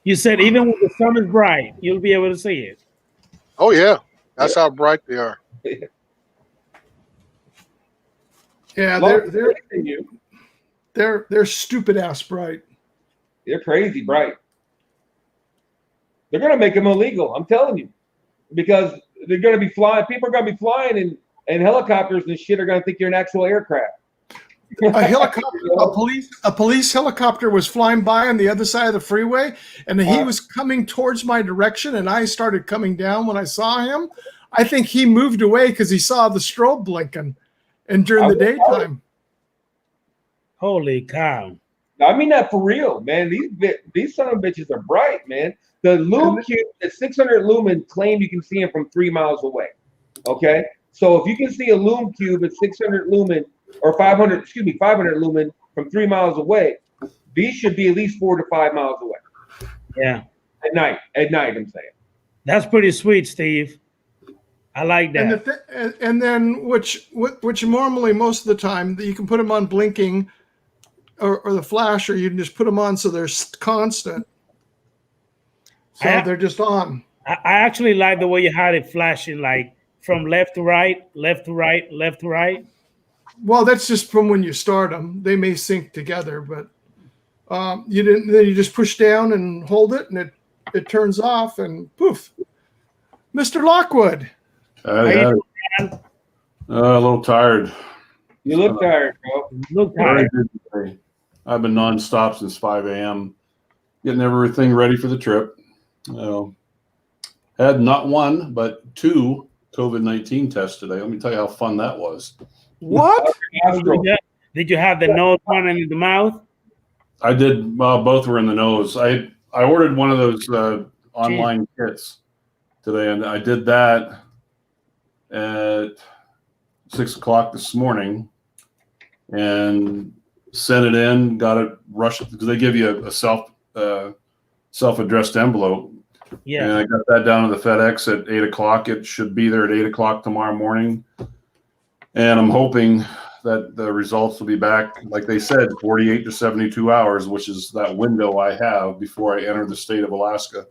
You said even when the sun is bright, you'll be able to see it. Oh yeah, that's how bright they are. Yeah, they're stupid ass bright. They're crazy bright. They're gonna make them illegal. I'm telling you, because they're gonna be flying. People are gonna be flying and helicopters and shit are gonna think you're an actual aircraft. A helicopter, a police helicopter was flying by on the other side of the freeway, and he was coming towards my direction, and I started coming down when I saw him. I think he moved away because he saw the strobe blinking, and during the daytime. Holy cow! I mean that for real, man. These son of bitches are bright, man. The Lume Cube, the 600 lumen, claim you can see them from 3 miles away. Okay, so if you can see a Lume Cube at 600 lumen or 500 lumen from 3 miles away, these should be at least 4 to 5 miles away. Yeah. At night, I'm saying. That's pretty sweet, Steve. I like that. And then which normally most of the time you can put them on blinking or the flash, or you can just put them on so they're constant. So they're just on. I actually like the way you had it flashing, like from left to right, left to right, left to right. Well, that's just from when you start them. They may sync together, but you didn't. Then you just push down and hold it, and it turns off, and poof. Mr. Lockwood. A little tired. You look tired, bro. You look tired. I've been nonstop since 5 a.m. getting everything ready for the trip. Had not one, but 2 COVID-19 tests today. Let me tell you how fun that was. What? Did you have the nose one and the mouth? I did. Both were in the nose. I ordered one of those online kits today, and I did that at 6 o'clock this morning, and sent it in. Got it rushed because they give you a self-addressed envelope. Yeah. And I got that down to the FedEx at 8 o'clock. It should be there at 8 o'clock tomorrow morning. And I'm hoping that the results will be back, like they said, 48 to 72 hours, which is that window I have before I enter the state of Alaska.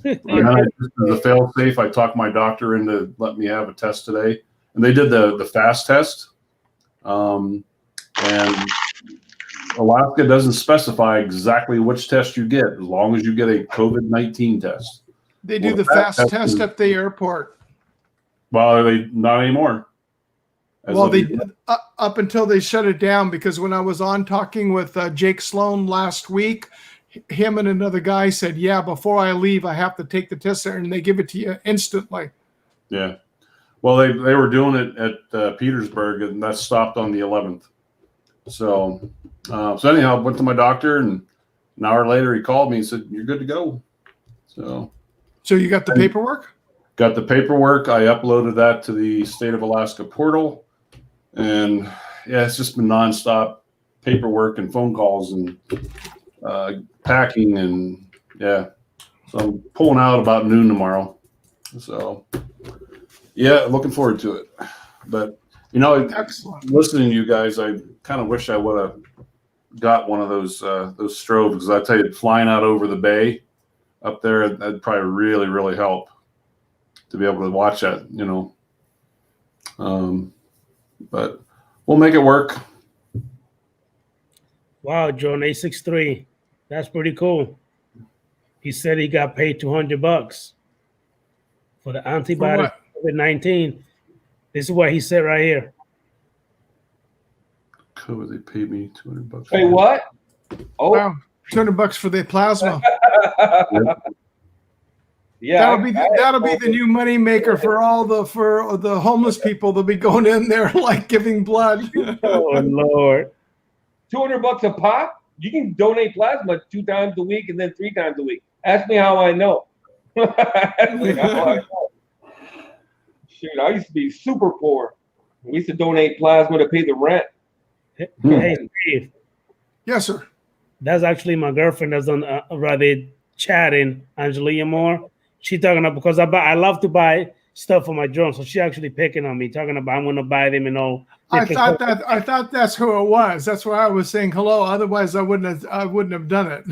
And then as a fail-safe, I talked my doctor into letting me have a test today. And they did the fast test. And Alaska doesn't specify exactly which test you get, as long as you get a COVID-19 test. They do the fast test at the airport. Well, they not anymore. Well, they up until they shut it down, because when I was on talking with Jake Sloan last week, him and another guy said, yeah, before I leave, I have to take the test there, and they give it to you instantly. Yeah. Well, they were doing it at Petersburg, and that stopped on the 11th. So anyhow, went to my doctor, and an hour later he called me and said, you're good to go. So you got the paperwork? Got the paperwork. I uploaded that to the State of Alaska portal. And yeah, it's just been nonstop paperwork and phone calls and packing, and yeah. So I'm pulling out about noon tomorrow. So yeah, looking forward to it. But You know, Excellent. listening to you guys, I kind of wish I would have got one of those strobes, because I tell you, flying out over the bay up there, that'd probably really, really help to be able to watch that, you know. But we'll make it work. Wow, John, 863. That's pretty cool. He said he got paid $200 for the antibiotic COVID-19. This is what he said right here. COVID, they paid me $200. Hey, what? Oh, Wow, $200 for the plasma. yeah. That'll be the new money maker for the homeless people. They'll be going in there like giving blood. Oh Lord. $200 a pop. You can donate plasma 2 times a week and then 3 times a week. Ask me how I know. Ask me how I know. Shoot, I used to be super poor. We used to donate plasma to pay the rent. Hey, Steve. Yes, sir. That's actually my girlfriend that's on rather chatting, Angelia Moore. She talking about, because I love to buy stuff for my drone, so she actually picking on me, talking about I'm gonna buy them and all. I thought that's who it was. That's why I was saying hello. Otherwise, I wouldn't have done it.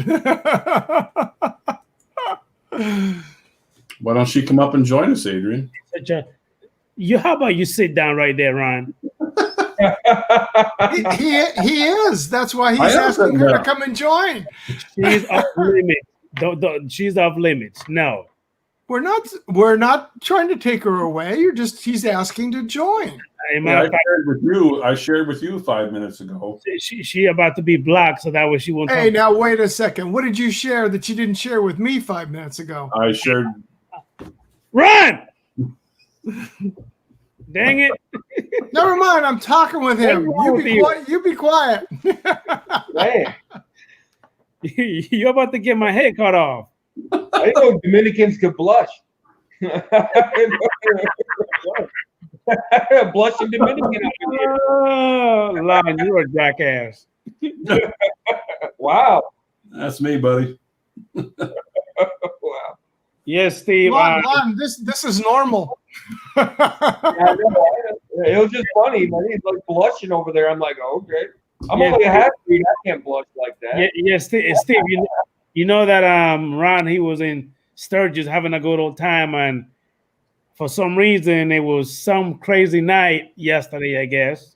Why don't you come up and join us, Adrian? How about you sit down right there, Ron? he is. That's why he's asking her to come and join. She's off limits. She's off limits. No. We're not trying to take her away. He's asking to join. Yeah, I shared with you 5 minutes ago. She about to be blocked, so that way she won't. Hey, now wait a second. What did you share that you didn't share with me 5 minutes ago? I shared. Run! Dang it! Never mind. I'm talking with him. You be quiet. Man, you're about to get my head cut off. I didn't know Dominicans could blush. Blushing Dominican up in here. Oh, Lon, you're a jackass. Wow. That's me, buddy. Wow. Yes, Steve. Lon, this is normal. Yeah, I know. It was just funny, man. He's like blushing over there. I'm like, oh, okay. I'm only a half breed. I can't blush like that. Yes, Steve. You know that Ron, he was in Sturgis having a good old time, and for some reason it was some crazy night yesterday, I guess.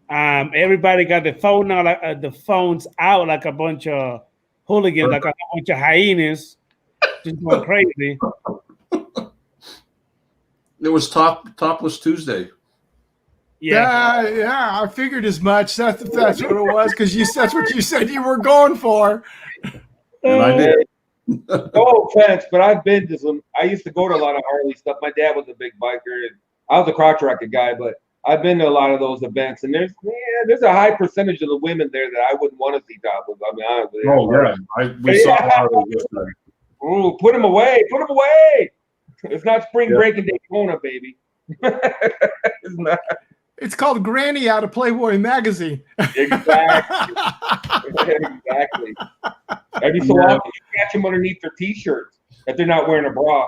Everybody got the phone out, the phones out like a bunch of hooligans, like a bunch of hyenas, just going crazy. It was Topless Tuesday. Yeah, I figured as much. That's what it was, because that's what you said you were going for. And I did. No offense, but I've been to some. I used to go to a lot of Harley stuff. My dad was a big biker, and I was a crotch rocket guy. But I've been to a lot of those events, and there's a high percentage of the women there that I wouldn't want to see topless. I'll be honest with you. Oh yeah, we saw a lot of those yesterday. Ooh, put them away! Put them away! It's not spring break in Daytona, baby. It's not. It's called Granny out of Playboy magazine. Exactly. Exactly. Every so often you catch them underneath their t-shirts if they're not wearing a bra.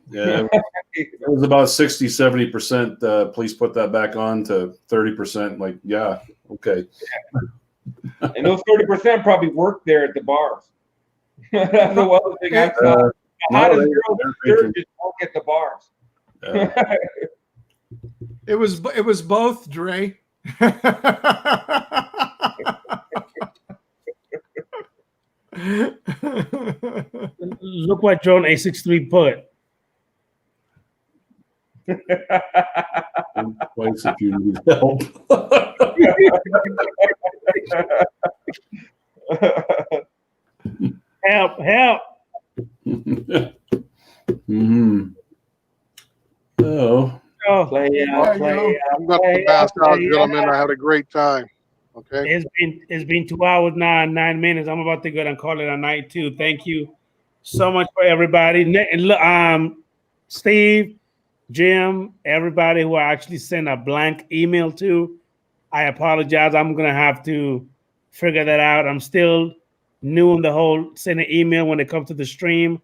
Yeah, it was about 60-70%. Please put that back on to 30%. Like, yeah, okay. And those 30% probably work there at the bars. That's the other thing I saw. The hottest girls just work at the bars. Yeah. It was both, Dre. Look what John 863 put. Twice if you need help. Help. Mm-hmm. Oh. Play out. I'm going to pass out, gentlemen. I had a great time. Okay. It's been 2 hours now and 9 minutes. I'm about to go and call it a night too. Thank you so much for everybody. Steve, Jim, everybody who I actually sent a blank email to, I apologize. I'm gonna have to figure that out. I'm still new in the whole sending email when it comes to the stream.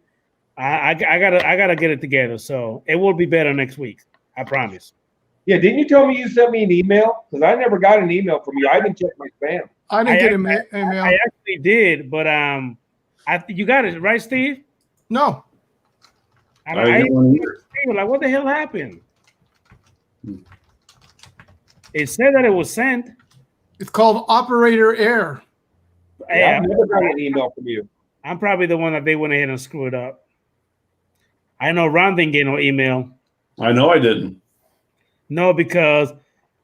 I gotta get it together. So it will be better next week. I promise. Yeah, didn't you tell me you sent me an email? Because I never got an email from you. I didn't check my spam. I didn't get an email. I actually did, but you got it right, Steve. No. I like, what the hell happened? It said that it was sent. It's called operator error. Yeah, I've never got an email from you. I'm probably the one that they went ahead and screwed up. I know Ron didn't get no email. I know I didn't. No, because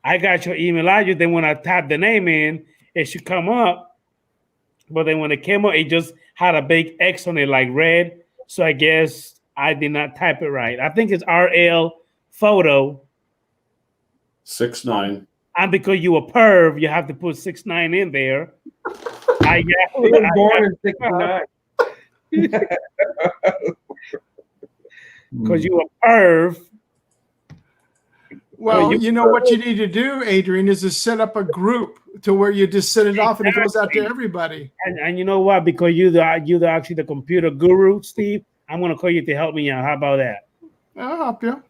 I got your email address. Then when I typed the name in, it should come up. But then when it came up, it just had a big X on it, like red. So I guess I did not type it right. I think it's RL Photo. 6'9". And because you a perv, you have to put 6'9" in there. He was born in '69. Because you a perv. Well, you know what you need to do, Adrian, is to set up a group to where you just set it off and it goes out to everybody. And you know what? Because you're actually the computer guru, Steve. I'm gonna call you to help me out. How about that? I'll help you.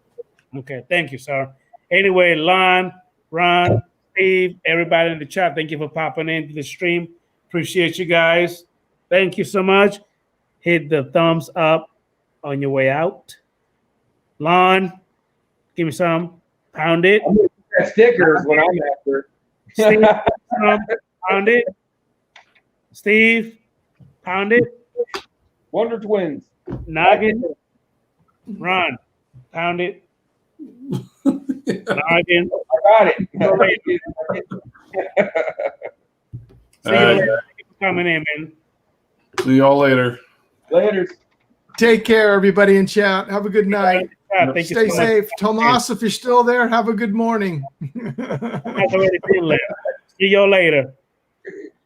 Okay, thank you, sir. Anyway, Lon, Ron, Steve, everybody in the chat, thank you for popping into the stream. Appreciate you guys. Thank you so much. Hit the thumbs up on your way out. Lon, give me some. Pound it. I'm gonna put that sticker when I'm after. Steve, pound it. Steve, pound it. Wonder Twins. Noggin. Ron, pound it. Noggin. I got it. See you later. Thank you for coming in, man. See y'all later. Later. Take care, everybody in chat. Have a good night. Thank you Stay so safe. much. Tomas, if you're still there, have a good morning. See you later.